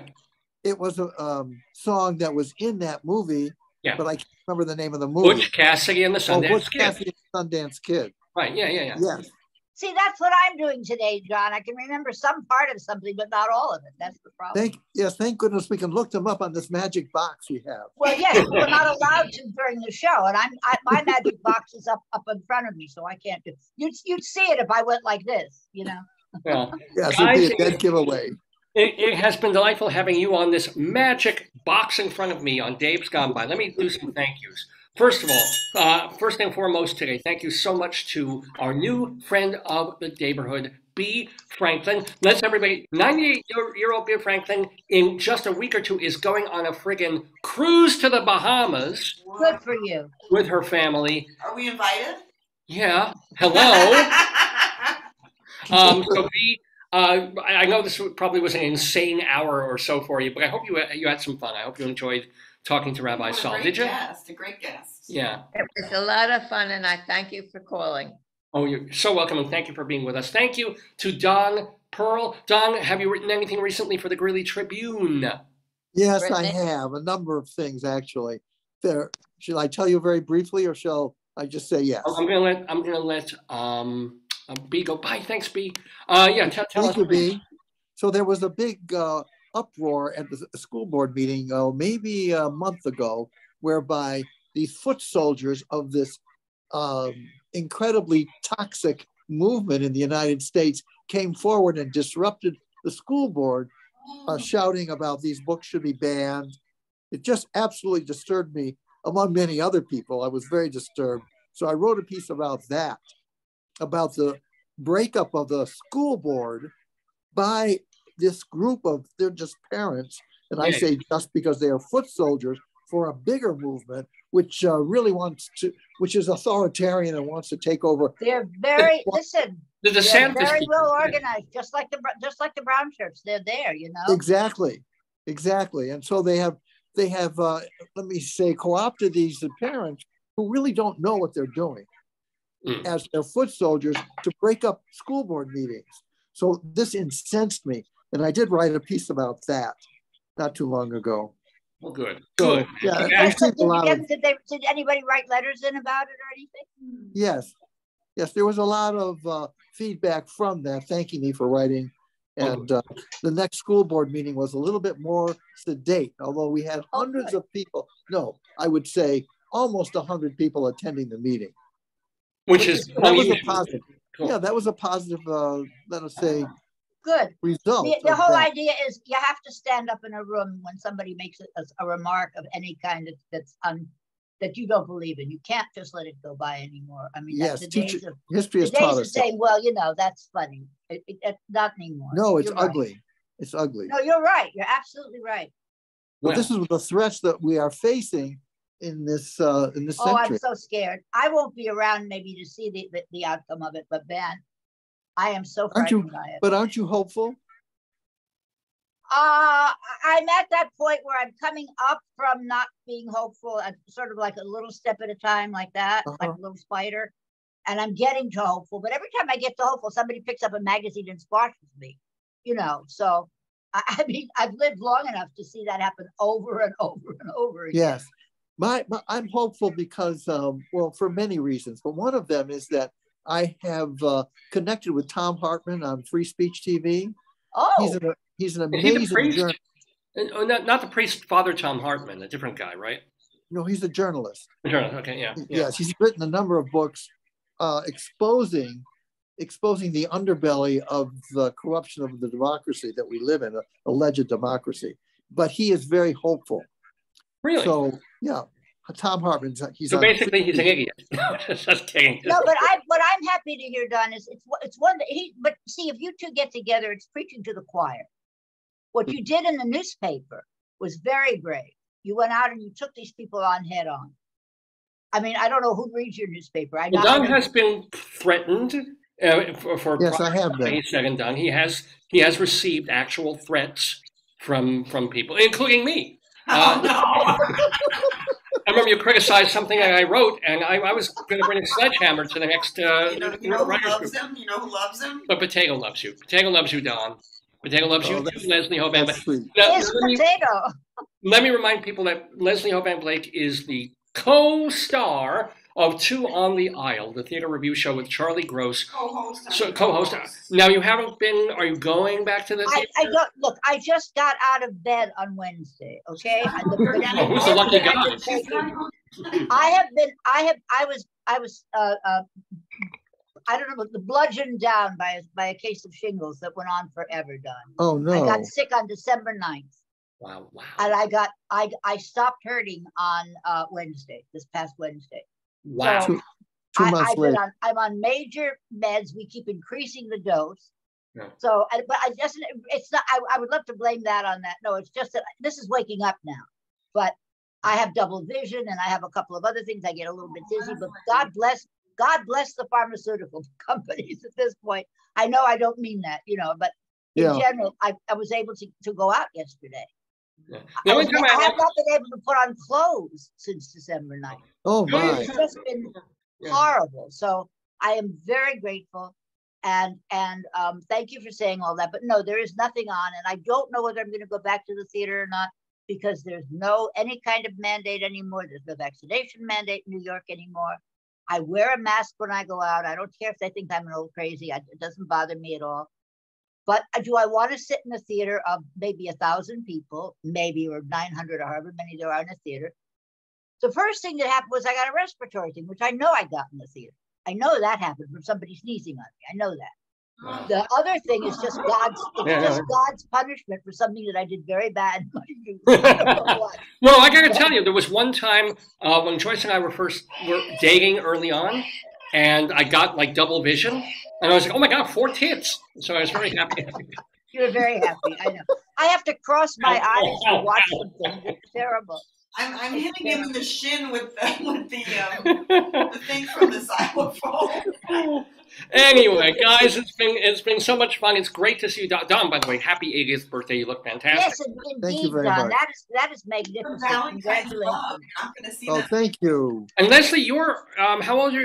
It was a song that was in that movie, but I can't remember the name of the movie. Butch Cassidy and the Sundance Kid. Butch Cassidy and the Sundance Kid. Right, yeah. Yes. See, that's what I'm doing today, John. I can remember some part of something, but not all of it. That's the problem. Thank goodness we can look them up on this magic box we have. Well, yes, we're not allowed to during the show, and my magic box is up in front of me, so I can't do. You'd see it if I went like this, you know. Well, yes, it'd be a dead giveaway. It has been delightful having you on this magic box in front of me on Dave's Gone By. Let me do some thank yous. First of all, first and foremost today, thank you so much to our new friend of the Daverhood, Bea Franklin. Let's everybody, 98-year-old Bea Franklin, in just a week or two, is going on a friggin' cruise to the Bahamas. Good for you. With her family. Are we invited? Yeah. Hello. So Bea, I know this probably was an insane hour or so for you, but I hope you had some fun. I hope you enjoyed talking to Rabbi Saul. Did you? A great guest. Yeah. It was a lot of fun, and I thank you for calling. Oh, you're so welcome, and thank you for being with us. Thank you to Don Perl. Don, have you written anything recently for the Greeley Tribune? Yes, I have. A number of things, actually. Shall I tell you very briefly, or shall I just say yes? I'm gonna let B go. Bye. Thanks, B. Tell Thank you, B. So there was a big uproar at the school board meeting, maybe a month ago, whereby the foot soldiers of this incredibly toxic movement in the United States came forward and disrupted the school board, shouting about these books should be banned. It just absolutely disturbed me, among many other people. I was very disturbed. So I wrote a piece about that, about the breakup of the school board by this group of, they're just parents, and I say just because they are foot soldiers, for a bigger movement, which really wants to, which is authoritarian and wants to take over. They're very, listen, they're very well organized, just like the brown shirts. They're there, you know. Exactly. And so they have, let me say, co-opted these parents who really don't know what they're doing as their foot soldiers to break up school board meetings. So this incensed me. And I did write a piece about that not too long ago. Well, good. Yeah, did anybody write letters in about it or anything? Yes, there was a lot of feedback from that, thanking me for writing. And the next school board meeting was a little bit more sedate, although we had hundreds of people. No, I would say almost 100 people attending the meeting. Which is that was a positive. Cool. Yeah, that was a positive, let us say, good result. The whole idea is you have to stand up in a room when somebody makes a remark of any kind that you don't believe in. You can't just let it go by anymore. I mean, yes, history has taught us saying, well, you know, that's funny. It's not anymore. No, it's ugly. Right. It's ugly. No, you're right. You're absolutely right. But this is the threats that we are facing in this century. Oh, I'm so scared. I won't be around maybe to see the outcome of it, but man, I am so frightened by it. But aren't you hopeful? I'm at that point where I'm coming up from not being hopeful, sort of like a little step at a time, like that, like a little spider. And I'm getting to hopeful. But every time I get to hopeful, somebody picks up a magazine and squashes me, you know. So I mean, I've lived long enough to see that happen over and over and over again. Yes. I'm hopeful because, well, for many reasons, but one of them is that I have connected with Tom Hartman on Free Speech TV. Oh, he's an amazing journalist. Not the priest, Father Tom Hartman, a different guy, right? No, he's a journalist. A journalist, okay, yeah. Yes, he's written a number of books exposing the underbelly of the corruption of the democracy that we live in, an alleged democracy. But he is very hopeful. Really? So, yeah, Tom Hartman, he's so basically he's an idiot. Just kidding. No, but what I'm happy to hear, Don, is it's one that but see, if you two get together, it's preaching to the choir. What you did in the newspaper was very brave. You went out and you took these people on head on. I mean, I don't know who reads your newspaper. Don has been threatened for yes, I have been. He said and done. He has received actual threats from people, including me. Oh, no. I remember you criticized something that I wrote, and I was going to bring a sledgehammer to the next. You know who loves him? You know who loves him? But Potato loves you. Potato loves you, Don. Potato loves you, Leslie Hoban. Let me remind people that Leslie Hoban Blake is the co-star of Two on the Aisle, the theater review show with Charlie Gross. Co-host. Now you haven't been. Are you going back to the theater? I don't look. I just got out of bed on Wednesday. Okay. Who's the lucky guy? I don't know, bludgeoned down by a case of shingles that went on forever, Don. Oh no! I got sick on December 9th. Wow! And I stopped hurting on Wednesday, this past Wednesday. Wow! So two months later. I'm on major meds. We keep increasing the dose. Yeah. So, but it's not. I would love to blame that on that. No, it's just that this is waking up now. But I have double vision, and I have a couple of other things. I get a little bit dizzy, but God bless the pharmaceutical companies at this point. I know I don't mean that, but in general, I was able to go out yesterday. Yeah. I have not been able to put on clothes since December 9th. Oh my! It's just been horrible. So I am very grateful, and thank you for saying all that. But no, there is nothing on, and I don't know whether I'm going to go back to the theater or not because there's no any kind of mandate anymore. There's no vaccination mandate in New York anymore. I wear a mask when I go out. I don't care if they think I'm an old crazy. It doesn't bother me at all. But do I want to sit in a theater of maybe 1,000 people, maybe, or 900 or however many there are in a theater? The first thing that happened was I got a respiratory thing, which I know I got in the theater. I know that happened from somebody sneezing on me. I know that. Wow. The other thing is just God's punishment for something that I did very bad. Well, I got to tell you, there was one time when Joyce and I were dating early on, and I got like double vision, and I was like, "Oh my God, 4 tits!" So I was very happy. You were very happy. I know. I have to cross my eyes to watch something. It's terrible. I'm hitting him in the shin with the thing from the xylophone. Anyway, guys, it's been so much fun. It's great to see you, Don. By the way, happy 80th birthday! You look fantastic. Yes, indeed, thank you very much. That is magnificent. Congratulations. Oh, thank you. And Leslie, you're how old are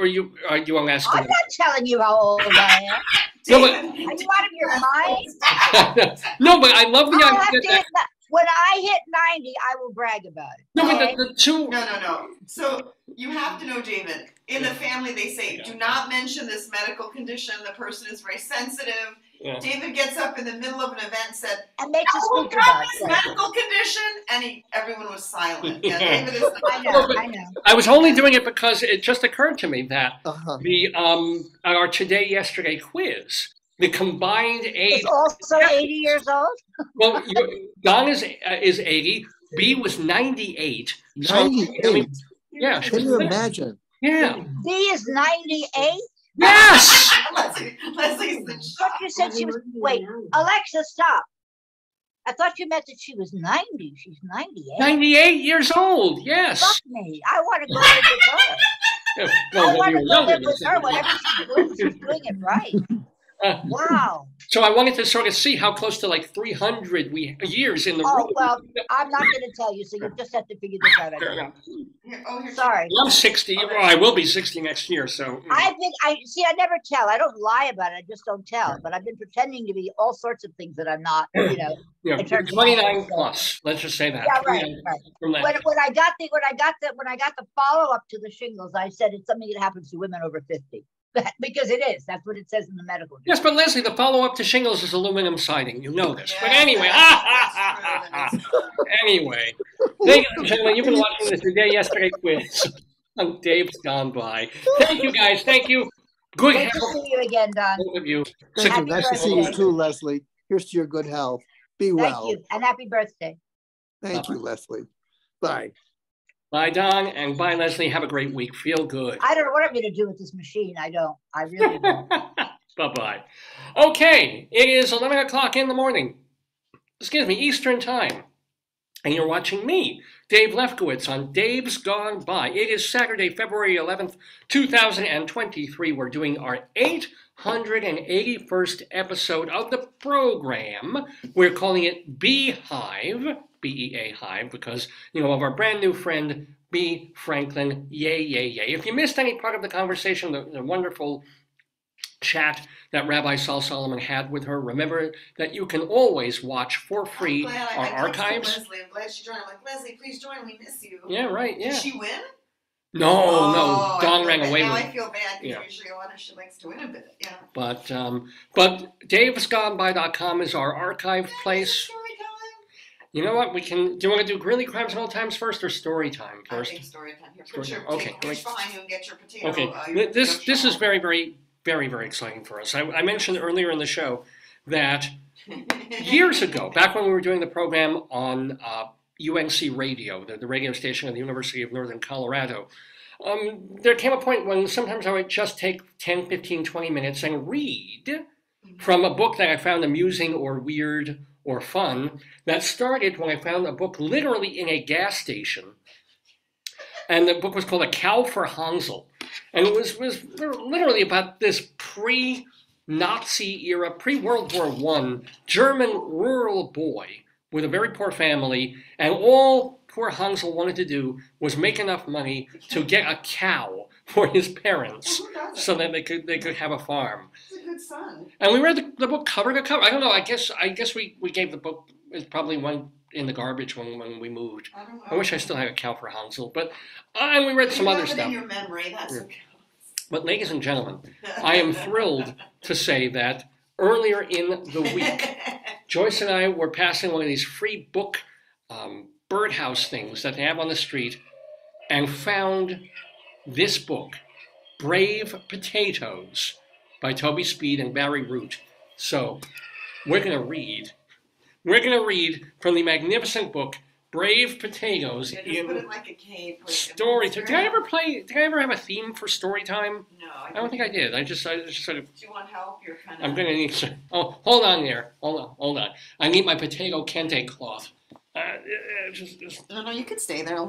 you? Are you on last? I'm not telling you how old I am. No, but are you out of your mind? No, but I love the idea. When I hit 90, I will brag about it. No, but the two. No. So you have to know, David. In the family, they say, do not mention this medical condition. The person is very sensitive. Yeah. David gets up in the middle of an event and said, and makes a speech about this medical condition, and everyone was silent. Yeah, David is I know. I was only doing it because it just occurred to me that our yesterday quiz. The combined age. Is also 80 years old? Well, Don is 80. B was 98. 98? So, I mean, yeah. Can you imagine? Yeah. B is 98? Yes! Leslie's the I thought you said she was. Wait, Alexa, stop. I thought you meant that she was 90. She's 98. 98 years old, yes. Fuck me. I want to go live with her. Well, I want to go live with her. Whatever she's doing it right. Wow. So I wanted to sort of see how close to like 300 years in the room. Well, I'm not going to tell you, so you just have to figure this out. Sorry. I'm 60. Well, I will be 60 next year. So I never tell. I don't lie about it. I just don't tell. But I've been pretending to be all sorts of things that I'm not. You know, yeah, 29 plus. Let's just say that. Yeah, right. When I got the follow up to the shingles, I said it's something that happens to women over 50. Because it is. That's what it says in the medical journal. Yes, but Leslie, the follow-up to shingles is aluminum siding. You know this. But anyway, anyway, ladies and gentlemen, you've been watching the Today Yesterday quiz on Dave's Gone By. Thank you, guys. Thank you. Good health. Good to see you again, Don. Both of you. Thank you. Nice to see you too, Leslie. Here's to your good health. Be well. Thank you, and happy birthday. Thank you, Leslie. Bye. Bye, Don, and bye, Leslie. Have a great week. Feel good. I don't know what I'm going to do with this machine. I don't. I really don't. Bye-bye. Okay, it is 11 o'clock in the morning. Excuse me, Eastern Time. And you're watching me, Dave Lefkowitz, on Dave's Gone By. It is Saturday, February 11th, 2023. We're doing our 881st episode of the program. We're calling it BEA HIVE. BEA HIVE, because, you know, of our brand new friend, Bea Franklin. Yay, yay, yay. If you missed any part of the conversation, the wonderful chat that Rabbi Saul Solomon had with her, remember that you can always watch for free our archives. Leslie. I'm glad she joined. I'm like, Leslie, please join. We miss you. Yeah, right, yeah. Did she win? No, Dawn ran away with it. I feel bad because usually a lot of she likes to win a bit. Yeah. But davesgoneby.com is our archive place. You know what? Do you want to do Greeley Crimes and Old Times first or StoryTime first? I think StoryTime here. Put your okay. behind you and get your potato. Okay. This is very, very, very, very exciting for us. I mentioned earlier in the show that years ago, back when we were doing the program on UNC Radio, the radio station of the University of Northern Colorado, there came a point when sometimes I would just take 10, 15, 20 minutes and read from a book that I found amusing or weird or fun, that started when I found a book literally in a gas station. And the book was called A Cow for Hansel. And it was literally about this pre-Nazi era, pre-World War I, German rural boy with a very poor family, and all poor Hansel wanted to do was make enough money to get a cow for his parents so that they could have a farm. Good son. And we read the book cover to cover. I don't know. I guess we gave the book. It probably went in the garbage when we moved. I wish I still had A Cow for Hansel. But and we read some other stuff. In your memory, that's okay. But ladies and gentlemen, I am thrilled to say that earlier in the week, Joyce and I were passing one of these free book birdhouse things that they have on the street, and found this book, Brave Potatoes, by Toby Speed and Barry Root. So we're going to read from the magnificent book Brave Potatoes in put it like a cave. StoryTime. Did I ever have a theme for StoryTime? No, I don't think I did. I just sort of. Do you want help? You're kind of. I'm going to need some. Oh, hold on there. Hold on. I need my potato kente cloth. No, you can stay there. Oh,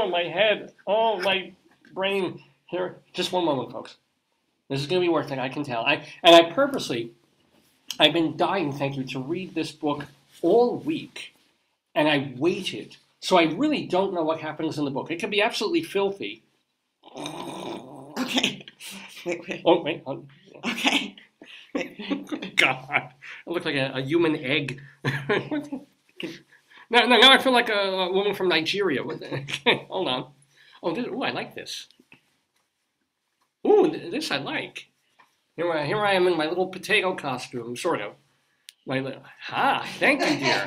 my head. Oh, my brain. Here, just one moment, folks. This is going to be worth it, I can tell. I've been dying, thank you, to read this book all week, and I waited. So I really don't know what happens in the book. It can be absolutely filthy. Okay. Wait. Oh, wait. Okay. God, I look like a human egg. Now I feel like a woman from Nigeria. Hold on. Oh, I like this. Ooh, this I like. Here I am in my little potato costume, sort of. Thank you, dear.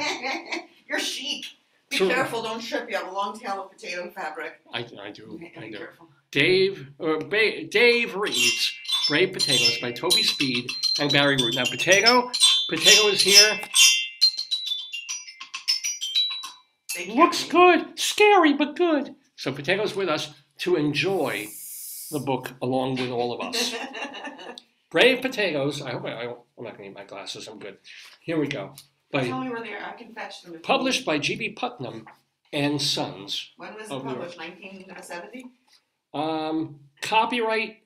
You're chic. Be careful, don't trip. You have a long tail of potato fabric. I do. Be careful. Dave reads Brave Potatoes by Toby Speed and Barry Root. Now, Potato is here. Looks good. Scary, but good. So Potato's with us to enjoy the book along with all of us. Brave Potatoes. I hope I'm not going to need my glasses. I'm good. Here we go. Tell me where they are. I can fetch them. Published by G.B. Putnam and Sons. When was it published? 1970? Copyright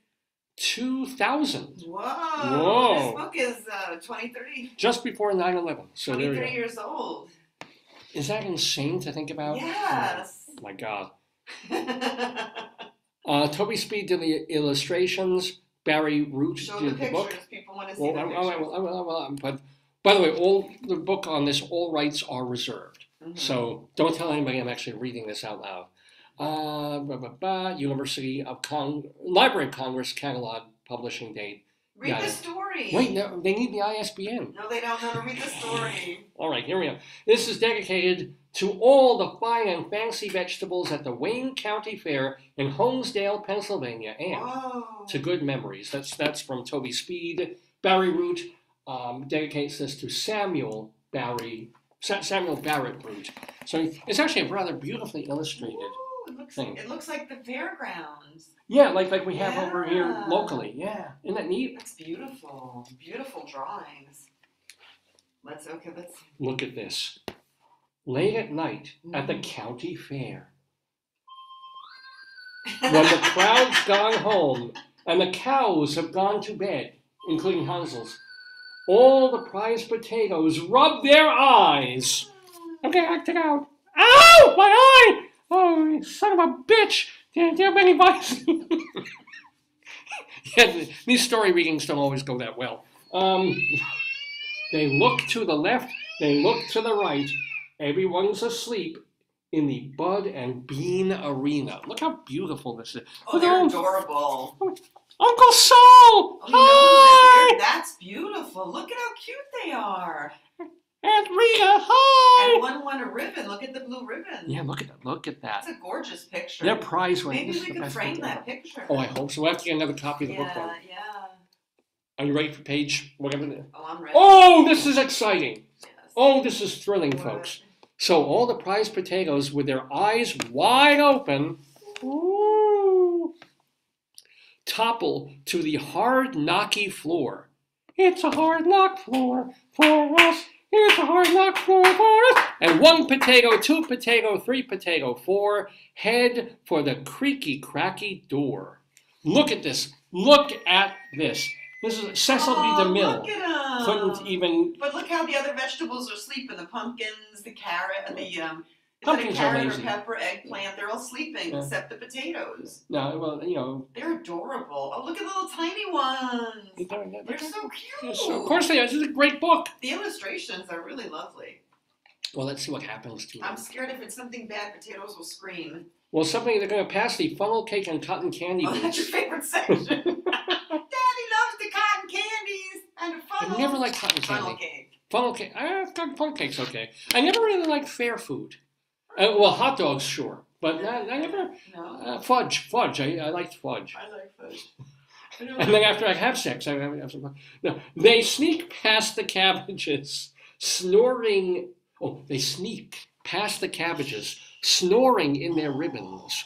2000. Whoa. Whoa. This book is 23. Just before 9/11. So 23 years old. Is that insane to think about? Yes. Oh my God. Toby Speed did the illustrations. Barry Root Show did the the pictures. book. People want to see the pictures. But by the way, all the book on this, all rights are reserved. So don't tell anybody I'm actually reading this out loud. University of Library of Congress catalog publishing date. Read the story. Wait, no, they need the ISBN. No, they don't know to read the story. All right, here we go. This is dedicated to all the fine and fancy vegetables at the Wayne County Fair in Holmesdale, Pennsylvania, and to good memories. That's from Toby Speed. Barry Root dedicates this to Samuel Barrett Root. So it's actually a rather beautifully illustrated. It looks like the fairgrounds. Yeah, like we have over here locally. Yeah, isn't that neat? That's beautiful. Beautiful drawings. Let's look at this. Late at night at the county fair, when the crowd's gone home and the cows have gone to bed, including Hansel's, all the prized potatoes rub their eyes. Okay, acting out. Ow! My eye! Oh, you son of a bitch! Do you have any advice? Yeah, these story readings don't always go that well. They look to the left, they look to the right. Everyone's asleep in the Bud and Bean Arena. Look how beautiful this is. Oh, they're adorable. Uncle Saul! Hi! That's beautiful. Look at how cute they are. Aunt Rita, hi! And one won a ribbon. Look at the blue ribbon. Yeah, look at that. Look at that. That's a gorgeous picture. They're prize winners. Maybe we can frame that picture. Oh, I hope so. We'll have to get another copy of the book one. Yeah. Are you ready for page whatever? Oh, I'm ready. Oh, this is exciting. Yes. Oh, this is thrilling, folks. So all the prized potatoes with their eyes wide open, topple to the hard, knocky floor. It's a hard knock floor for us. It's a hard knock floor for us. And 1 potato, 2 potato, 3 potato, 4 head for the creaky, cracky door. Look at this. Look at this. This is Cecil B. DeMille. Look at couldn't even. But look how the other vegetables are sleeping. The pumpkins, the carrot, Pumpkins carrot are lazy. Or pepper, eggplant. They're all sleeping except the potatoes. No, well, They're adorable. Oh, look at the little tiny ones. They're so cute. So, of course they are. This is a great book. The illustrations are really lovely. Well, let's see what happens to them. I'm scared if it's something bad, potatoes will scream. Well, something they're going to pass the funnel cake and cotton candy. Oh, that's your favorite section. Daddy loves the cotton candies and the funnel. I never liked cotton candy. Funnel cake. Funnel cake. Funnel cake's okay. I never really liked fair food. Well, hot dogs, sure. But I never. No. Fudge. I liked fudge. I like fudge. And then after I have sex, I have some fun. No, they sneak past the cabbages, snoring. Oh, they sneak past the cabbages, snoring in their ribbons.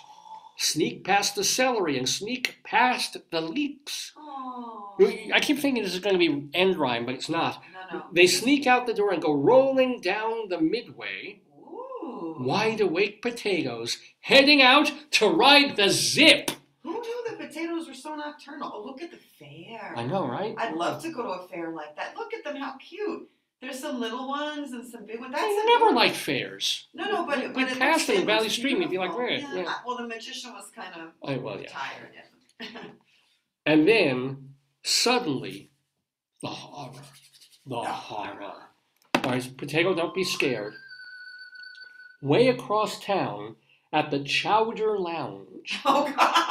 Sneak past the celery and sneak past the leeks. Oh. I keep thinking this is going to be end rhyme, but it's not. No. They sneak out the door and go rolling down the midway. Ooh. Wide awake potatoes heading out to ride the zip. Who knew the potatoes were so nocturnal? Oh, look at the fair. I know, right? I'd love to go to a fair like that. Look at them, how cute. There's some little ones and some big ones. I never liked fairs. No, but you passed in Valley Stream, you'd be like, where? Yeah. Well, the magician was kind of tired. Yeah. And then, suddenly, the horror. All right, Potato, don't be scared. Way across town at the Chowder Lounge. Oh, God.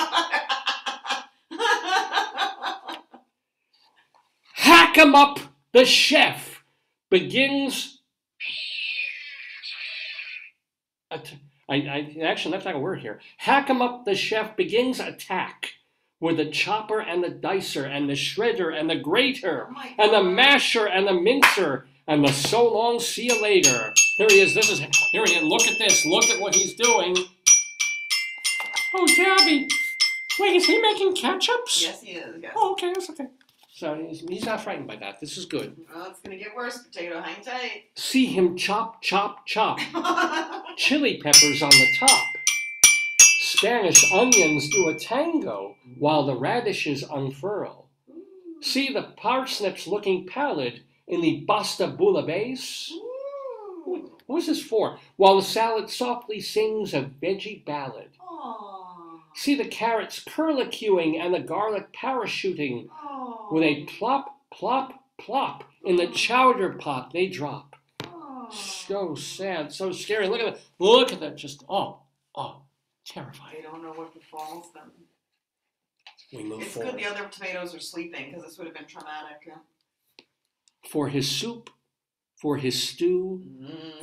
Hack 'em up, the chef begins. Actually, that's not a word here. Hack 'em up, the chef begins attack with the chopper and the dicer and the shredder and the grater and the masher and the mincer and the so long see you later. Here he is. Here he is. Look at this. Look at what he's doing. Oh, Tabby. Wait, is he making ketchups? Yes, he is. Yes. Oh, okay. That's okay. So he's not frightened by that. This is good. Well, it's going to get worse, Potato. Hang tight. See him chop, chop, chop. Chili peppers on the top. Spanish onions do a tango while the radishes unfurl. See the parsnips looking pallid in the Basta Bouillabaisse. What's this for? While the salad softly sings a veggie ballad. Aww. See the carrots curlicuing and the garlic parachuting. Aww. With a plop, plop, plop in the chowder pot they drop. Aww. So sad, so scary. Look at that. Just terrifying. They don't know what befalls them. We move it's forward. Good the other tomatoes are sleeping because this would have been traumatic. For his soup, for his stew,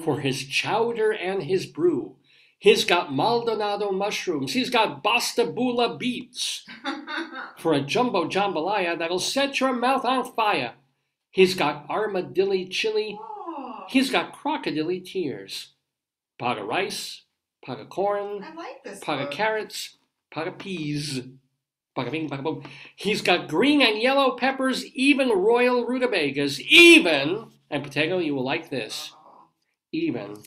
for his chowder and his brew. He's got Maldonado mushrooms. He's got Bastabula beets. For a jumbo jambalaya that'll set your mouth on fire. He's got armadillo chili. Oh. He's got crocodile tears. Pot of rice, pot of corn, I like this pot of book. carrots, pot of peas. Bada bing, bada boom. He's got green and yellow peppers, even royal rutabagas, even, and Potato, you will like this, even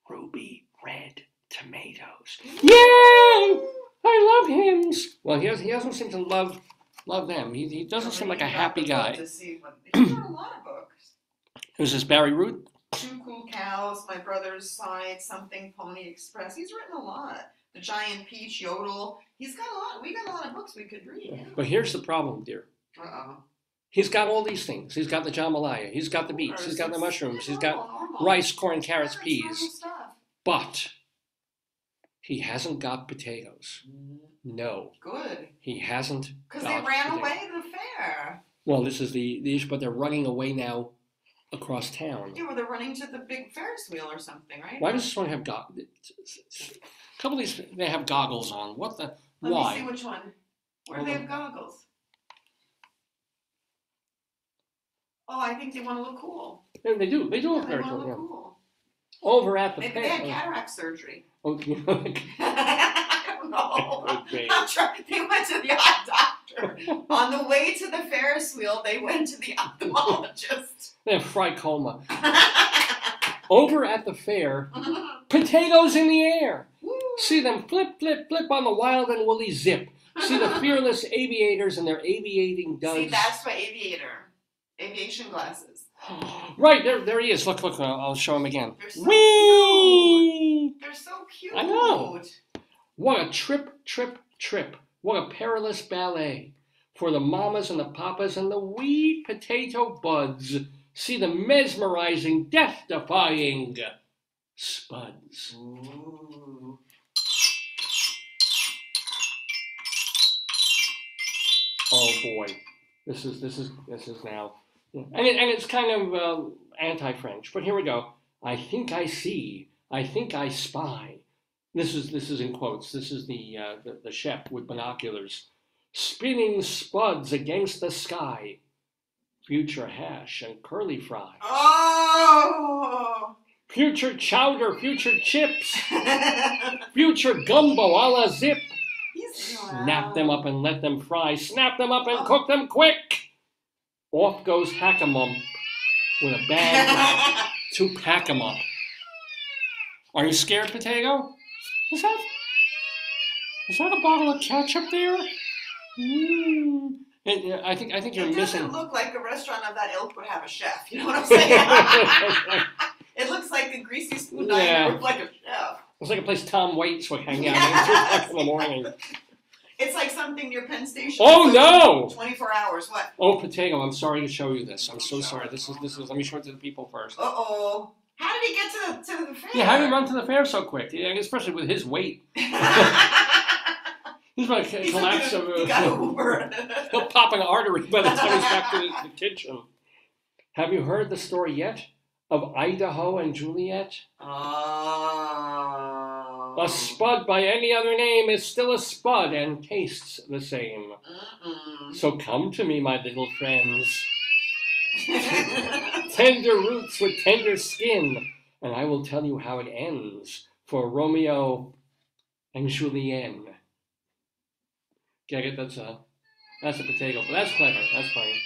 ruby red tomatoes. Yay! I love hymns. Well, he doesn't seem to love them. He doesn't seem like a happy guy. He's got a lot of books. Who's this, Barry Root? Two Cool Cows, My Brother's Side, Something Pony Express. He's written a lot. The Giant Peach, Yodel. He's got a lot. We got a lot of books we could read. Yeah. But here's the problem, dear. He's got all these things. He's got the jambalaya. He's got the beets. He's got the mushrooms. He's got rice, corn, carrots, peas. But he hasn't got potatoes. No. Good. He hasn't. Because they ran away to the fair. Well, this is the issue, but they're running away now across town. Yeah, well, they're running to the big Ferris wheel or something, right? Why does this one have goggles? A couple of these, they have goggles on. What the? Let why? me see which one. Where do they have goggles? Oh, I think they want to look cool. Yeah, they do. They do look very cool. cool. Yeah. Cool. Over at the Maybe fair. they had cataract surgery. Oh, you know, like, I don't know. Okay. I'm sure they went to the eye doctor. On the way to the Ferris wheel, they went to the ophthalmologist. they have fricoma. Over at the fair, potatoes in the air. Woo. See them flip, flip, flip on the wild and woolly zip. See the fearless aviators and their aviating duds. See, that's my aviation glasses. Right, there he is. Look, I'll show him again. They're so Whee! cute. They're so cute. I know. What a trip, trip, trip. What a perilous ballet. For the mamas and the papas and the wee potato buds. See the mesmerizing, death-defying spuds. Ooh. Oh boy, this is now, and it's kind of anti-French. But here we go. I think I see. I think I spy. This is in quotes. This is the chef with binoculars, spinning spuds against the sky. Future hash and curly fry. Oh! Future chowder, future chips, future gumbo a la zip. Snap them up and let them fry. Snap them up and cook them quick. Off goes Hack-a-Mump with a bag to pack 'em up. Are you scared, Potato? Is that a bottle of ketchup there? I think you're missing. It doesn't look like a restaurant of that ilk would have a chef. You know what I'm saying? It looks like a greasy spoon diner with like a chef. It's like a place Tom Waits would hang out at 2 o'clock in the morning. It's like something near Penn Station. Oh no! 24 hours. What? Oh, Potato, I'm sorry to show you this. I'm so sorry. This is. Let me show it to the people first. Uh-oh. How did he get to the fair? Yeah, how did he run to the fair so quick? Yeah, especially with his weight. He's going to collapse of he'll pop an artery by the time he's back to the kitchen. Have you heard the story yet of Idaho and Juliet? Oh. A spud by any other name is still a spud and tastes the same. So come to me, my little friends. Tender roots with tender skin, and I will tell you how it ends for Romeo and Julienne. Get it? That's a potato, but that's clever. That's funny.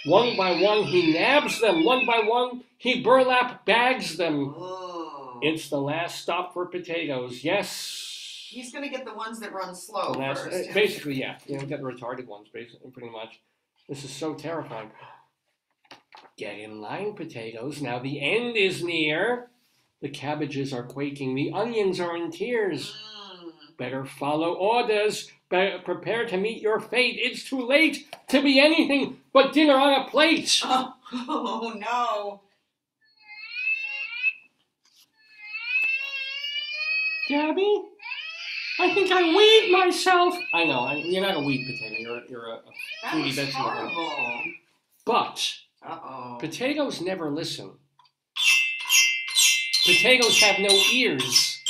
One by one he nabs them. One by one he burlap bags them. Oh. It's the last stop for potatoes. Yes, He's going to get the ones that run slow first. Basically, yeah. You know, get the retarded ones, basically, pretty much. This is so terrifying. Get in line, potatoes. Now the end is near. The cabbages are quaking. The onions are in tears. Better follow orders. Prepare to meet your fate. It's too late to be anything but dinner on a plate. Oh no. Gabby, I think I weed myself. I know, you're not a weed potato. You're a fruity vegetable. Horrible. But potatoes never listen. Potatoes have no ears.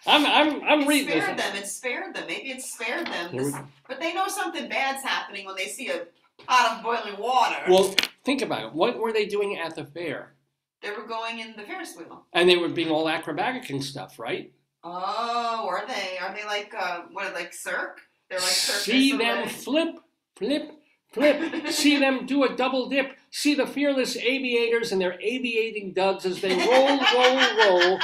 I'm reading this. It spared them. Maybe it spared them. But they know something bad's happening when they see a pot of boiling water. Well, think about it. What were they doing at the fair? They were going in the Ferris wheel. And they were being all acrobatic and stuff, right? Oh, are they? Are they like, like Cirque? They're like Cirque. See them flip, flip, flip. See them do a double dip. See the fearless aviators and their aviating duds as they roll, roll, roll.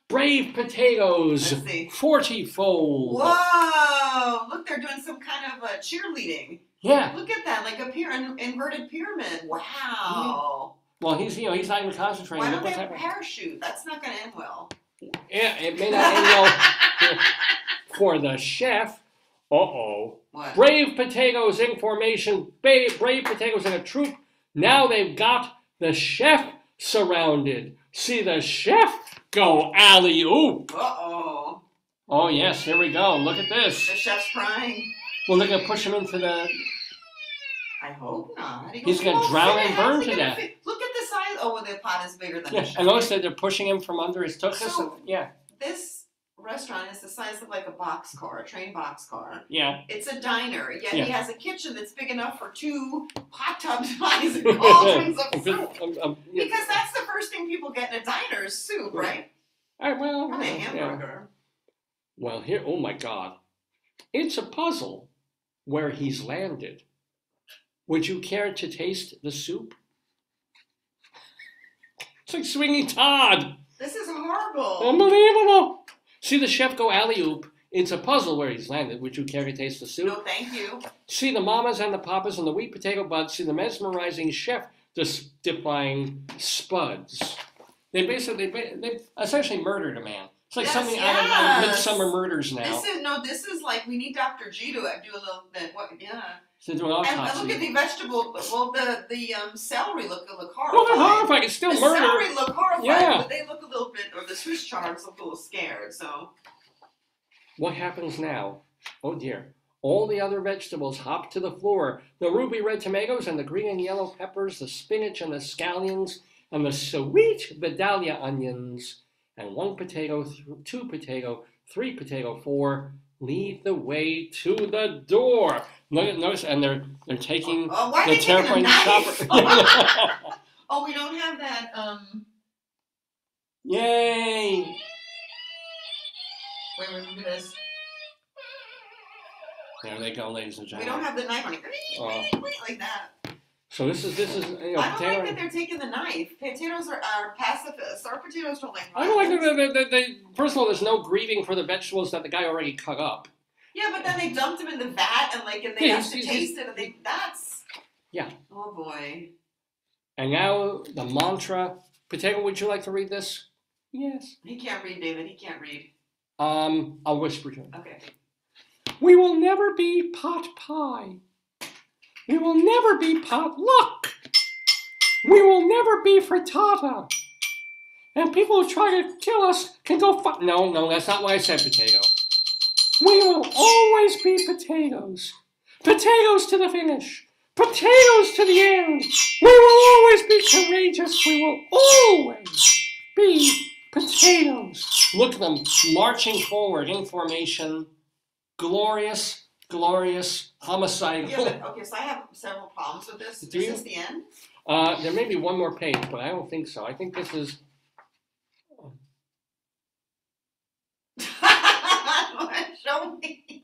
Brave potatoes, 40-fold. Whoa! Look, they're doing some kind of cheerleading. Yeah. Look at that, like an inverted pyramid. Wow. Well, he's not even concentrating. Why don't they have a parachute? That's not going to end well. Yeah, it may not end well for the chef. Uh-oh. What? Brave potatoes in formation. Brave potatoes in a troop. Now they've got the chef surrounded. See the chef go alley-oop. Uh-oh. Oh, yes, here we go. Look at this. The chef's crying. Well, they're going to push him into the... I hope not. He's going to drown and burn to death. Look at the size. Oh, well, the pot is bigger than the chef. And notice that they're pushing him from under his tuchus. So, yeah. This restaurant is the size of like a boxcar, a train boxcar. Yeah. It's a diner, yet he has a kitchen that's big enough for 2 hot tub pies and cauldrons of soup. Because that's the first thing people get in a diner is soup, right? Well, not a hamburger. Yeah. Well, here, oh my God. It's a puzzle where he's landed. Would you care to taste the soup? It's like Swinging Todd. This is horrible. Unbelievable. See the chef go alley-oop. It's a puzzle where he's landed. Would you care to taste the soup? No, thank you. See the mamas and the papas and the wheat potato buds. See the mesmerizing chef defying spuds. They essentially murdered a man. It's like something out of Midsummer Murders now. This is like we need Dr. G to do a little bit. To do an autopsy. And look at the vegetable. Well, the celery look horrifying. Well, they're horrifying. It's still murder. The celery look horrifying, but they look a little bit, or the Swiss chard look a little scared. So, what happens now? Oh dear! All the other vegetables hop to the floor. The ruby red tomatoes and the green and yellow peppers, the spinach and the scallions, and the sweet Vidalia onions, and 1 potato, 2 potato, 3 potato, 4 lead the way to the door. Notice, and they're taking the terrifying chopper. Oh, we don't have that. Yay! Wait, look at this. There they go, ladies and gentlemen. We don't have the knife on it. Like that. So this is I don't like that they're taking the knife. Potatoes are pacifists. Our potatoes don't like violence. I don't like that. First of all, there's no grieving for the vegetables that the guy already cut up. Yeah, but then they dumped them in the vat and they have to taste it and that's... Yeah. Oh boy. And now the mantra. Potato, would you like to read this? Yes. He can't read, David. He can't read. I'll whisper to him. Okay. We will never be pot pie. We will never be potluck. We will never be frittata. And people who try to kill us can go No, that's not what I said, potato. We will always be potatoes. Potatoes to the finish. Potatoes to the end. We will always be courageous. We will always be potatoes. Look at them marching forward in formation. Glorious, glorious, homicidal. Yeah, but, okay, so I have several problems with this. Is this the end? There may be one more page, but I don't think so. I think this is... Show me.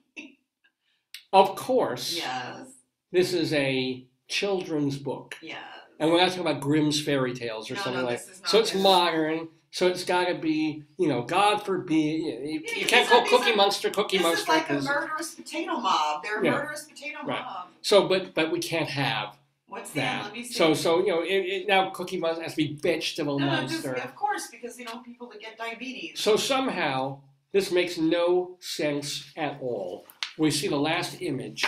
Of course. Yes. This is a children's book. Yes. And we're not talking about Grimm's fairy tales or something like that. So it's modern. So it's got to be, God forbid, you can't call Cookie Monster Cookie Monster. This is like a murderous potato mob. They're a murderous potato mob. So, but we can't have What's that. Let me see. So now Cookie Monster has to be vegetable monster. Of course, because people that get diabetes. So somehow this makes no sense at all. We see the last image.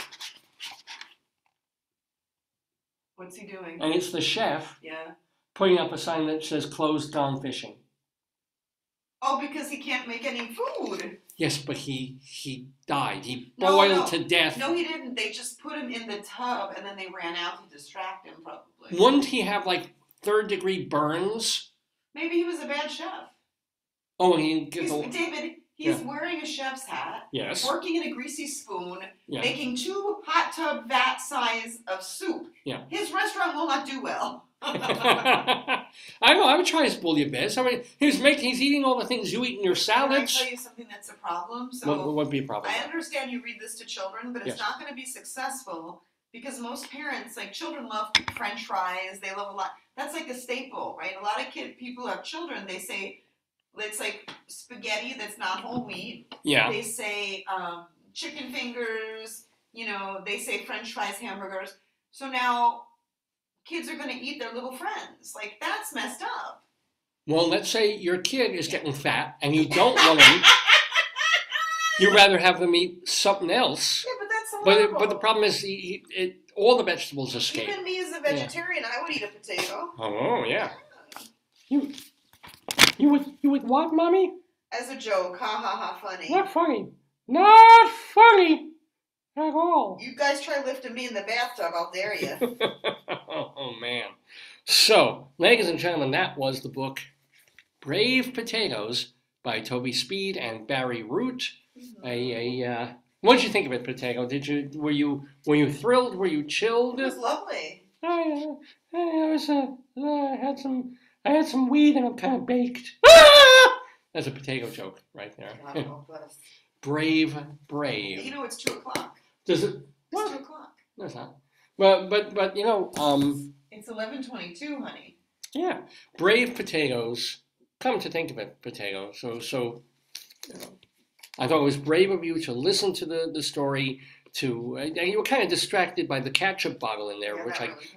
What's he doing? And it's the chef. Putting up a sign that says "Closed Dawn Fishing." Oh, because he can't make any food. Yes, but he died. He boiled to death. No, he didn't. They just put him in the tub, and then they ran out to distract him, probably. Wouldn't he have, like, third-degree burns? Maybe he was a bad chef. Oh, and he David, he's wearing a chef's hat. Yes. Working in a greasy spoon. Making 2 hot tub vat size of soup. Yeah. His restaurant will not do well. I know. I would try his bouillabaisse. I mean, he's eating all the things you eat in your salads. Can I tell you something that's a problem? So what would be a problem? I understand you read this to children, but it's not going to be successful because most parents, like children, love French fries. They love a lot. That's like a staple, right? A lot of people who have children, they say it's like spaghetti that's not whole wheat. Yeah. They say chicken fingers. They say French fries, hamburgers. So now kids are going to eat their little friends. Like, that's messed up. Well, let's say your kid is getting fat and you don't want them. You'd rather have them eat something else. Yeah, but that's horrible. But the problem is all the vegetables escape. Even me as a vegetarian, I would eat a potato. Oh, yeah. You would what, Mommy? As a joke. Ha, ha, ha, funny. Not funny. Not funny at all. You guys try lifting me in the bathtub, I'll dare you. Oh, man. So, ladies and gentlemen, that was the book Brave Potatoes by Toby Speed and Barry Root. What did you think of it, Potato? Were you thrilled? Were you chilled? It was lovely. I had some weed and I'm kind of baked. That's a potato joke right there. Oh, Brave. It's 2 o'clock. Does it? It's 2 o'clock. No, it's not. But It's 11:22, honey. Yeah, Brave Potatoes. Come to think of it, Potato. So I thought it was brave of you to listen to the story. You were kind of distracted by the ketchup bottle in there,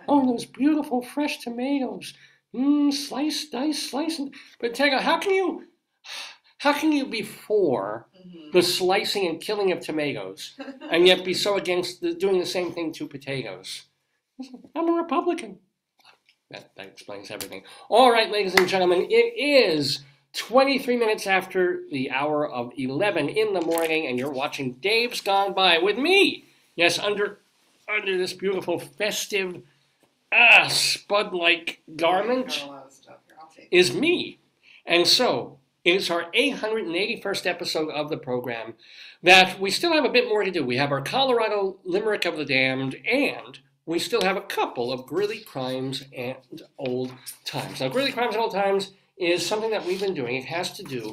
those beautiful fresh tomatoes. Slice, dice, slice. Potato, how can you be for the slicing and killing of tomatoes and yet be so against doing the same thing to potatoes? I'm a Republican. That explains everything. All right, ladies and gentlemen, it is 23 minutes after the hour of 11 in the morning, and you're watching Dave's Gone By with me. Yes, under this beautiful festive, spud-like garment is me. And so, it's our 881st episode of the program that we still have a bit more to do. We have our Colorado Limerick of the Damned, and we still have a couple of Greeley Crimes and Old Times. Now, Greeley Crimes and Old Times is something that we've been doing. It has to do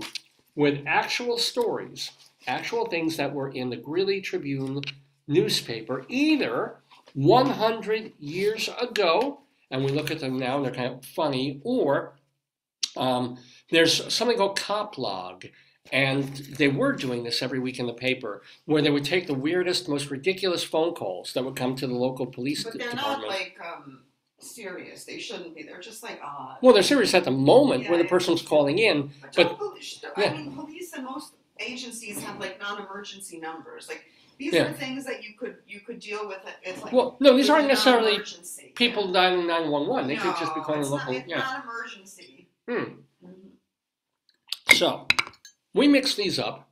with actual stories, actual things that were in the Greeley Tribune newspaper, either 100 years ago, and we look at them now and they're kind of funny, or there's something called Cop Log, and they were doing this every week in the paper, where they would take the weirdest, most ridiculous phone calls that would come to the local police department. But they're not like serious. They shouldn't be. They're just like odd. Well, they're serious at the moment where the person's calling in. But police and most agencies have like non-emergency numbers. Like these are things that you could deal with. It's like no, these aren't necessarily people dialing 911. They could just be calling local. It's not emergency. So, we mix these up,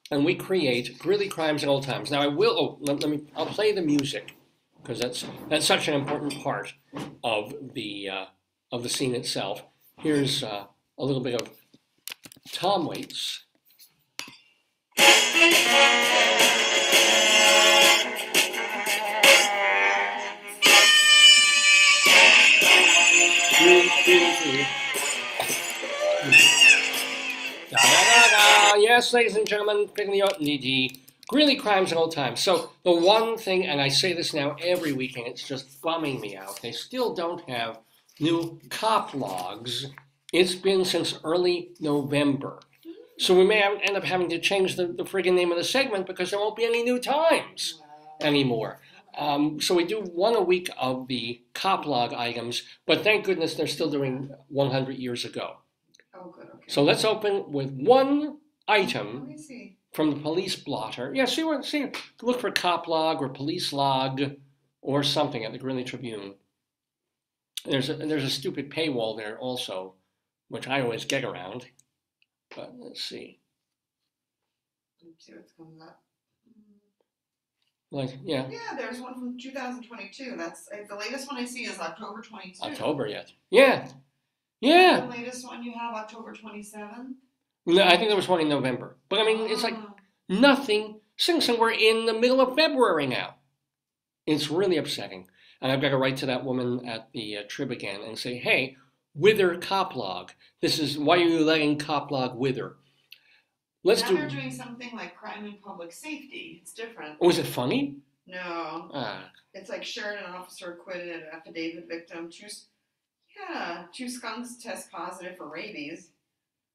and we create Greeley Crimes and Old Times. Now, I'll play the music, because that's such an important part of the scene itself. Here's a little bit of Tom Waits. Yes, ladies and gentlemen, Greeley Crimes and Old Times. So the one thing, and I say this now every week, and it's just bumming me out, they still don't have new cop logs It's been since early November. So we may end up having to change the friggin' name of the segment because there won't be any new times anymore. So we do one a week of the cop log items, but thank goodness they're still doing 100 years ago. Oh, good. Okay. So let's open with one Let item me see. from the police blotter. Yeah, see, look for cop log or police log or something at the Greeley Tribune. There's a stupid paywall there also, which I always get around. But let's see. Let's see what's coming up. Like, yeah. Yeah, there's one from 2022. That's the latest one I see is October 22. October yet? Yeah. Yeah. The latest one you have October 27. No, I think there was one in November. But I mean, it's like nothing since we're in the middle of February now. It's really upsetting. And I've got to write to that woman at the Trib again and say, hey, wither cop log. This is, why are you letting cop log wither? Now they're doing something like crime and public safety. It's different. Was it funny? No. It's like Sheridan officer acquitted, affidavit victim. Two skunks test positive for rabies.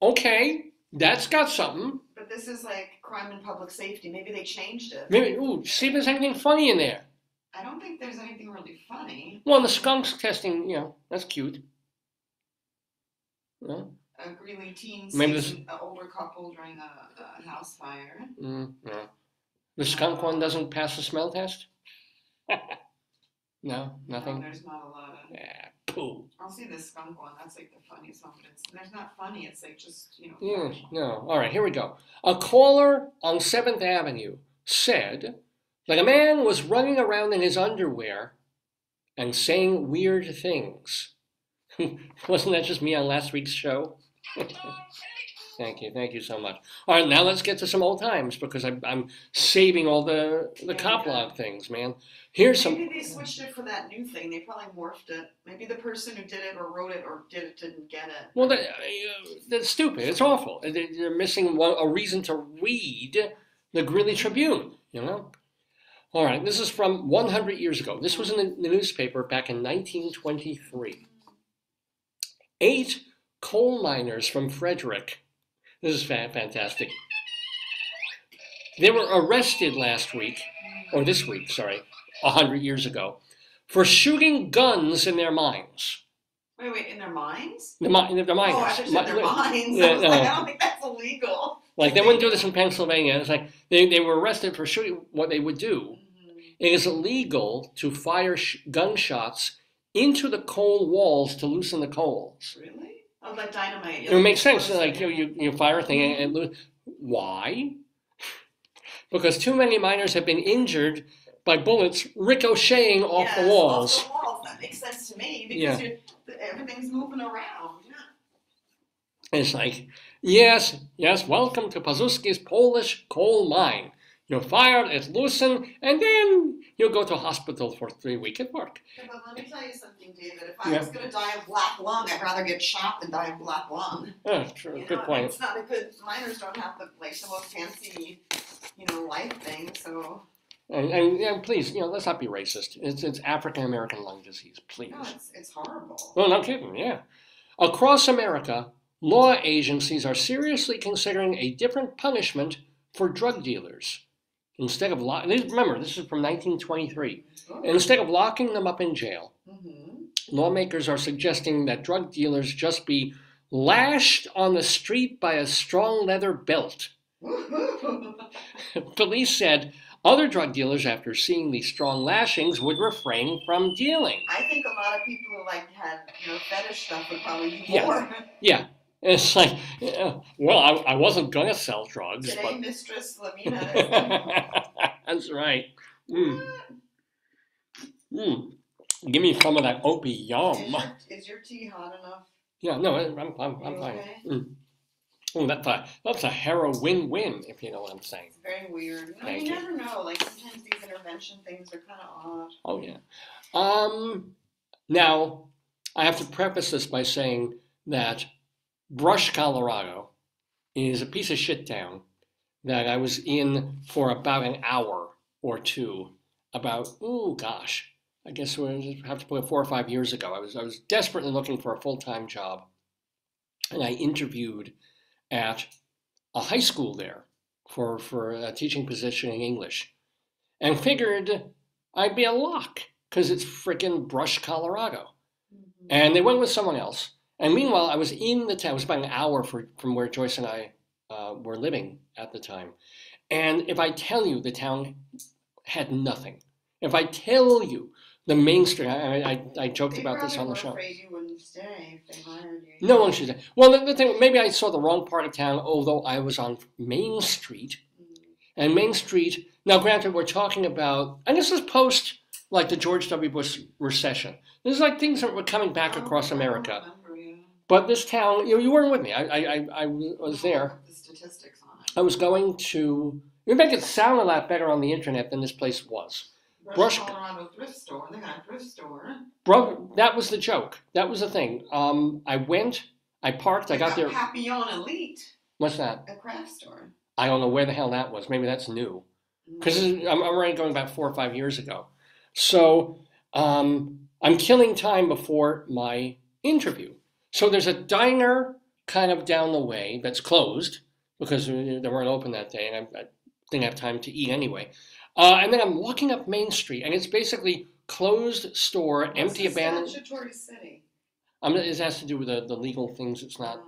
Okay, that's got something. But this is like crime and public safety. Maybe they changed it. Maybe, see if there's anything funny in there. I don't think there's anything really funny. Well, the skunks testing, that's cute. Yeah. A Greeley teen sees an older couple during a house fire. Yeah. The skunk one doesn't pass the smell test? No, nothing? No, there's not a lot of... Yeah, poo. I'll see the skunk one. That's like the funniest one. But there's not funny. It's like just, No. All right, here we go. A caller on 7th Avenue said that a man was running around in his underwear and saying weird things. Wasn't that just me on last week's show? Thank you so much. All right, now let's get to some old times because I'm saving all the cop log things, man. Maybe they switched it for that new thing. They probably morphed it. Maybe the person who did it or wrote it or did it didn't get it. Well, that's stupid. It's awful. They're missing a reason to read the Greeley Tribune, All right, this is from 100 years ago. This was in the newspaper back in 1923. 8 coal miners from Frederick. This is fantastic. They were arrested this week, 100 years ago, for shooting guns in their mines. Wait, in their mines? Their miners. Oh, I thought you said their mines. I was like, I don't think that's illegal. Like, they wouldn't do this in Pennsylvania. It's like, they were arrested for shooting what they would do. It is illegal to fire gunshots into the coal walls to loosen the coals. Really? Oh, like dynamite. It makes sense. Like you fire a thing and lose. Why? Because too many miners have been injured by bullets ricocheting off the walls. Off the walls. That makes sense to me because everything's moving around. Yeah. It's like, yes, welcome to Pazuski's Polish coal mine. You're fired, it's loosened, and then you'll go to hospital for 3 weeks at work. Yeah, but let me tell you something, David. If I was going to die of black lung, I'd rather get shot than die of black lung. Oh, true. Good point. It's not a good... Miners don't have the most fancy, life thing, so... And please, let's not be racist. It's African-American lung disease, please. No, it's horrible. Well, no kidding, yeah. Across America, law agencies are seriously considering a different punishment for drug dealers. Instead of remember, this is from 1923. Oh. Instead of locking them up in jail, lawmakers are suggesting that drug dealers just be lashed on the street by a strong leather belt. Police said other drug dealers, after seeing these strong lashings, would refrain from dealing. I think a lot of people who had fetish stuff would probably do more. Yeah. It's like, well, I wasn't going to sell drugs. Today, Mistress Lamina. That's right. Give me some of that opium. Is your tea hot enough? Yeah, no, I'm fine. Okay? Oh, that's a heroin win, if you know what I'm saying. It's very weird. You never know. Like, sometimes these intervention things are kind of odd. Oh, yeah. Now, I have to preface this by saying that Brush, Colorado is a piece of shit town that I was in for about an hour or two about, I guess we have to put it 4 or 5 years ago. I was desperately looking for a full-time job. and I interviewed at a high school there for a teaching position in English, and figured I'd be a lock because it's frickin' Brush, Colorado. And they went with someone else. And meanwhile, I was in the town. It was about an hour from where Joyce and I were living at the time. And if I tell you, the town had nothing. If I tell you, the main street, I joked about this on the show. Afraid you wouldn't stay if they hired you. No one should stay. Well, the thing, maybe I saw the wrong part of town, although I was on Main Street. And Main Street, now granted, we're talking about, and this is post, like, the George W. Bush recession. This is like things that were coming back across America. But this town, you weren't with me. I was there. The statistics on it. I was going to, you make it sound a lot better on the internet than this place was. Brush, Colorado thrift store. They got a thrift store. Bro, that was the joke. That was the thing. I went, I parked, I got there. Papillon Elite. What's that? A craft store. I don't know where the hell that was. Maybe that's new. Because I'm already going back 4 or 5 years ago. So I'm killing time before my interview. So there's a diner kind of down the way that's closed because they weren't open that day, and I didn't have time to eat anyway. And then I'm walking up Main Street, and it's basically closed store, empty, abandoned. Statutory city. It has to do with the legal things. It's not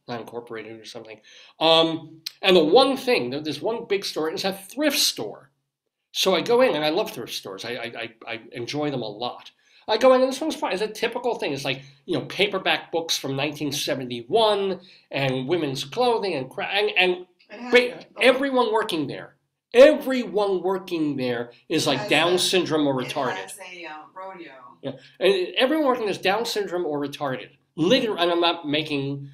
incorporated or something. And the one thing, there's one big store, it's a thrift store. So I go in, and I love thrift stores. I enjoy them a lot. I go in, and this one's fine. It's a typical thing. It's like, paperback books from 1971, and women's clothing, and everyone working there. Everyone working there is like Down syndrome or retarded. It has a rodeo. Yeah, and everyone working is Down syndrome or retarded. Literally, and I'm not making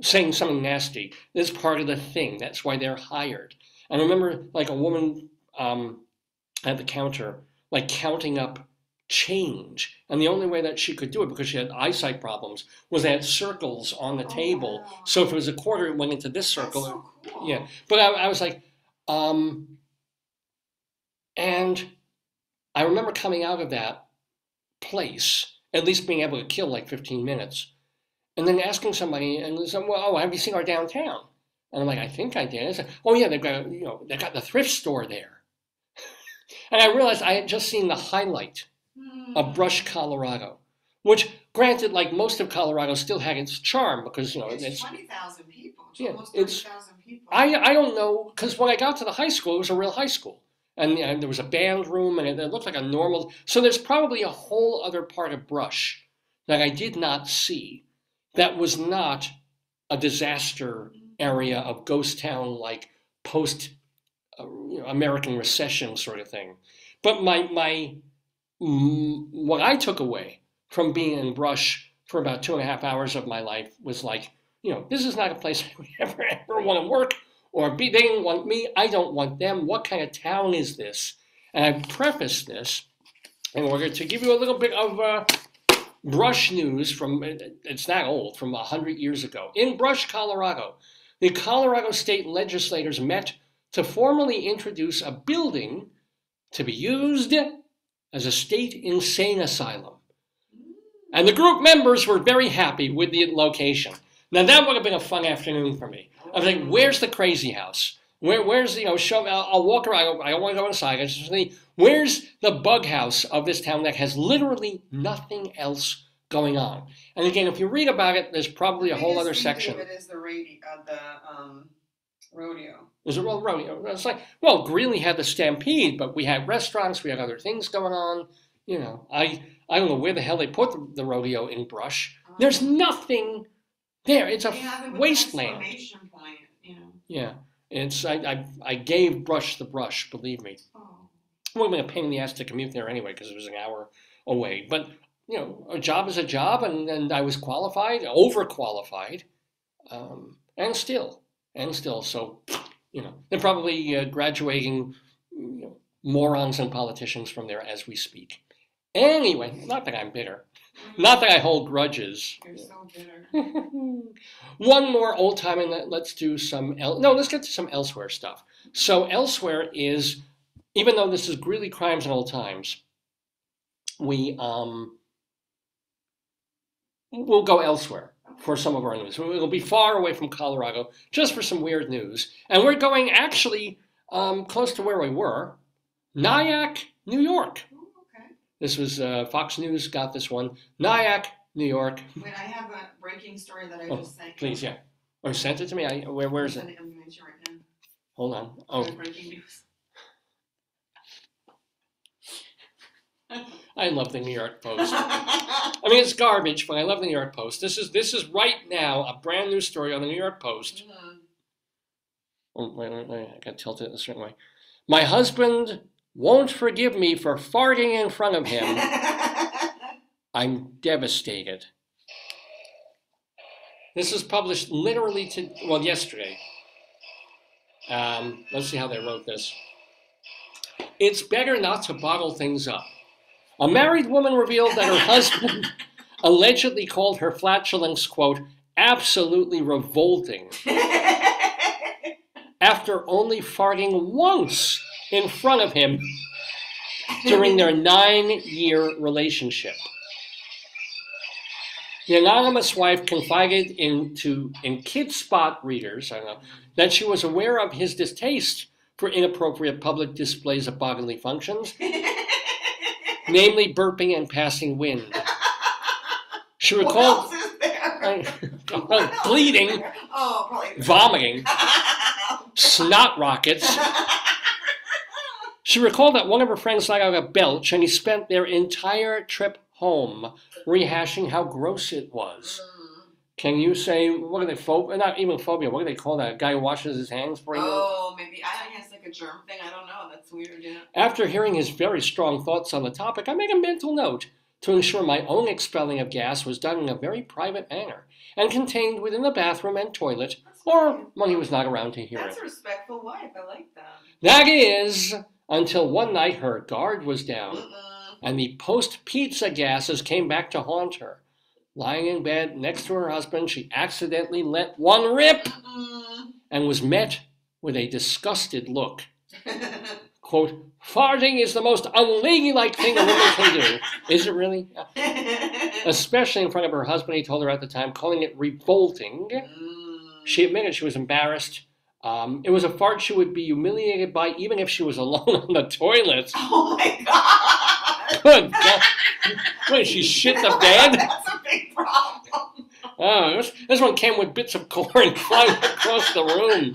saying something nasty. This is part of the thing. That's why they're hired. And I remember like a woman at the counter, like counting up change, and the only way that she could do it, because she had eyesight problems, was they had circles on the table. Wow. So if it was a quarter, it went into this circle. That's so cool. Yeah, but I was like. And I remember coming out of that place, at least being able to kill like 15 minutes, and then asking somebody, and they said, well, have you seen our downtown? And I'm like, I think I did. I said, oh yeah, they've got the thrift store there. And I realized I had just seen the highlight of Brush, Colorado, which, granted, like most of Colorado, still had its charm because it's 20,000 people. It's almost 30,000 people. I don't know, because when I got to the high school, it was a real high school. And there was a band room, and it looked like a normal. So there's probably a whole other part of Brush that I did not see that was not a disaster area of ghost town, like post American recession sort of thing. But what I took away from being in Brush for about 2.5 hours of my life was like, this is not a place I would ever want to work or be. They didn't want me. I don't want them. What kind of town is this? And I prefaced this in order to give you a little bit of Brush news from, it's not old, from 100 years ago. In Brush, Colorado, the Colorado state legislators met to formally introduce a building to be used as a state insane asylum. And the group members were very happy with the location. Now that would have been a fun afternoon for me. I was like, where's the crazy house? Where's show? I'll walk around. I don't want to go inside. I just think, where's the bug house of this town that has literally nothing else going on? And again, if you read about it, there's probably a whole other section. It is the rodeo. Is it rodeo? It's like, well, Greeley had the Stampede, but we had restaurants, we had other things going on. I don't know where the hell they put the rodeo in Brush. There's nothing there. It's a wasteland. Point, Yeah, it's I gave Brush the brush, believe me. It would have been a pain in the ass to commute there anyway because it was an hour away. But a job is a job, and I was qualified, overqualified, and still. So, they're probably graduating morons and politicians from there as we speak. Anyway, not that I'm bitter. Not that I hold grudges. You're so bitter. One more old time, and let's do some. Let's get to some elsewhere stuff. So elsewhere is, even though this is Greeley Crimes and Old Times, we'll go elsewhere. for some of our news. We'll be far away from Colorado just for some weird news. And we're going actually close to where we were, Nyack, New York. Ooh, okay. This was Fox News got this one. Nyack, New York. Wait, I have a breaking story that I just sent. Please, yeah. Or sent it to me. Where is it? I'm going to right now. Hold on. Oh. Breaking news. I love the New York Post. I mean, it's garbage, but I love the New York Post. This is right now a brand new story on the New York Post. Oh, wait, I got tilted a certain way. My husband won't forgive me for farting in front of him. I'm devastated. This was published literally yesterday. Let's see how they wrote this. It's better not to bottle things up. A married woman revealed that her husband allegedly called her flatulence, quote, absolutely revolting, after only farting once in front of him during their 9-year relationship. The anonymous wife confided in Kid Spot readers, that she was aware of his distaste for inappropriate public displays of bodily functions, namely burping and passing wind. She recalled what else is there? bleeding, probably vomiting, snot rockets. She recalled that one of her friends let out a belch, and he spent their entire trip home rehashing how gross it was. Can you say, what are they, not even phobia, what do they call that? A guy who washes his hands for you? Oh, maybe, I guess like a germ thing, I don't know, that's weird, yeah. After hearing his very strong thoughts on the topic, I made a mental note to ensure my own expelling of gas was done in a very private manner and contained within the bathroom and toilet, or when he was not around to hear it. That's a respectful wife, I like that. That is, until one night her guard was down, and the post-pizza gases came back to haunt her. Lying in bed next to her husband, she accidentally let one rip and was met with a disgusted look. Quote, farting is the most unladylike thing a woman can do. Is it really? Especially in front of her husband, he told her at the time, calling it revolting. She admitted she was embarrassed. It was a fart she would be humiliated by even if she was alone on the toilet. Oh my God! Good God. Wait, she shit the bed? That's a big problem. Oh, this one came with bits of corn flying across the room.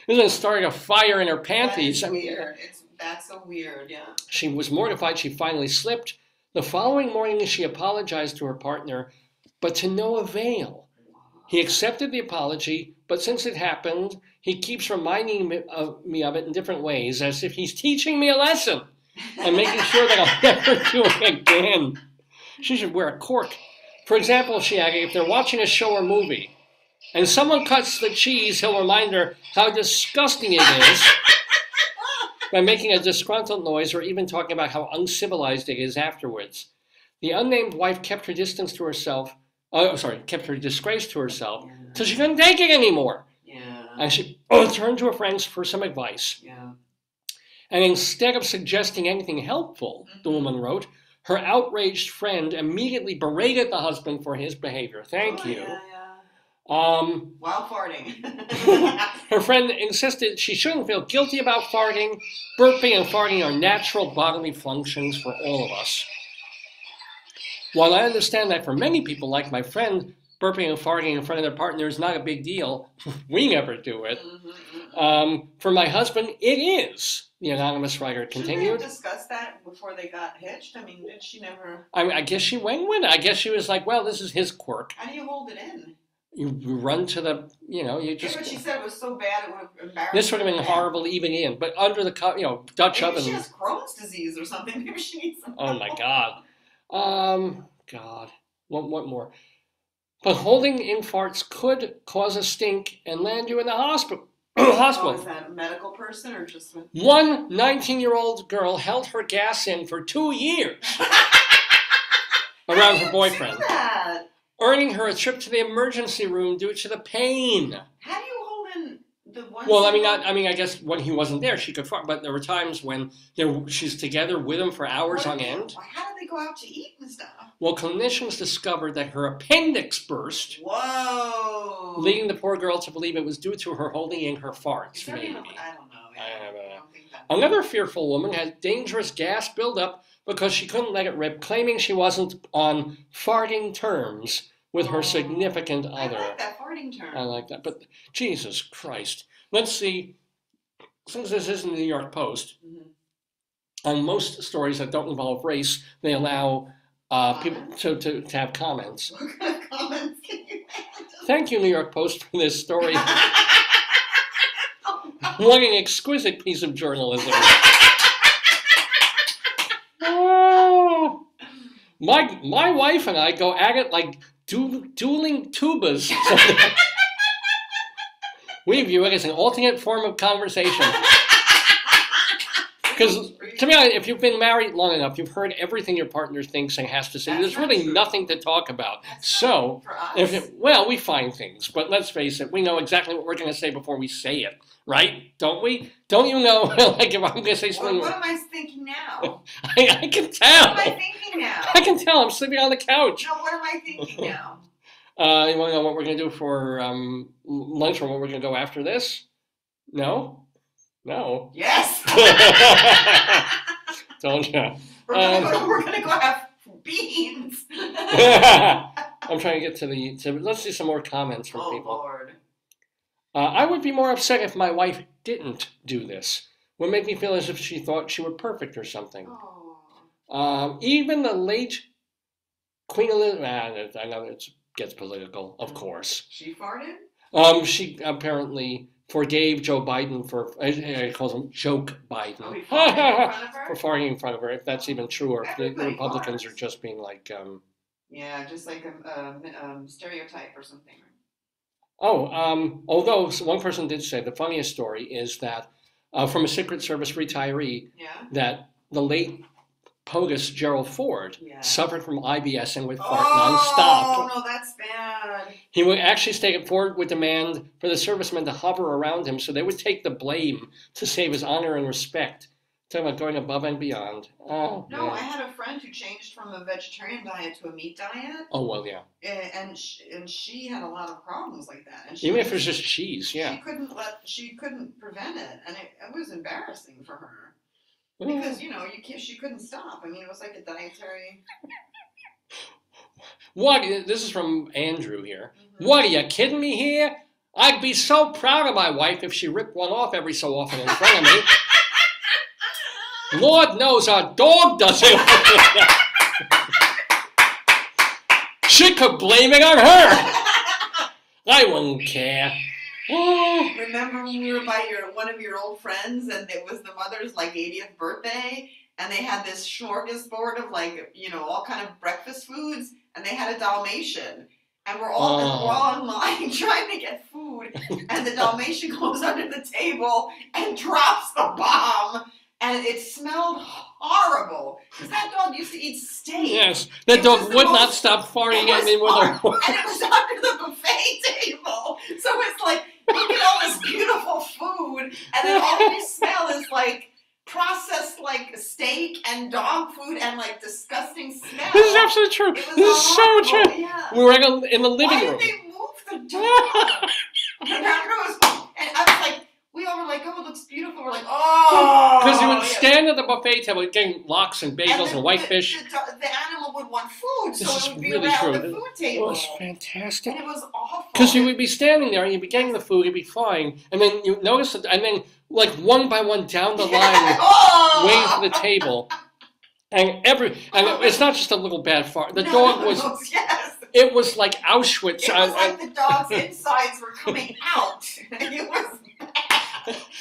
This one started a fire in her panties. That's weird. That's so weird, yeah. She was mortified. She finally slipped. The following morning, she apologized to her partner, but to no avail. He accepted the apology, but since it happened, he keeps reminding me of it in different ways, as if he's teaching me a lesson and making sure that I'll never do it again. She should wear a cork. For example, she added, if they're watching a show or movie and someone cuts the cheese, he'll remind her how disgusting it is by making a disgruntled noise or even talking about how uncivilized it is afterwards. The unnamed wife kept her disgrace to herself till she couldn't take it anymore. Yeah. And she turned to her friends for some advice. Yeah. And instead of suggesting anything helpful, the woman wrote, her outraged friend immediately berated the husband for his behavior. Thank you. Yeah. While farting. Her friend insisted she shouldn't feel guilty about farting. Burping and farting are natural bodily functions for all of us. While I understand that for many people, like my friend, burping and farting in front of their partner is not a big deal, we never do it. For my husband, it is, the anonymous writer continued. Should they have discussed that before they got hitched? I mean, did she never? I guess she went with it. I guess she was like, well, this is his quirk. How do you hold it in? You run to the, you just... Yeah, but she said it was so bad it would have embarrassed This would have been horrible even in, but under the, Dutch oven. Maybe she has Crohn's disease or something. Maybe she needs some Oh my God. God. What more? But holding in farts could cause a stink and land you in the hospital. Oh, is that a medical person or just... One 19-year-old girl held her gas in for 2 years around her boyfriend, earning her a trip to the emergency room due to the pain. How do you hold in Well, I mean, I guess when he wasn't there, she could fart. But there were times when she's together with him for hours on end. How did they go out to eat and stuff? Well, clinicians discovered that her appendix burst. Whoa! Leading the poor girl to believe it was due to her holding in her farts. Maybe. I don't know. I don't think that. Another fearful woman had dangerous gas buildup because she couldn't let it rip, claiming she wasn't on farting terms with her significant other. I like that farting term. I like that. But Jesus Christ. Let's see. Since this is in the New York Post, on most stories that don't involve race, they allow people to have comments. What kind of comments can you have? Thank you, New York Post, for this story. What an exquisite piece of journalism. Oh, my wife and I go at it like dueling tubas. We view it as an alternate form of conversation. Because, to be honest, if you've been married long enough, you've heard everything your partner thinks and has to say. There's really nothing to talk about. So, we find things. But let's face it, we know exactly what we're going to say before we say it. Right? Don't we? Don't you know? Like, if I'm going to say something... What am I thinking now? I can tell. What am I thinking now? I can tell. I'm sleeping on the couch. No, what am I thinking now? You want to know what we're going to do for lunch or what we're going to go after this? No? No. Yes! Told you. We're going to go have beans. I'm trying to get to let's see some more comments from people. Lord. I would be more upset if my wife didn't do this. Would make me feel as if she thought she were perfect or something. Even the late Queen Elizabeth, I know it gets political, of course. She farted? She apparently forgave Joe Biden for, he calls him Joke Biden. For farting in front of her, if that's even true, or if the Republicans are just being like... yeah, just like a stereotype or something. Although one person did say the funniest story is that from a Secret Service retiree that the late POTUS Gerald Ford suffered from IBS and would fart nonstop. Oh, no, that's bad. He would actually state Ford would demand for the servicemen to hover around him so they would take the blame to save his honor and respect. Talking about going above and beyond. Oh, no, man. I had a friend who changed from a vegetarian diet to a meat diet. Oh, well, yeah. And she had a lot of problems like that. And even if it was just cheese, yeah. She couldn't prevent it, and it was embarrassing for her. Because, she couldn't stop. I mean, it was like a dietary... What? This is from Andrew here. What, are you kidding me here? I'd be so proud of my wife if she ripped one off every so often in front of me. Lord knows our dog does it. She could blame it on her. I wouldn't care. Remember when we were by one of your old friends and it was the mother's 80th birthday and they had this smorgasbord of all kind of breakfast foods and they had a Dalmatian and we're all in line trying to get food and the Dalmatian goes under the table and drops the bomb. And it smelled horrible. Because that dog used to eat steak. Yes, that dog would not stop farting at me with her. And it was under the buffet table. So it's like, look at all this beautiful food. And then all you smell is processed steak and dog food and disgusting smell. This is absolutely true. This is so true. Yeah. We were in the living room. Why did they move the dog? And I was like, we all were like, oh, it looks beautiful. We're like, oh. Because you would stand at the buffet table getting lox and bagels and whitefish. The animal would want food, so this it would be really around true. the food table. It was fantastic. And it was awful. Because you would be standing there and you'd be getting the food, you'd be fine. And then you notice it, and then one by one down the line, waiting for the table. And it's not just a little bad fart. The dog was... Yes. It was like Auschwitz. It was like the dog's insides were coming out. It was bad.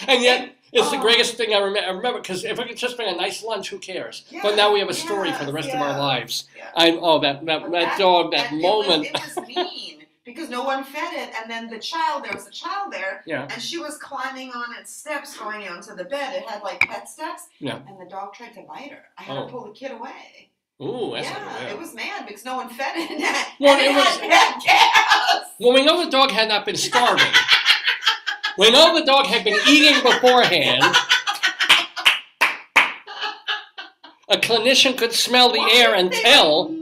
And yet, it's the greatest thing I remember, because if I could just bring a nice lunch, who cares? Yeah, but now we have a story for the rest of our lives. Yeah. That dog, that moment. It was mean, because no one fed it, and then there was a child there, and she was climbing on its steps going onto the bed. It had pet steps, and the dog tried to bite her. I had to pull the kid away. Ooh, that's it was mad because no one fed it. And it had bad gas. Well, we know the dog had not been starving. Well, we know the dog had not been starving. Well, it was fantastic. Because he would be standing at the buffet table, and We know the dog had been eating beforehand. A clinician could smell the air and tell.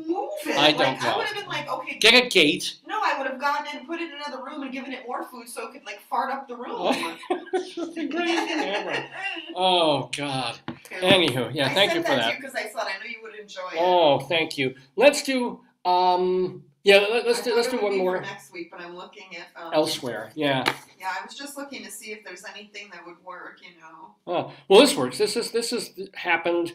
I don't know. I would have been like, okay. Get a gate. No, I would have gone in, put it in another room, and given it more food so it could like fart up the room. That's the greatest thing ever. Oh God. Anywho, yeah, thank you for that. Because I thought I knew you would enjoy it. Oh, thank you. Let's do. Let's do one more. For next week, but I'm looking at elsewhere. Yeah. Yeah, I was just looking to see if there's anything that would work. Oh, well, this works. This has happened.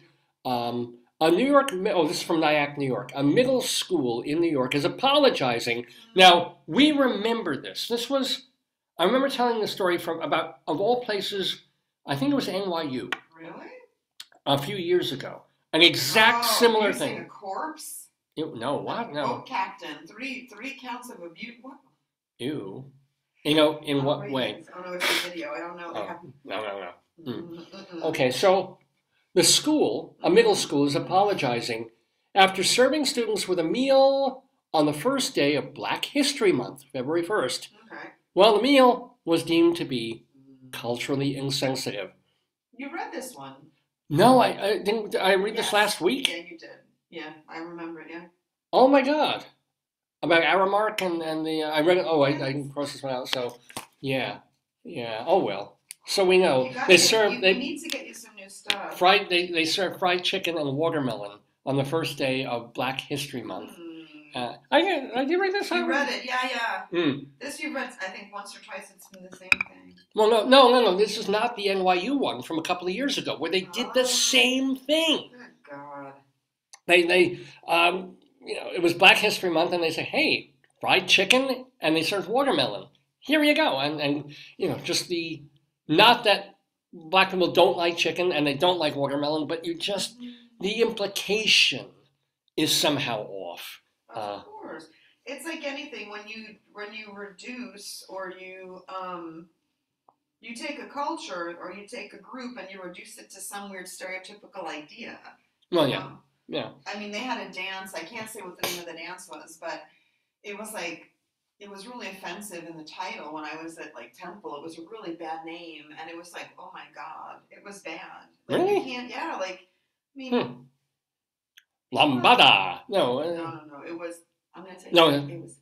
A New York, this is from Nyack, New York. A middle school in New York is apologizing. Now, we remember this. I remember telling the story of all places, I think it was NYU. Really? A few years ago. An exact similar thing. A corpse? No, what? No. Boat captain. Three counts of abuse. What? Ew. In what way? Oh, no, it's a video. I don't know. No. Okay, so the school, a middle school, is apologizing after serving students with a meal on the first day of Black History Month, February 1st. Okay. Well, the meal was deemed to be culturally insensitive. You read this one? No, I didn't. I read this last week. Yeah, you did. Yeah, I remember it. Yeah. Oh my God! About Aramark and the I read it. Oh, I didn't cross this one out. So, yeah. Oh well. So we know we need to get you some new stuff. They serve fried chicken and watermelon on the first day of Black History Month. I did read this. You read it, yeah. This you read, I think once or twice. It's been the same thing. Well, no. This is not the NYU one from a couple of years ago where they did the same thing. Good God. It was Black History Month, and they say, hey, fried chicken, and they serve watermelon. Here you go, and just the. Not that Black people don't like chicken and they don't like watermelon, but the implication is somehow off. Of course. It's like anything when you reduce or you take a culture or you take a group and you reduce it to some weird stereotypical idea. Well, yeah. Yeah. I mean, they had a dance. I can't say what the name of the dance was, but it was like. It was really offensive in the title when I was at Temple. It was a really bad name, and it was like, oh my God, it was bad. Really? You can't, I mean. Lambada. No. No. It was. I'm gonna say. No. It was.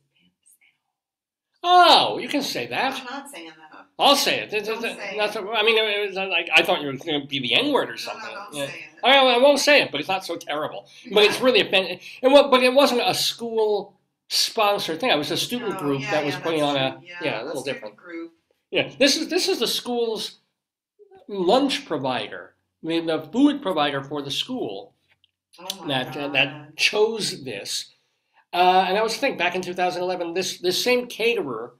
Oh, you can say that. I'm not saying that. I'll say it. Don't say it. It was I thought you were going to be the N-word or something. No, don't say it. I won't say it, but it's not so terrible. But it's really offensive. But it wasn't a school sponsored thing. It was a student group that was putting on a little different group. Yeah, this is the school's lunch provider. I mean, the food provider for the school that chose this. And I was thinking back in 2011, this same caterer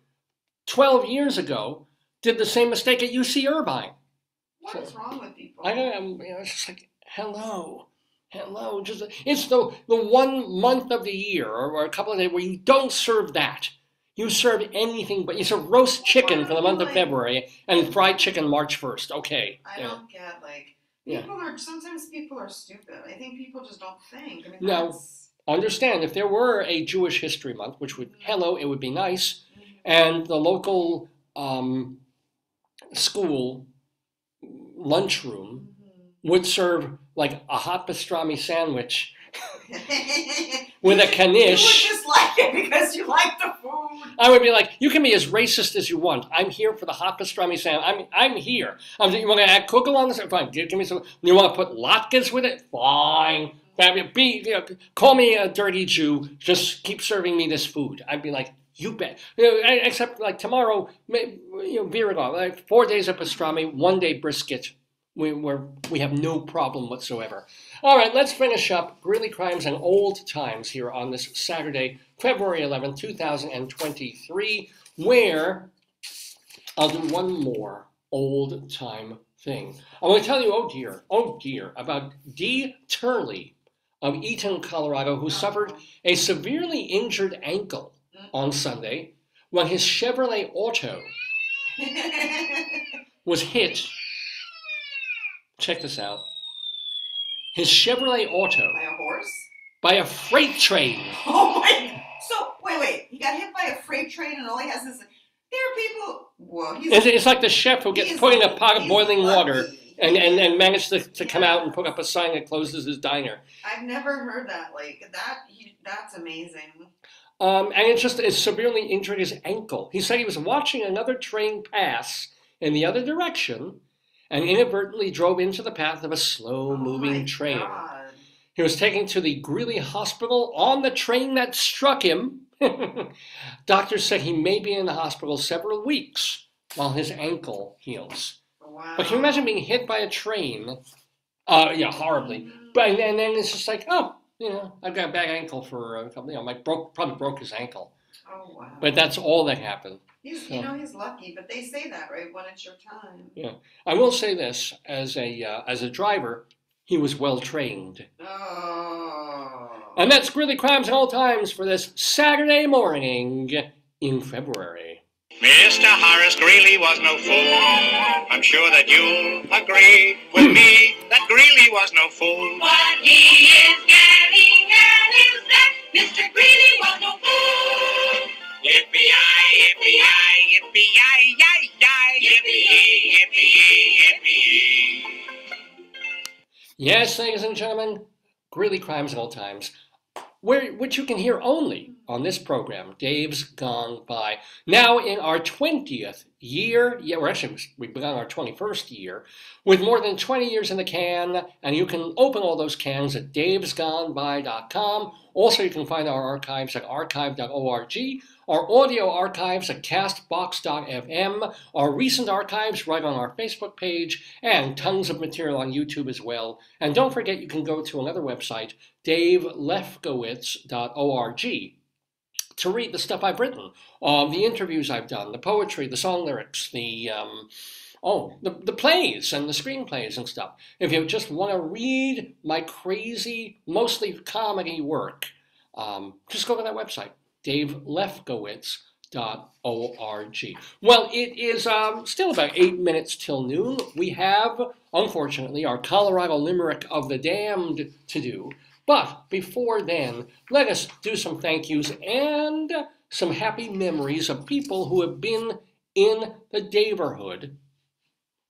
12 years ago did the same mistake at UC Irvine. What is wrong with people? It's just like, hello. It's the 1 month of the year or a couple of days where you don't serve that. You serve anything, but you serve roast chicken for the month of February and fried chicken March 1st. Okay. I don't get sometimes people are stupid. I think people just don't think. I mean, now, understand if there were a Jewish History Month, which would it would be nice, and the local school lunchroom would serve like a hot pastrami sandwich with a kanish. You would just like it because you like the food. I would be like, you can be as racist as you want. I'm here for the hot pastrami sandwich. I'm here. You want to add kugel on this? Fine. Give me some. You want to put latkes with it? Fine. Call me a dirty Jew. Just keep serving me this food. I'd be like, you bet. Except tomorrow, Virgo, 4 days of pastrami, 1 day brisket. We have no problem whatsoever. All right, let's finish up Greeley Crimes and Old Times here on this Saturday, February 11, 2023, where I'll do one more old time thing. I want to tell you, oh dear, about Dee Turley of Eaton, Colorado, who suffered a severely injured ankle on Sunday when his Chevrolet Auto was hit. Check this out. His Chevrolet Auto. By a horse? By a freight train. Oh my! So, wait. He got hit by a freight train and all he has is There are people. Well, it's like the chef who gets put in a pot of boiling water and managed to come out and put up a sign that closes his diner. I've never heard that. Like that. That's amazing. And it severely injured his ankle. He said he was watching another train pass in the other direction and inadvertently drove into the path of a slow-moving train. God. He was taken to the Greeley hospital on the train that struck him. Doctors said he may be in the hospital several weeks while his ankle heals. Wow. But can you imagine being hit by a train? Yeah, horribly. But and then it's just like, oh, I've got a bad ankle for a couple. Probably broke his ankle. Oh wow! But that's all that happened. He's lucky. But they say that, right? When it's your time. Yeah, I will say this: as a driver, he was well trained. Oh. And that's Greeley Crimes and Old Times for this Saturday morning in February. Mr. Horace Greeley was no fool. I'm sure that you'll agree with me that Greeley was no fool. What he is getting at is that Mr. Greeley was no fool. Yippee-yi, yippee-yi, yippee-yi, yi-yi, yippee-yi, yippee-yi, yippee-yi. Yes, ladies and gentlemen, Greeley Crimes and Old Times, which you can hear only on this program, Dave's Gone By. Now in our 20th year, we've begun our 21st year, with more than 20 years in the can, and you can open all those cans at davesgoneby.com. Also, you can find our archives at archive.org, our audio archives at castbox.fm, our recent archives right on our Facebook page, and tons of material on YouTube as well. And don't forget, you can go to another website, davelefkowitz.org, to read the stuff I've written, the interviews I've done, the poetry, the song lyrics, the plays and the screenplays and stuff. If you just want to read my crazy, mostly comedy work, just go to that website, davelefkowitz.org. Well, it is still about 8 minutes till noon. We have, unfortunately, our Colorado Limerick of the Damned to do. But before then, let us do some thank yous and some happy memories of people who have been in the Daverhood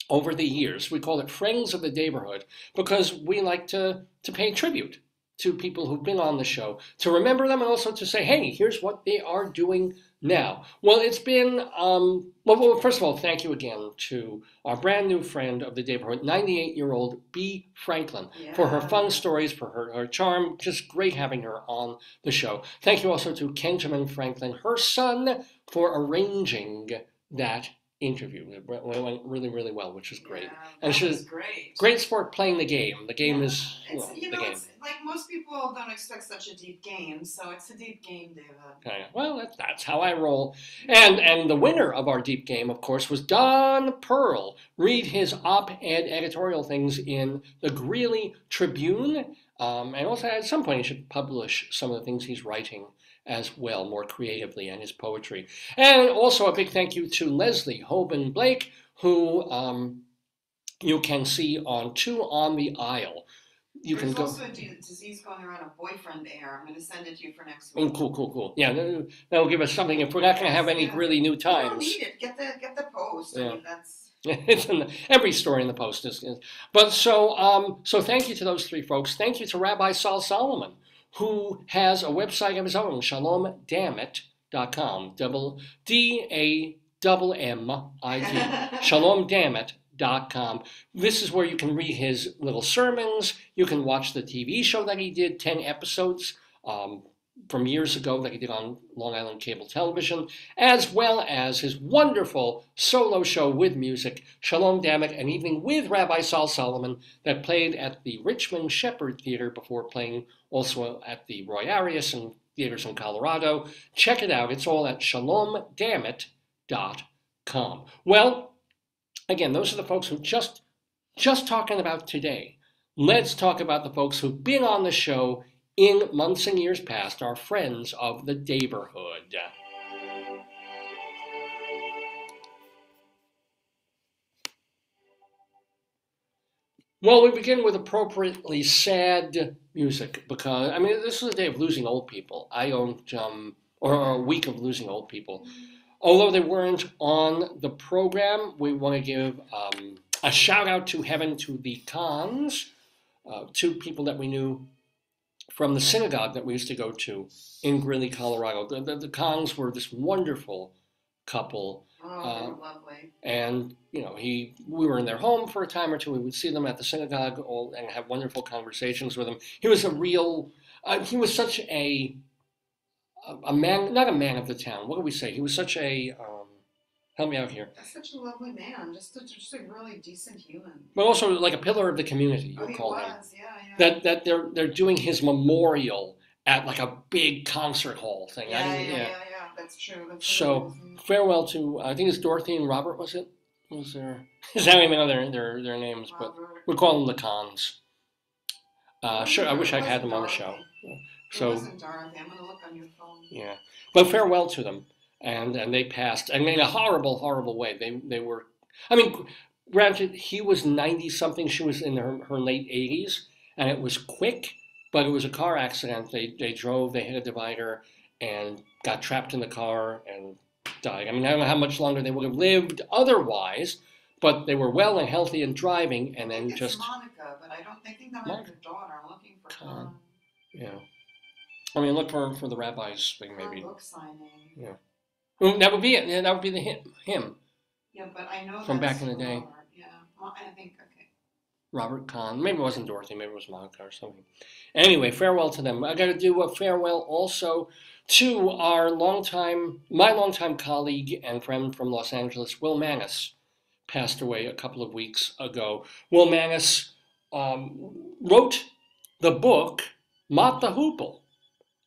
over the years. We call it Friends of the Daverhood because we like to pay tribute to people who've been on the show, to remember them and also to say, hey, here's what they are doing now. Well, it's been, first of all, thank you again to our brand new friend of the Daverhood, 98-year-old Bea Franklin, for her fun stories, for her charm. Just great having her on the show. Thank you also to Kenjamin Franklin, her son, for arranging that interview. It went really, really well, which is great. And she's great. Great sport playing the game. The game is the game. It's like most people don't expect such a deep game, so it's a deep game, David. Okay. Well, that's how I roll. And the winner of our deep game, of course, was Don Perl. Read his op-ed editorial things in the Greeley Tribune, and also at some point he should publish some of the things he's writing as well, more creatively, and his poetry. And also a big thank you to Leslie Hoban Blake, who you can see on Two on the Aisle. There's also a disease going around a boyfriend air. I'm going to send it to you for next week. Oh, cool. Yeah, that'll give us something if we're not going to have any really new times. You don't need it. Get the post. Yeah. I mean, that's... It's in every story in the post is. But so thank you to those three folks. Thank you to Rabbi Saul Solomon, who has a website of his own, shalomdammit.com, DAMMIT, shalomdammit.com. This is where you can read his little sermons. You can watch the TV show that he did, 10 episodes from years ago that he did on Long Island Cable Television, as well as his wonderful solo show with music, Shalom Dammit, an evening with Rabbi Saul Solomon, that played at the Richmond Shepherd Theater before playing also at the Roy Arias and theaters in Colorado. Check it out. It's all at shalomdammit.com. Well, again, those are the folks who just talking about today. Let's talk about the folks who've been on the show in months and years past, our friends of the Daverhood. Well, we begin with appropriately sad music because, I mean, this is a day of losing old people. I don't, or a week of losing old people. although they weren't on the program, we want to give a shout out to heaven to the Kahns, two people that we knew from the synagogue that we used to go to in Greeley, Colorado. The Kahns were this wonderful couple. Oh, lovely. And, we were in their home for a time or two. We would see them at the synagogue and have wonderful conversations with him. He was he was such a man, not a man of the town. What do we say? He was such a, help me out here. That's such a lovely man, just a really decent human. But also like a pillar of the community, you call him. Yeah. That they're doing his memorial at like a big concert hall thing. Yeah, that's true. So farewell to, I think it's Dorothy and Robert, was it? Was there? I don't even know their names, Robert. but we call them the Kahns. Sure, I wish I had them on the show. So, it wasn't Dorothy. I'm going to look on your phone. Yeah, but farewell to them. And they passed, and in a horrible, horrible way. They were, granted, he was 90-something, she was in her late 80s, and it was quick, but it was a car accident. They drove, they hit a divider, and got trapped in the car and died. I don't know how much longer they would have lived otherwise, but they were well and healthy and driving, and then it's Monica, but I don't think that might be her daughter. I'm looking for Khan. Yeah. Look for the Rabbi's thing, maybe. Book signing. Yeah. Well, that would be it. Yeah, that would be him. Yeah, but I know from back in the day. Robert. Yeah, I think okay. Robert Kahn. Maybe it wasn't Dorothy. Maybe it was Monica or something. Anyway, farewell to them. I got to do a farewell also to my longtime colleague and friend from Los Angeles, Will Mannis, passed away a couple of weeks ago. Will Mannis wrote the book Mott the Hoople,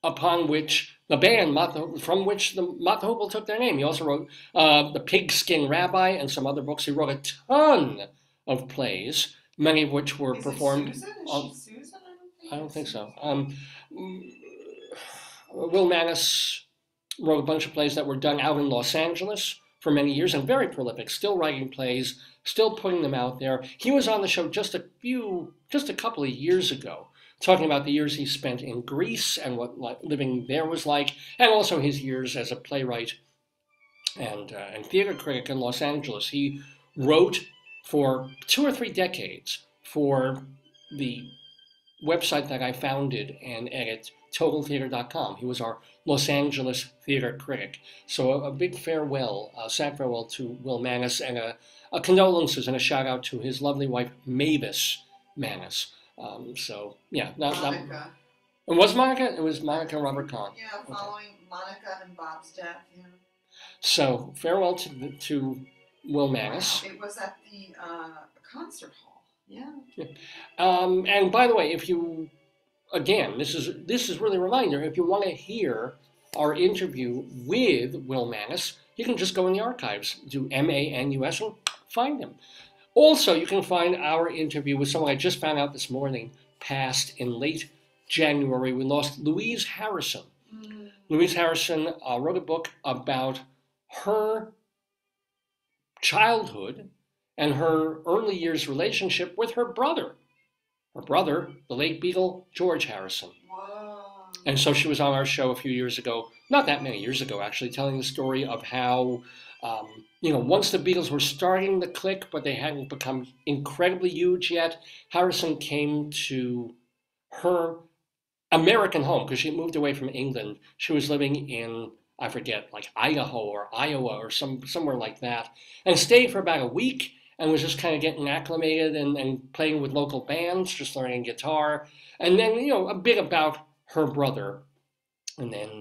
upon which the band from which the Mott the Hoople took their name. He also wrote The Pigskin Rabbi and some other books. He wrote a ton of plays, many of which were performed. Susan? Is she Susan? I don't think so. Will Mannis wrote a bunch of plays that were done out in Los Angeles for many years and very prolific, still writing plays, still putting them out there. He was on the show just a couple of years ago, talking about the years he spent in Greece and what living there was like, and also his years as a playwright and theater critic in Los Angeles. He wrote for 2 or 3 decades for the website that I founded and edit, TotalTheater.com. He was our Los Angeles theater critic. So a big farewell, sad farewell to Will Mannis, and a condolences and a shout out to his lovely wife, Mavis Mannis. Monica. It was Monica? It was Monica and Robert Kahn. Yeah, following Monica and Bob's death. Yeah. So farewell to Will Mannis. Wow, it was at the concert hall. Yeah. And by the way, if you, again, this is really a reminder, if you want to hear our interview with Will Mannis, you can just go in the archives, do MANUS, and find him. Also, you can find our interview with someone I just found out this morning, passed in late January. We lost Louise Harrison. Mm-hmm. Louise Harrison wrote a book about her childhood and her early years relationship with her brother. Her brother, the late Beatle, George Harrison. Whoa. And so she was on our show a few years ago, not that many years ago actually, telling the story of how once the Beatles were starting to click, but they hadn't become incredibly huge yet, Harrison came to her American home because she moved away from England. She was living in, I forget, like Idaho or Iowa or somewhere like that, and stayed for about a week and was just kind of getting acclimated and playing with local bands, just learning guitar, and then, a bit about her brother. And then,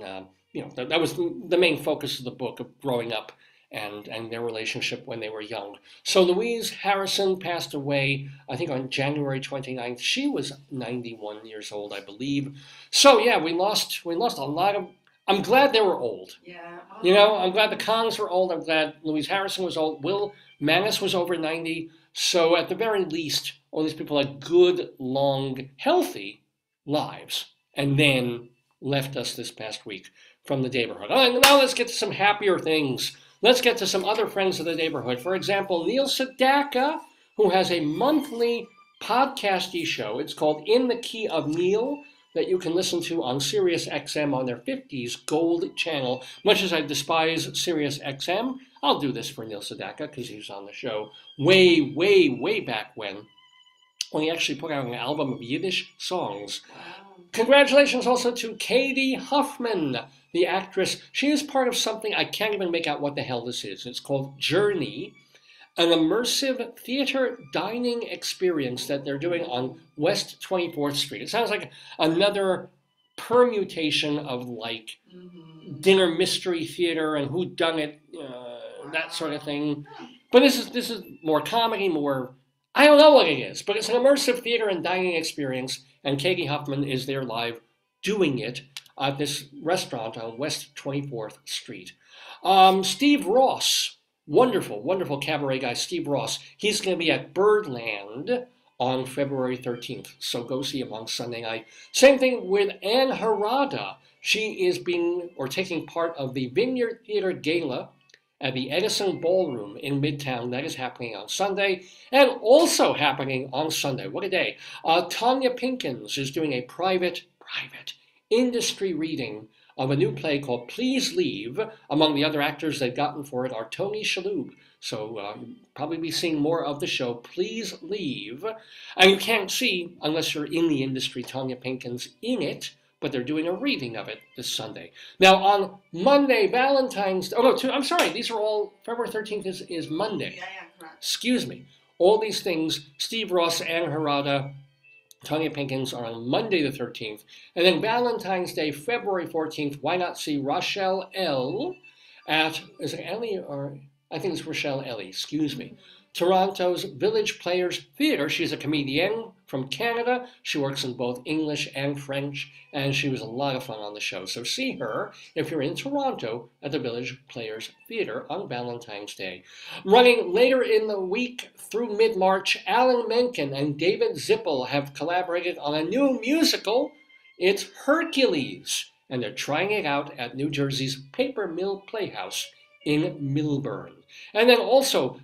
that was the main focus of the book, of growing up and their relationship when they were young. So Louise Harrison passed away, I think, on January 29th. She was 91 years old, I believe. So yeah, we lost a lot of, I'm glad they were old. Yeah. I'm glad the Kahns were old. I'm glad Louise Harrison was old. Will Mannis was over 90. So at the very least, all these people had good, long, healthy lives, and then left us this past week from the Daverhood. All right, now let's get to some happier things. Let's get to some other friends of the Daverhood. For example, Neil Sedaka, who has a monthly podcasty show. It's called In the Key of Neil. that you can listen to on Sirius XM on their 50s Gold channel. Much as I despise Sirius XM, I'll do this for Neil Sedaka because he was on the show way, way, way back when he actually put out an album of Yiddish songs. Wow. Congratulations also to Katie Huffman, the actress. She is part of something, I can't even make out what the hell this is. It's called Journey, an immersive theater dining experience that they're doing on West 24th Street. It sounds like another permutation of like dinner mystery theater and whodunit, that sort of thing. But this is more comedy, more, I don't know what it is, but it's an immersive theater and dining experience, and Katie Huffman is there live doing it at this restaurant on West 24th Street. Steve Ross, wonderful, wonderful cabaret guy, Steve Ross. He's going to be at Birdland on February 13th, so go see him on Sunday night. Same thing with Anne Harada. She is taking part of the Vineyard Theater Gala at the Edison Ballroom in Midtown. That is happening on Sunday, and also happening on Sunday. What a day. Tanya Pinkins is doing a private industry reading of a new play called Please Leave. Among the other actors they've gotten for it are Tony Shalhoub. So you'll probably be seeing more of the show, Please Leave. And you can't see, unless you're in the industry, Tanya Pinkins in it, but they're doing a reading of it this Sunday. Now on Monday, Valentine's, I'm sorry, these are all, February 13th is Monday. Yeah, correct. Excuse me. All these things, Steve Ross, Anne Harada, Tanya Pinkins are on Monday the 13th. And then Valentine's Day, February 14th, why not see Rochelle L. at, is it Ellie or, I think it's Rochelle Ellie, excuse me. Toronto's Village Players Theatre. She's a comedian from Canada. She works in both English and French, and she was a lot of fun on the show. So see her if you're in Toronto at the Village Players Theatre on Valentine's Day. Running later in the week through mid-March, Alan Menken and David Zippel have collaborated on a new musical. It's Hercules, and they're trying it out at New Jersey's Paper Mill Playhouse in Millburn. And then also,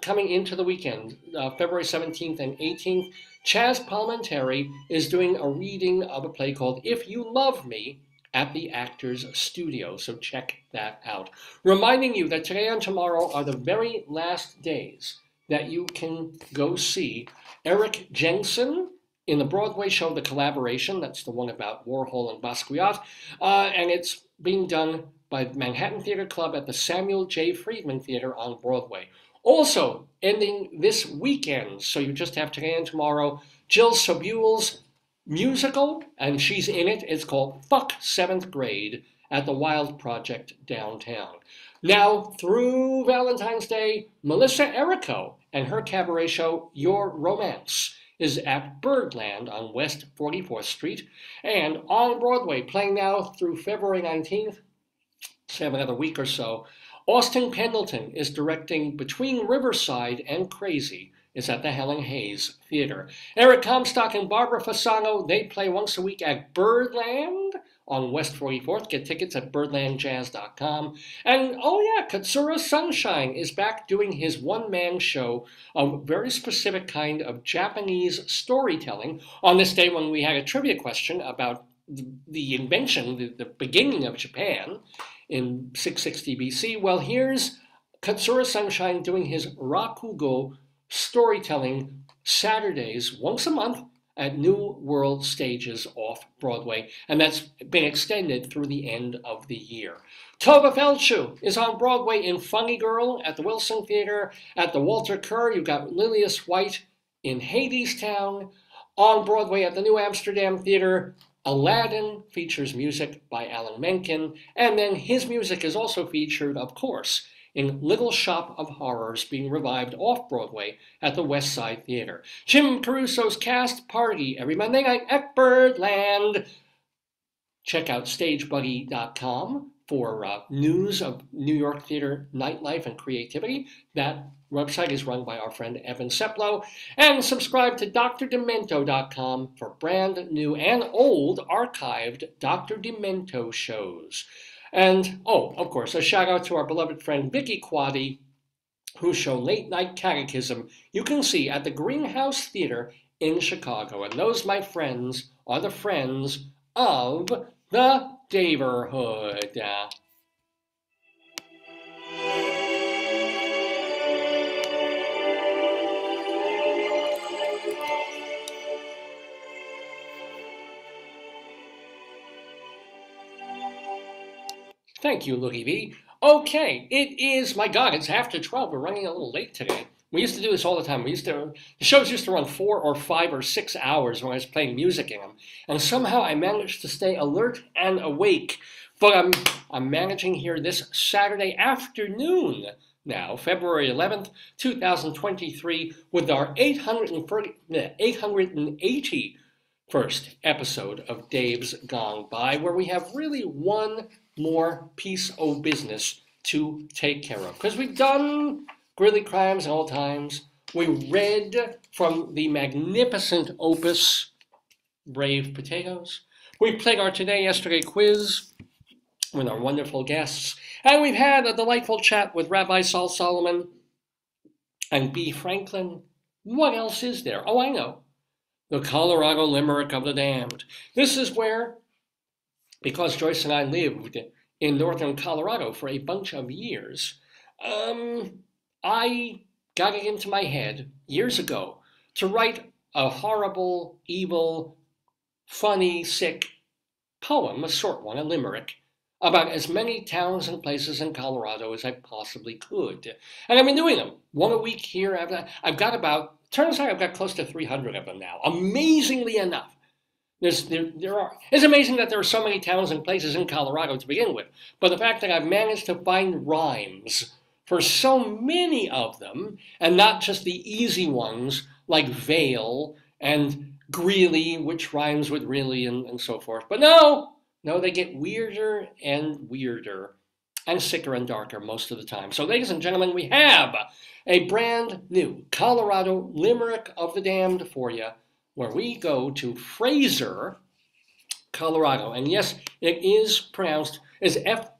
coming into the weekend, February 17th and 18th, Chaz Palminteri is doing a reading of a play called If You Love Me at the Actors Studio, so check that out. Reminding you that today and tomorrow are the very last days that you can go see Eric Jensen in the Broadway show The Collaboration. That's the one about Warhol and Basquiat, and it's being done by Manhattan Theatre Club at the Samuel J. Friedman Theatre on Broadway. Also, ending this weekend, so you just have today and tomorrow, Jill Sobule's musical, and she's in it. It's called Fuck 7th Grade at the Wild Project downtown. Now, through Valentine's Day, Melissa Errico and her cabaret show, Your Romance, is at Birdland on West 44th Street, and on Broadway, playing now through February 19th, so have another week or so. Austin Pendleton is directing Between Riverside and Crazy. It's at the Helen Hayes Theater. Eric Comstock and Barbara Fasano, they play once a week at Birdland on West 44th. Get tickets at birdlandjazz.com. And Katsura Sunshine is back doing his one-man show, a very specific kind of Japanese storytelling, on this day when we had a trivia question about the invention, the beginning of Japan in 660 BC. Well, here's Katsura Sunshine doing his Rakugo storytelling Saturdays once a month at New World Stages off Broadway, and that's been extended through the end of the year. Tova Feldshuh is on Broadway in Funny Girl at the Wilson Theater. At the Walter Kerr, you've got Lilius White in Hadestown. On Broadway at the New Amsterdam Theater, Aladdin features music by Alan Menken, and then his music is also featured, of course, in Little Shop of Horrors, being revived off-Broadway at the West Side Theater. Jim Caruso's Cast Party every Monday night at Birdland. Check out StageBuddy.com for news of New York theater nightlife and creativity. That website is run by our friend Evan Seplow. And subscribe to drdemento.com for brand new and old archived Dr. Demento shows. And, of course, a shout out to our beloved friend Vicky Quaddy, whose show Late Night Catechism you can see at the Greenhouse Theater in Chicago. And those, my friends, are the friends of the Daverhood. Thank you, Looky V. Okay, it is, my God, it's after 12. We're running a little late today. We used to do this all the time. The shows used to run 4 or 5 or 6 hours when I was playing music in them. And somehow I managed to stay alert and awake. But I'm managing here this Saturday afternoon now, February 11th, 2023, with our 881st episode of Dave's Gone By, where we have really one more piece of business to take care of. Because we've done Greeley crimes in all times. We read from the magnificent opus, Brave Potatoes. We played our Today Yesterday quiz with our wonderful guests. And we've had a delightful chat with Rabbi Saul Solomon and Bea Franklin. What else is there? Oh, I know. The Colorado Limerick of the Damned. This is where, because Joyce and I lived in northern Colorado for a bunch of years, I got it into my head years ago to write a horrible, evil, funny, sick poem, a short one, a limerick, about as many towns and places in Colorado as I possibly could. And I've been doing them, one a week here. I've got about, turns out I've got close to 300 of them now, amazingly enough. It's amazing that there are so many towns and places in Colorado to begin with, but the fact that I've managed to find rhymes for so many of them, and not just the easy ones like Vale and Greeley, which rhymes with really and so forth. But no, they get weirder and weirder and sicker and darker most of the time. So ladies and gentlemen, we have a brand new Colorado Limerick of the Damned for you, where we go to Fraser, Colorado. And yes, it is pronounced as Fraser,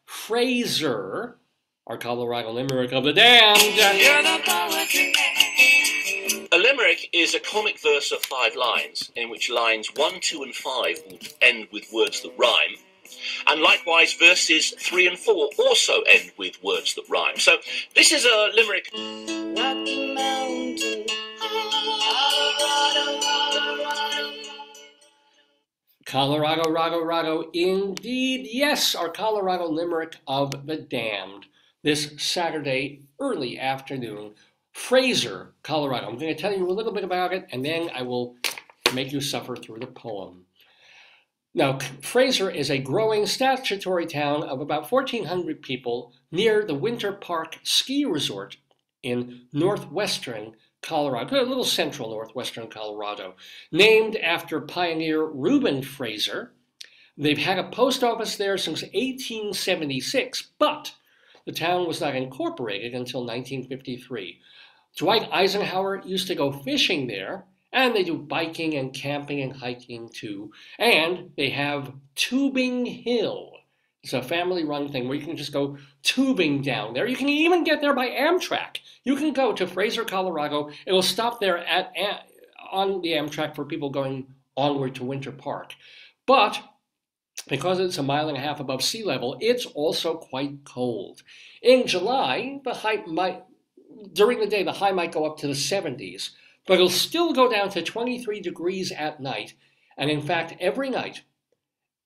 Fraser, our Colorado Limerick of the Damned. A limerick is a comic verse of 5 lines, in which lines 1, 2, and 5 will end with words that rhyme. And likewise, verses 3 and 4 also end with words that rhyme. So this is a limerick. Rocky Mountain, Colorado, indeed. Yes, our Colorado Limerick of the Damned. This Saturday, early afternoon, Fraser, Colorado. I'm going to tell you a little bit about it, and then I will make you suffer through the poem. Now, Fraser is a growing statutory town of about 1,400 people near the Winter Park Ski Resort in northwestern Colorado, a little central northwestern Colorado, named after pioneer Reuben Fraser. They've had a post office there since 1876, but the town was not incorporated until 1953. Dwight Eisenhower used to go fishing there, and they do biking and camping and hiking too. And they have Tubing Hill. It's a family-run thing where you can just go tubing down there. You can even get there by Amtrak. You can go to Fraser, Colorado. It will stop there on the Amtrak for people going onward to Winter Park. But because it's 1.5 miles above sea level, it's also quite cold. In July, during the day, the high might go up to the 70s, but it'll still go down to 23 degrees at night. And in fact, every night,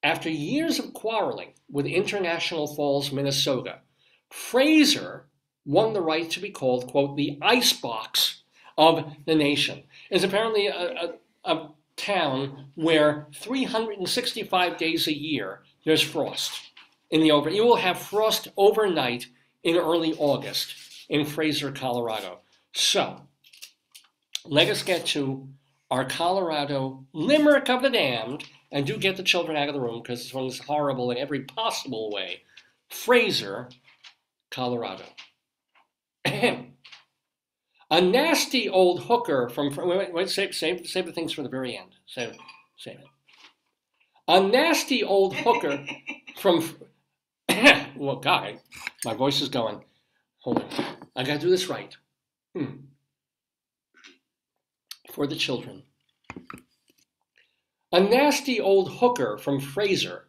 after years of quarreling with International Falls, Minnesota, Fraser won the right to be called, quote, the icebox of the nation. It's apparently a town where 365 days a year there's frost. You will have frost overnight in early August in Fraser, Colorado. So, let us get to our Colorado Limerick of the Damned, and do get the children out of the room because this one is horrible in every possible way. Fraser, Colorado. A nasty old hooker from... Wait, save the things for the very end. Save it. A nasty old hooker from... Well, God, my voice is going. Hold on. I got to do this right. for the children. A nasty old hooker from Fraser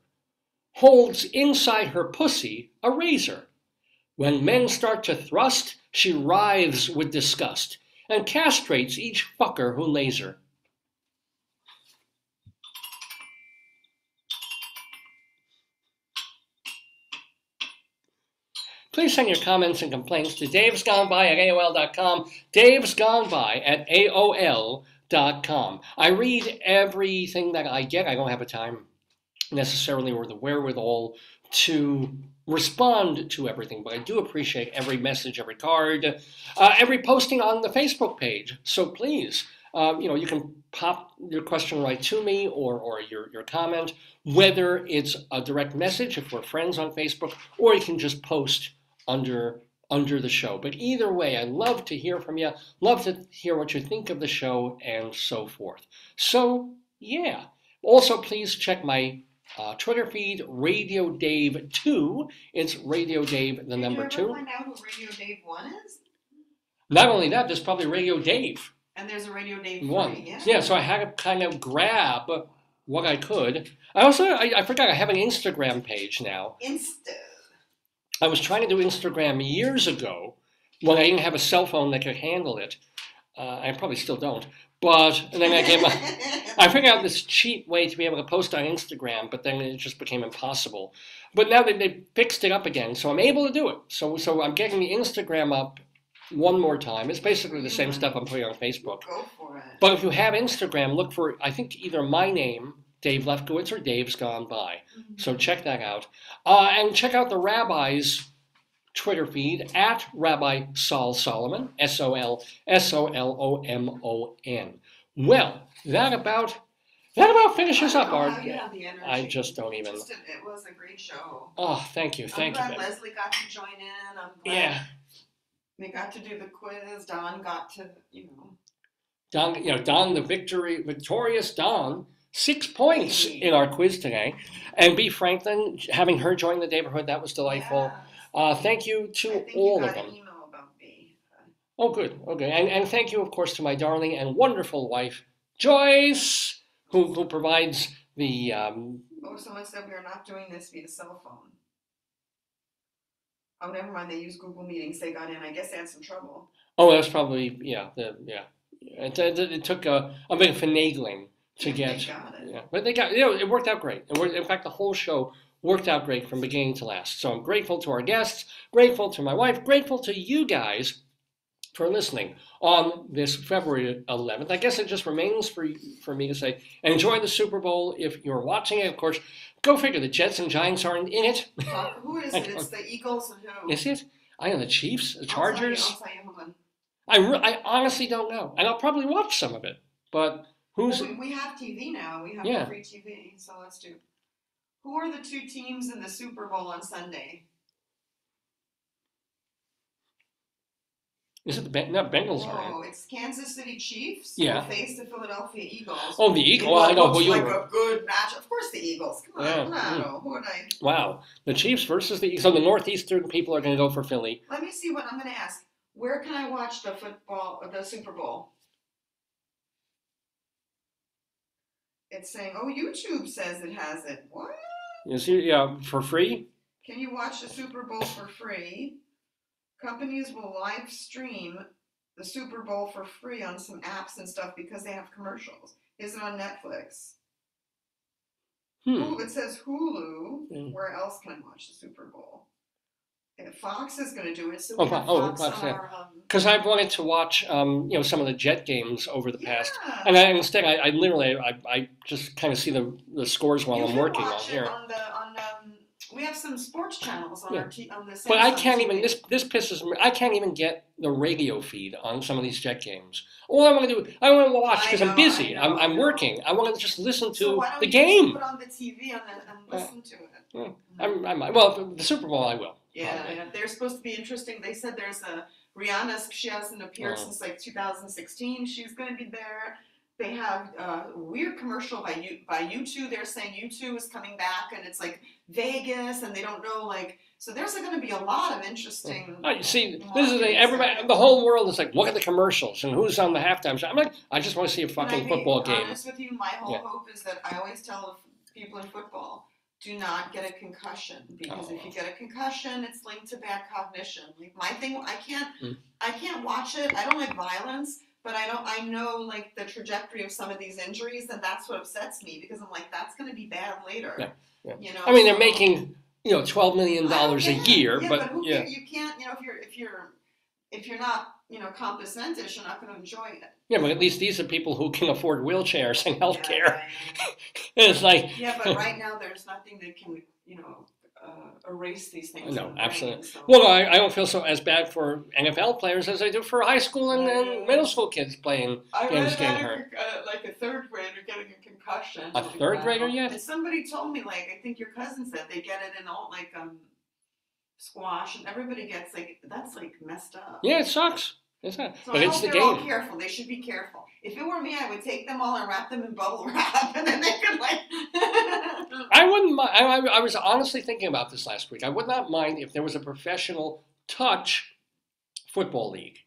holds inside her pussy a razor. When men start to thrust, she writhes with disgust and castrates each fucker who lays her. Please send your comments and complaints to davesgoneby@aol.com, davesgoneby@aol.com. I read everything that I get. I don't have the time necessarily or the wherewithal to respond to everything, but I do appreciate every message, every card, every posting on the Facebook page. So please, you can pop your question right to me or your comment, whether it's a direct message if we're friends on Facebook, or you can just post under the show. But either way, I love to hear from you, love to hear what you think of the show, and so forth. So, yeah. Also, please check my Twitter feed, Radio Dave 2. It's Radio Dave, the number 2. Did you ever find out who Radio Dave 1 is? Not only that, there's probably Radio Dave. And there's a Radio Dave 1. 3, Yeah, so I had to kind of grab what I could. I forgot I have an Instagram page now. I was trying to do Instagram years ago when I didn't have a cell phone that could handle it. I probably still don't. But and then I figured out this cheap way to be able to post on Instagram, but then it just became impossible. But now that they fixed it up again, so I'm able to do it. So I'm getting the Instagram up one more time. It's basically the same stuff I'm putting on Facebook. Go for it. But if you have Instagram, look for, I think, either my name, Dave Lefkowitz, or Dave's Gone By. So check that out. And check out the Rabbi's Twitter feed at Rabbi Sol Solomon, SOLSOLOMON. Well, that about finishes up our. I just don't even. It was a great show. Oh, thank you, I'm glad Leslie got to join in. I'm glad they got to do the quiz. Don got to, Don, the victorious Don. 6 points in our quiz today. And Bea Franklin, having her join the Daverhood, that was delightful. Thank you to all of them. An email about Bea. Oh, good. Okay. And thank you, of course, to my darling and wonderful wife, Joyce, who provides the... someone said we are not doing this via cell phone. Oh, never mind. They use Google Meetings. They got in. I guess they had some trouble. Oh, that's probably, It took a bit of finagling to get, but they got, it worked out great. In fact, the whole show worked out great from beginning to last. So I'm grateful to our guests, grateful to my wife, grateful to you guys for listening on this February 11th. I guess it just remains for me to say, enjoy the Super Bowl if you're watching it. Of course, go figure, the Jets and Giants aren't in it. Who is it? It's the Eagles and who? Is it? I know the Chiefs, the Chargers. I'll tell you, hold on. I honestly don't know. And I'll probably watch some of it, but... We have TV now. We have free TV, so let's do. Who are the two teams in the Super Bowl on Sunday? Is it the Bengals? Oh, it's Kansas City Chiefs. Yeah. Who face the Philadelphia Eagles. Oh, the Eagles. Well, I know who you like a good match. Of course, the Eagles. Come on, Who would I? Wow, the Chiefs versus the Eagles. So the Northeastern people are going to go for Philly. Let me see what I'm going to ask. Where can I watch the Super Bowl? It's saying, YouTube says it has it. What? For free? Can you watch the Super Bowl for free? Companies will live stream the Super Bowl for free on some apps and stuff because they have commercials. Is it on Netflix? It says Hulu. Where else can I watch the Super Bowl? Fox is going to do it, so we have Fox on our... Because I've wanted to watch, some of the Jet games over the past, and instead I literally just kind of see the scores while I'm working on here. We have some sports channels on on the Samsung But I can't TV. even. This pisses me. I can't even get the radio feed on some of these Jet games. All I want to do, I want to watch because I'm busy. I'm working. I want to just listen to the game. Put on the TV and listen to it. Well, the Super Bowl I will. Yeah, they're supposed to be interesting. They said there's a Rihanna. She hasn't appeared since like 2016. She's going to be there. They have a weird commercial by U2. They're saying U2 is coming back, and it's like Vegas, and they don't know, like, So there's going to be a lot of interesting. Oh, you see, this is the whole world is like, look at the commercials and who's on the halftime show. I'm like, I just want to see a fucking football game. Honest with you, my whole hope is that I always tell people in football, do not get a concussion, because if you get a concussion, it's linked to bad cognition. Like my thing, I can't watch it. I don't like violence, but I know like the trajectory of some of these injuries, and that's what upsets me, because I'm like, that's going to be bad later. Yeah. Yeah. You know, I mean, they're making $12 million a year, yeah, but who cares? You can't, if you're not compasentious, you're not going to enjoy it. Yeah, but at least these are people who can afford wheelchairs and healthcare. Yeah. It's like but right now there's nothing that can erase these things. No, absolutely. So. Well, I don't feel so as bad for NFL players as I do for high school and middle school kids playing games getting hurt. Like a third grader getting a concussion. A third grader yet? And somebody told me, like, I think your cousin said they get it in all squash, and everybody gets that's messed up. Yeah, it sucks. It's not. So but it's the game. All careful. They should be careful. If it were me, I would take them all and wrap them in bubble wrap, and then they could I wouldn't mind. I was honestly thinking about this last week. I would not mind if there was a professional touch football league.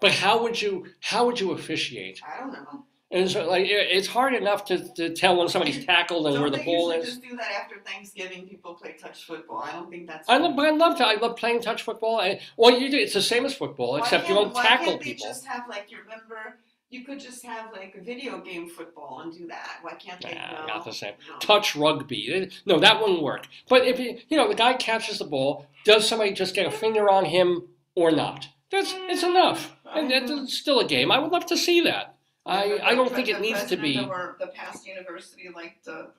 But how would you officiate? I don't know. And so, it's hard enough to tell when somebody's tackled and where the ball is. Just do that after Thanksgiving. People play touch football. I don't think that's. I love playing touch football. You do. It's the same as football, except you don't tackle people. Why can't they just have you could just have a video game football and do that. Why can't they? Nah, not the same. No. Touch rugby. No, that wouldn't work. But if the guy catches the ball, does somebody just get a finger on him or not? It's enough, and it's still a game. I would love to see that. I don't think it needs to be. The past university,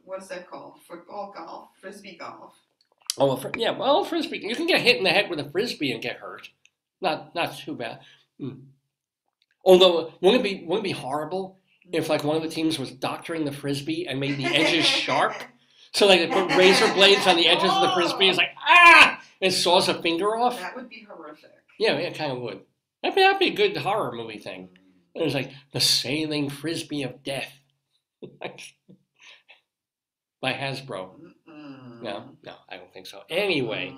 what is that called? Football, golf, frisbee golf. Oh, frisbee. You can get hit in the head with a frisbee and get hurt. Not too bad. Although, wouldn't it be horrible if one of the teams was doctoring the frisbee and made the edges sharp? So they put razor blades on the edges of the frisbee. It's and saws a finger off. That would be horrific. Yeah, it kind of would. That'd be a good horror movie thing. There's the sailing frisbee of death by Hasbro. No, I don't think so. Anyway,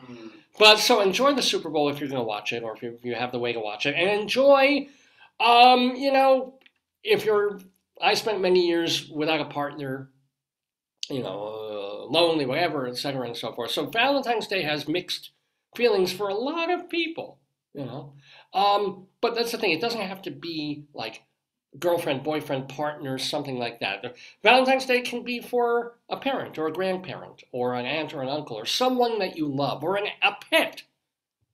but so enjoy the Super Bowl if you're going to watch it, or if you have the way to watch it, and enjoy. I spent many years without a partner, lonely, whatever, etc., and so forth. So Valentine's Day has mixed feelings for a lot of people, But that's the thing. It doesn't have to be girlfriend, boyfriend, partner, something like that. Valentine's Day can be for a parent or a grandparent or an aunt or an uncle or someone that you love, or a pet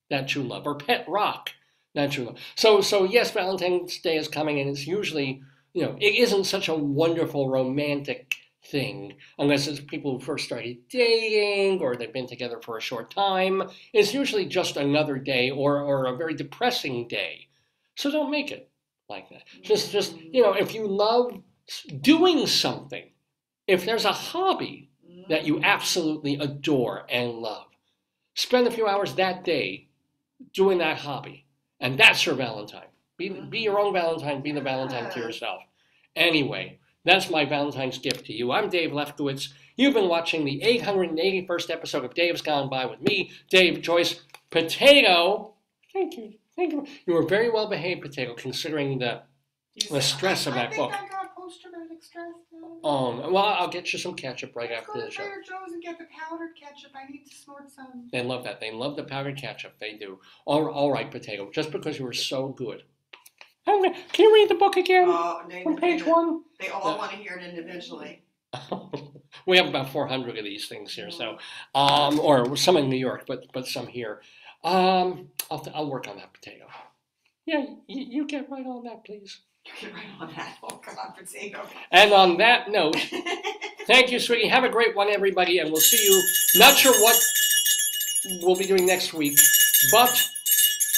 that you love, or pet rock that you love. So yes, Valentine's Day is coming, and it's usually, it isn't such a wonderful romantic thing unless it's people who first started dating or they've been together for a short time. It's usually just another day or a very depressing day. So don't make it like that. Just if you love doing something, if there's a hobby that you absolutely adore and love, spend a few hours that day doing that hobby. And that's your Valentine. Be your own Valentine. Be the Valentine to yourself. Anyway, that's my Valentine's gift to you. I'm Dave Lefkowitz. You've been watching the 881st episode of Dave's Gone By with me, Dave, Joyce, Potato. Thank you. You were very well behaved, Potato, considering the stress of that book. I got post-traumatic stress. Well, I'll get you some ketchup right after the show. Let's go to Trader Joe's and get the powdered ketchup. I need to snort some. They love that. They love the powdered ketchup. They do. All right, Potato. Just because you were so good. Can you read the book again? From page 1? They all want to hear it individually. We have about 400 of these things here, so or some in New York, but some here. I'll work on that, Potato. Yeah, you get right on that, please. You get right on that. Oh, God, Potato. And on that note, thank you, sweetie. Have a great one, everybody, and we'll see you. Not sure what we'll be doing next week, but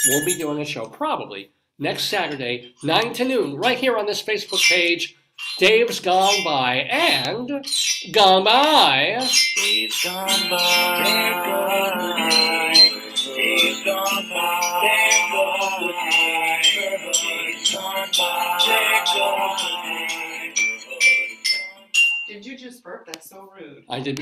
we'll be doing a show probably next Saturday, 9 to noon, right here on this Facebook page, Dave's Gone By, and Gone By. Dave's Gone By. Dave's Gone By. Dave's Gone By. Dave's Gone By. Dave's Gone By. did you just burp? That's so rude. I did.